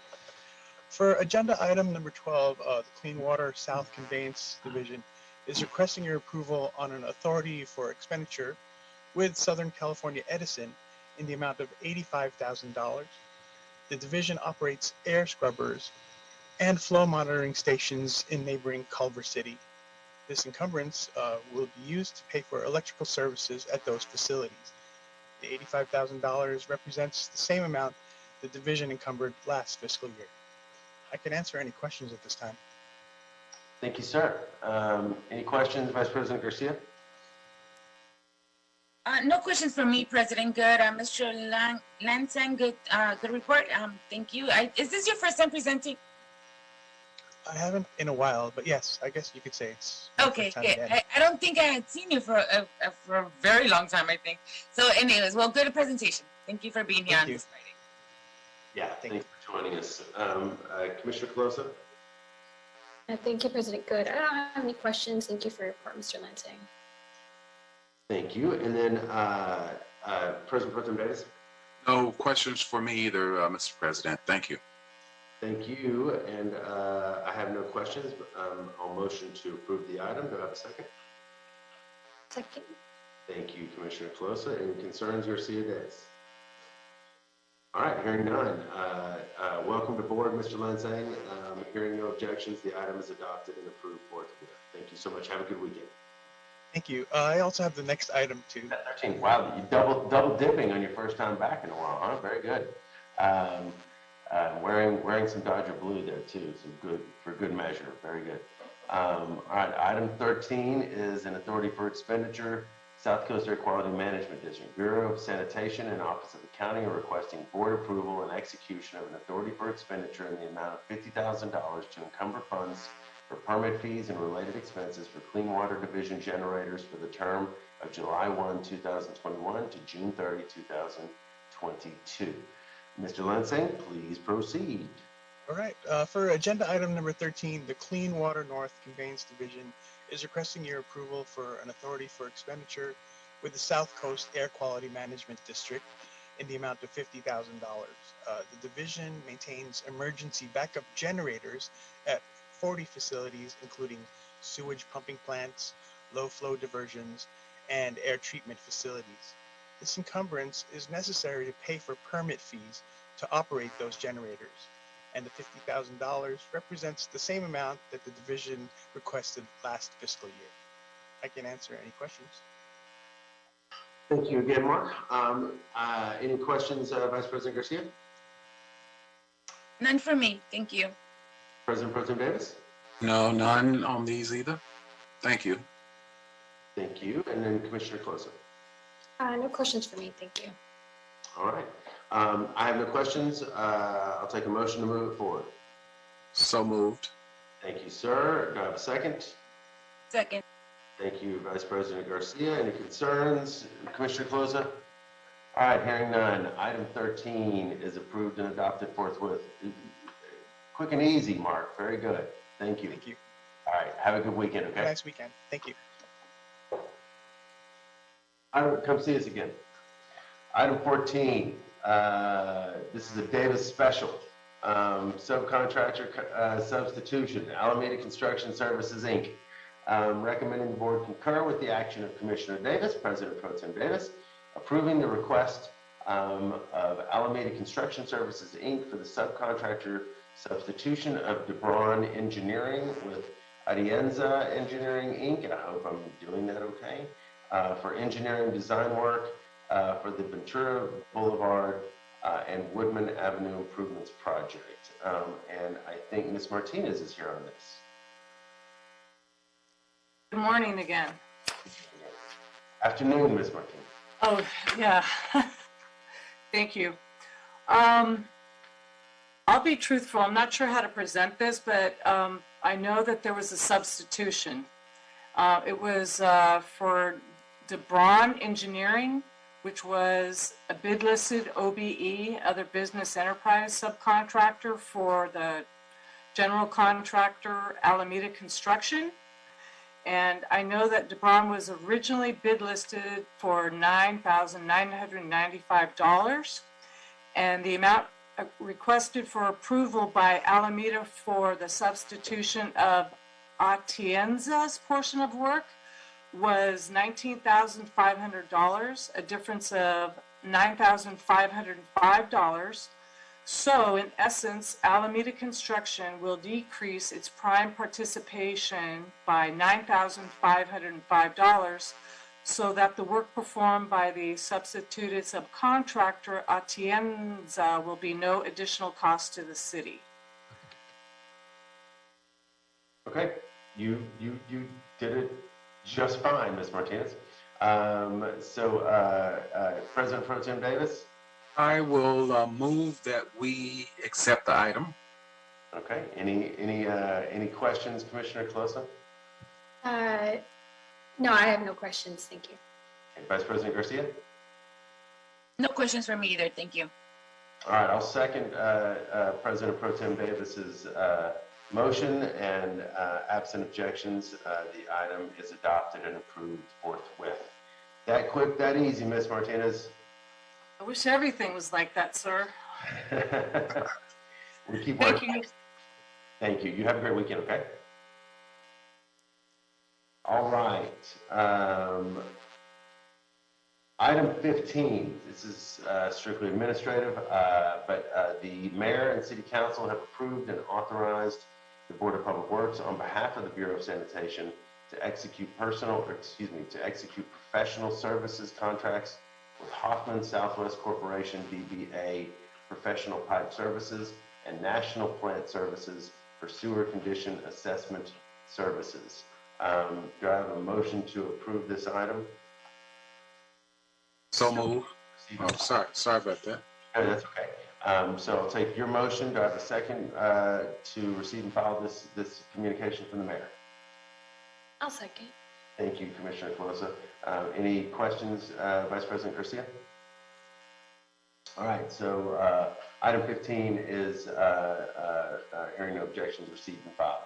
For agenda item number 12, the Clean Water South Conveyance Division is requesting your approval on an authority for expenditure with Southern California Edison in the amount of $85,000. The division operates air scrubbers and flow monitoring stations in neighboring Culver City. This encumbrance will be used to pay for electrical services at those facilities. The $85,000 represents the same amount the division encumbered last fiscal year. I can answer any questions at this time. Thank you, sir. Any questions, Vice President Garcia? No questions from me, President Good. Mr. Lansang, good report. Thank you. Is this your first time presenting? I haven't in a while, but yes, I guess you could say it's okay. I don't think I had seen you for a very long time, I think. So anyways, well, good presentation. Thank you for being here on this Friday. Yeah, thank you for joining us. Commissioner Calosa? Thank you, President Good. I don't have any questions. Thank you for your report, Mr. Lansing. Thank you. And then President Pro Tem Davis? No questions for me either, Mr. President. Thank you. Thank you, and I have no questions. I'll motion to approve the item. Do I have a second? Second. Thank you, Commissioner Colosa. Any concerns, Garcia Davis? All right, hearing none. Welcome to board, Mr. Lansing. Hearing no objections, the item is adopted and approved forthwith. Thank you so much. Have a good weekend. Thank you. I also have the next item too. 13. Wow, you double dipping on your first time back in a while, huh? Very good. Wearing some Dodger blue there too, for good measure. Very good. All right, item 13 is an authority for expenditure. South Coast Air Quality Management District, Bureau of Sanitation and Office of Accounting are requesting board approval and execution of an authority for expenditure in the amount of $50,000 to encumber funds for permit fees and related expenses for Clean Water Division generators for the term of July 1, 2021 to June 30, 2022. Mr. Lansing, please proceed. All right. For agenda item number 13, the Clean Water North Conveyance Division is requesting your approval for an authority for expenditure with the South Coast Air Quality Management District in the amount of $50,000. The division maintains emergency backup generators at 40 facilities, including sewage pumping plants, low flow diversions, and air treatment facilities. This encumbrance is necessary to pay for permit fees to operate those generators, and the $50,000 represents the same amount that the division requested last fiscal year. I can answer any questions. Thank you again, Mark. Any questions, Vice President Garcia? None for me. Thank you. President Pro Tem Davis? No, none on these either. Thank you. Thank you. And then Commissioner Closa? No questions for me. Thank you. All right. I have no questions. I'll take a motion to move it forward. So moved. Thank you, sir. Do I have a second? Second. Thank you, Vice President Garcia. Any concerns? Commissioner Closa? All right, hearing none. Item 13 is approved and adopted forthwith. Quick and easy, Mark. Very good. Thank you. Thank you. All right, have a good weekend, okay? Nice weekend. Thank you. Come see us again. Item 14. This is a Davis special. Subcontractor substitution. Alameda Construction Services, Inc. Recommending the board concur with the action of Commissioner Davis, President Pro Tem Davis, approving the request of Alameda Construction Services, Inc. for the subcontractor substitution of DeBron Engineering with Adienza Engineering, Inc. And I hope I'm doing that okay. For engineering design work for the Ventura Boulevard and Woodman Avenue Improvements Project. And I think Ms. Martinez is here on this. Good morning again. Afternoon, Ms. Martinez. Oh, yeah. Thank you. I'll be truthful. I'm not sure how to present this, but I know that there was a substitution. It was for DeBron Engineering, which was a bid-listed OBE, other business enterprise subcontractor for the general contractor Alameda Construction. And I know that DeBron was originally bid listed for $9,995, and the amount requested for approval by Alameda for the substitution of Atienza's portion of work was $19,500, a difference of $9,505. So in essence, Alameda Construction will decrease its prime participation by $9,505 so that the work performed by the substituted subcontractor Atienza will be no additional cost to the city. Okay, you did it just fine, Ms. Martinez. President Pro Tem Davis? I will move that we accept the item. Okay. Any questions, Commissioner Colosa? No, I have no questions. Thank you. Okay. Vice President Garcia? No questions for me either. Thank you. All right. I'll second President Pro Tem Davis's motion, and absent objections, the item is adopted and approved forthwith. That quick, that easy, Ms. Martinez. I wish everything was like that, sir. We keep Thank working. you. Thank you. You have a great weekend, okay? All right. Item 15, this is strictly administrative, but the mayor and city council have approved and authorized the Board of Public Works on behalf of the Bureau of Sanitation to execute professional services contracts with Hoffman Southwest Corporation, DBA Professional Pipe Services, and National Plant Services for sewer condition assessment services. Do I have a motion to approve this item? So move. Oh, sorry about that. No, that's okay. So I'll take your motion. Do I have a second to receive and file this communication from the mayor? I'll second. Thank you, Commissioner Colosa. Any questions, Vice President Garcia? All right, so item 15 is hearing no objections, received and filed.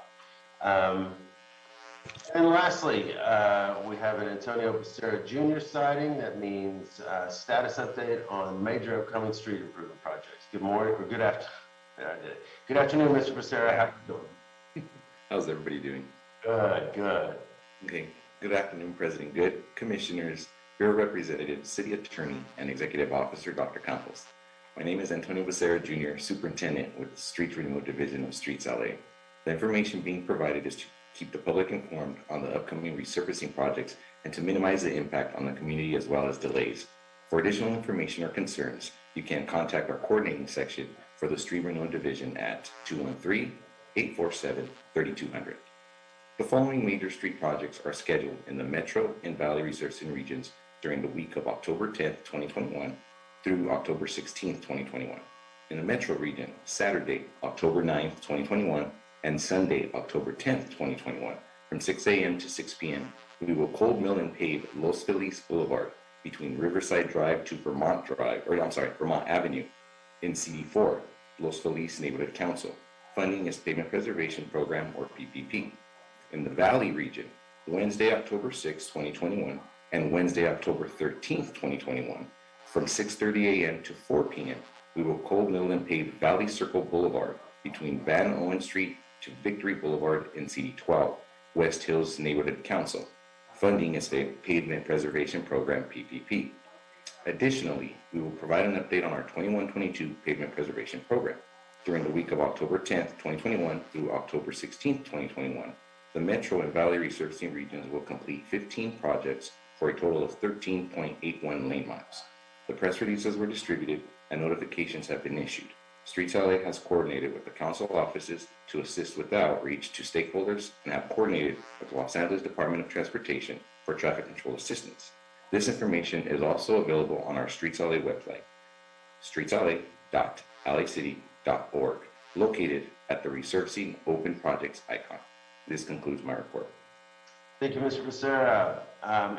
And lastly, we have an Antonio Becerra Jr. sighting. That means status update on major upcoming street improvement projects. Good morning, or good afternoon. Good afternoon, Mr. Becerra. How you doing? How's everybody doing? Good, good. Okay. Good afternoon, President Good, Commissioners, Bureau Representative, City Attorney, and Executive Officer, Dr. Campos. My name is Antonio Becerra Jr., Superintendent with the Street Renewal Division of Streets LA. The information being provided is to keep the public informed on the upcoming resurfacing projects and to minimize the impact on the community as well as delays. For additional information or concerns, you can contact our coordinating section for the Street Renewal Division at 213-847-3200. The following major street projects are scheduled in the Metro and Valley resurfacing regions during the week of October 10th, 2021 through October 16th, 2021. In the Metro region, Saturday, October 9th, 2021, and Sunday, October 10th, 2021, from 6 a.m. to 6 p.m., we will cold mill and pave Los Feliz Boulevard between Riverside Drive to Vermont Avenue in CD4, Los Feliz Neighborhood Council. Funding is Pavement Preservation Program, or PPP. In the Valley region, Wednesday, October 6, 2021, and Wednesday, October 13th, 2021, from 6:30 a.m. to 4 p.m., we will cold mill and pave Valley Circle Boulevard between Van Owen Street to Victory Boulevard in CD12, West Hills Neighborhood Council. Funding is the Pavement Preservation Program, PPP. Additionally, we will provide an update on our 21-22 Pavement Preservation Program. During the week of October 10th, 2021 through October 16th, 2021, the Metro and Valley resurfacing regions will complete 15 projects for a total of 13.81 lane miles. The press releases were distributed and notifications have been issued. Streets LA has coordinated with the council offices to assist with the outreach to stakeholders and have coordinated with the Los Angeles Department of Transportation for traffic control assistance. This information is also available on our Streets LA website, streetsla.lacity.org, located at the Resurfacing Open Projects icon. This concludes my report. Thank you, Mr. Becerra.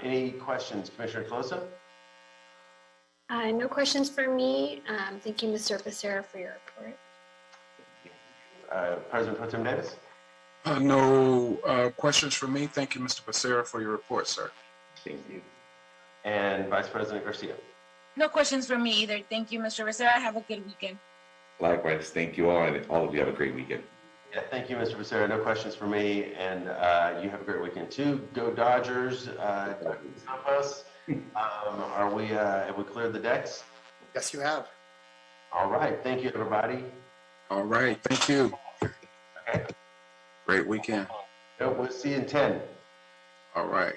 Any questions, Commissioner Colosa? No questions for me. Thank you, Mr. Becerra, for your report. President Pro Tem Davis? No questions for me. Thank you, Mr. Becerra, for your report, sir. Thank you. And Vice President Garcia? No questions from me either. Thank you, Mr. Becerra. Have a good weekend. Likewise, thank you all, and all of you have a great weekend. Yeah, thank you, Mr. Becerra. No questions for me, and you have a great weekend too. Go Dodgers! Campos. Have we cleared the decks? Yes, you have. All right. Thank you, everybody. All right. Thank you. Okay. Great weekend. We'll see you in 10. All right.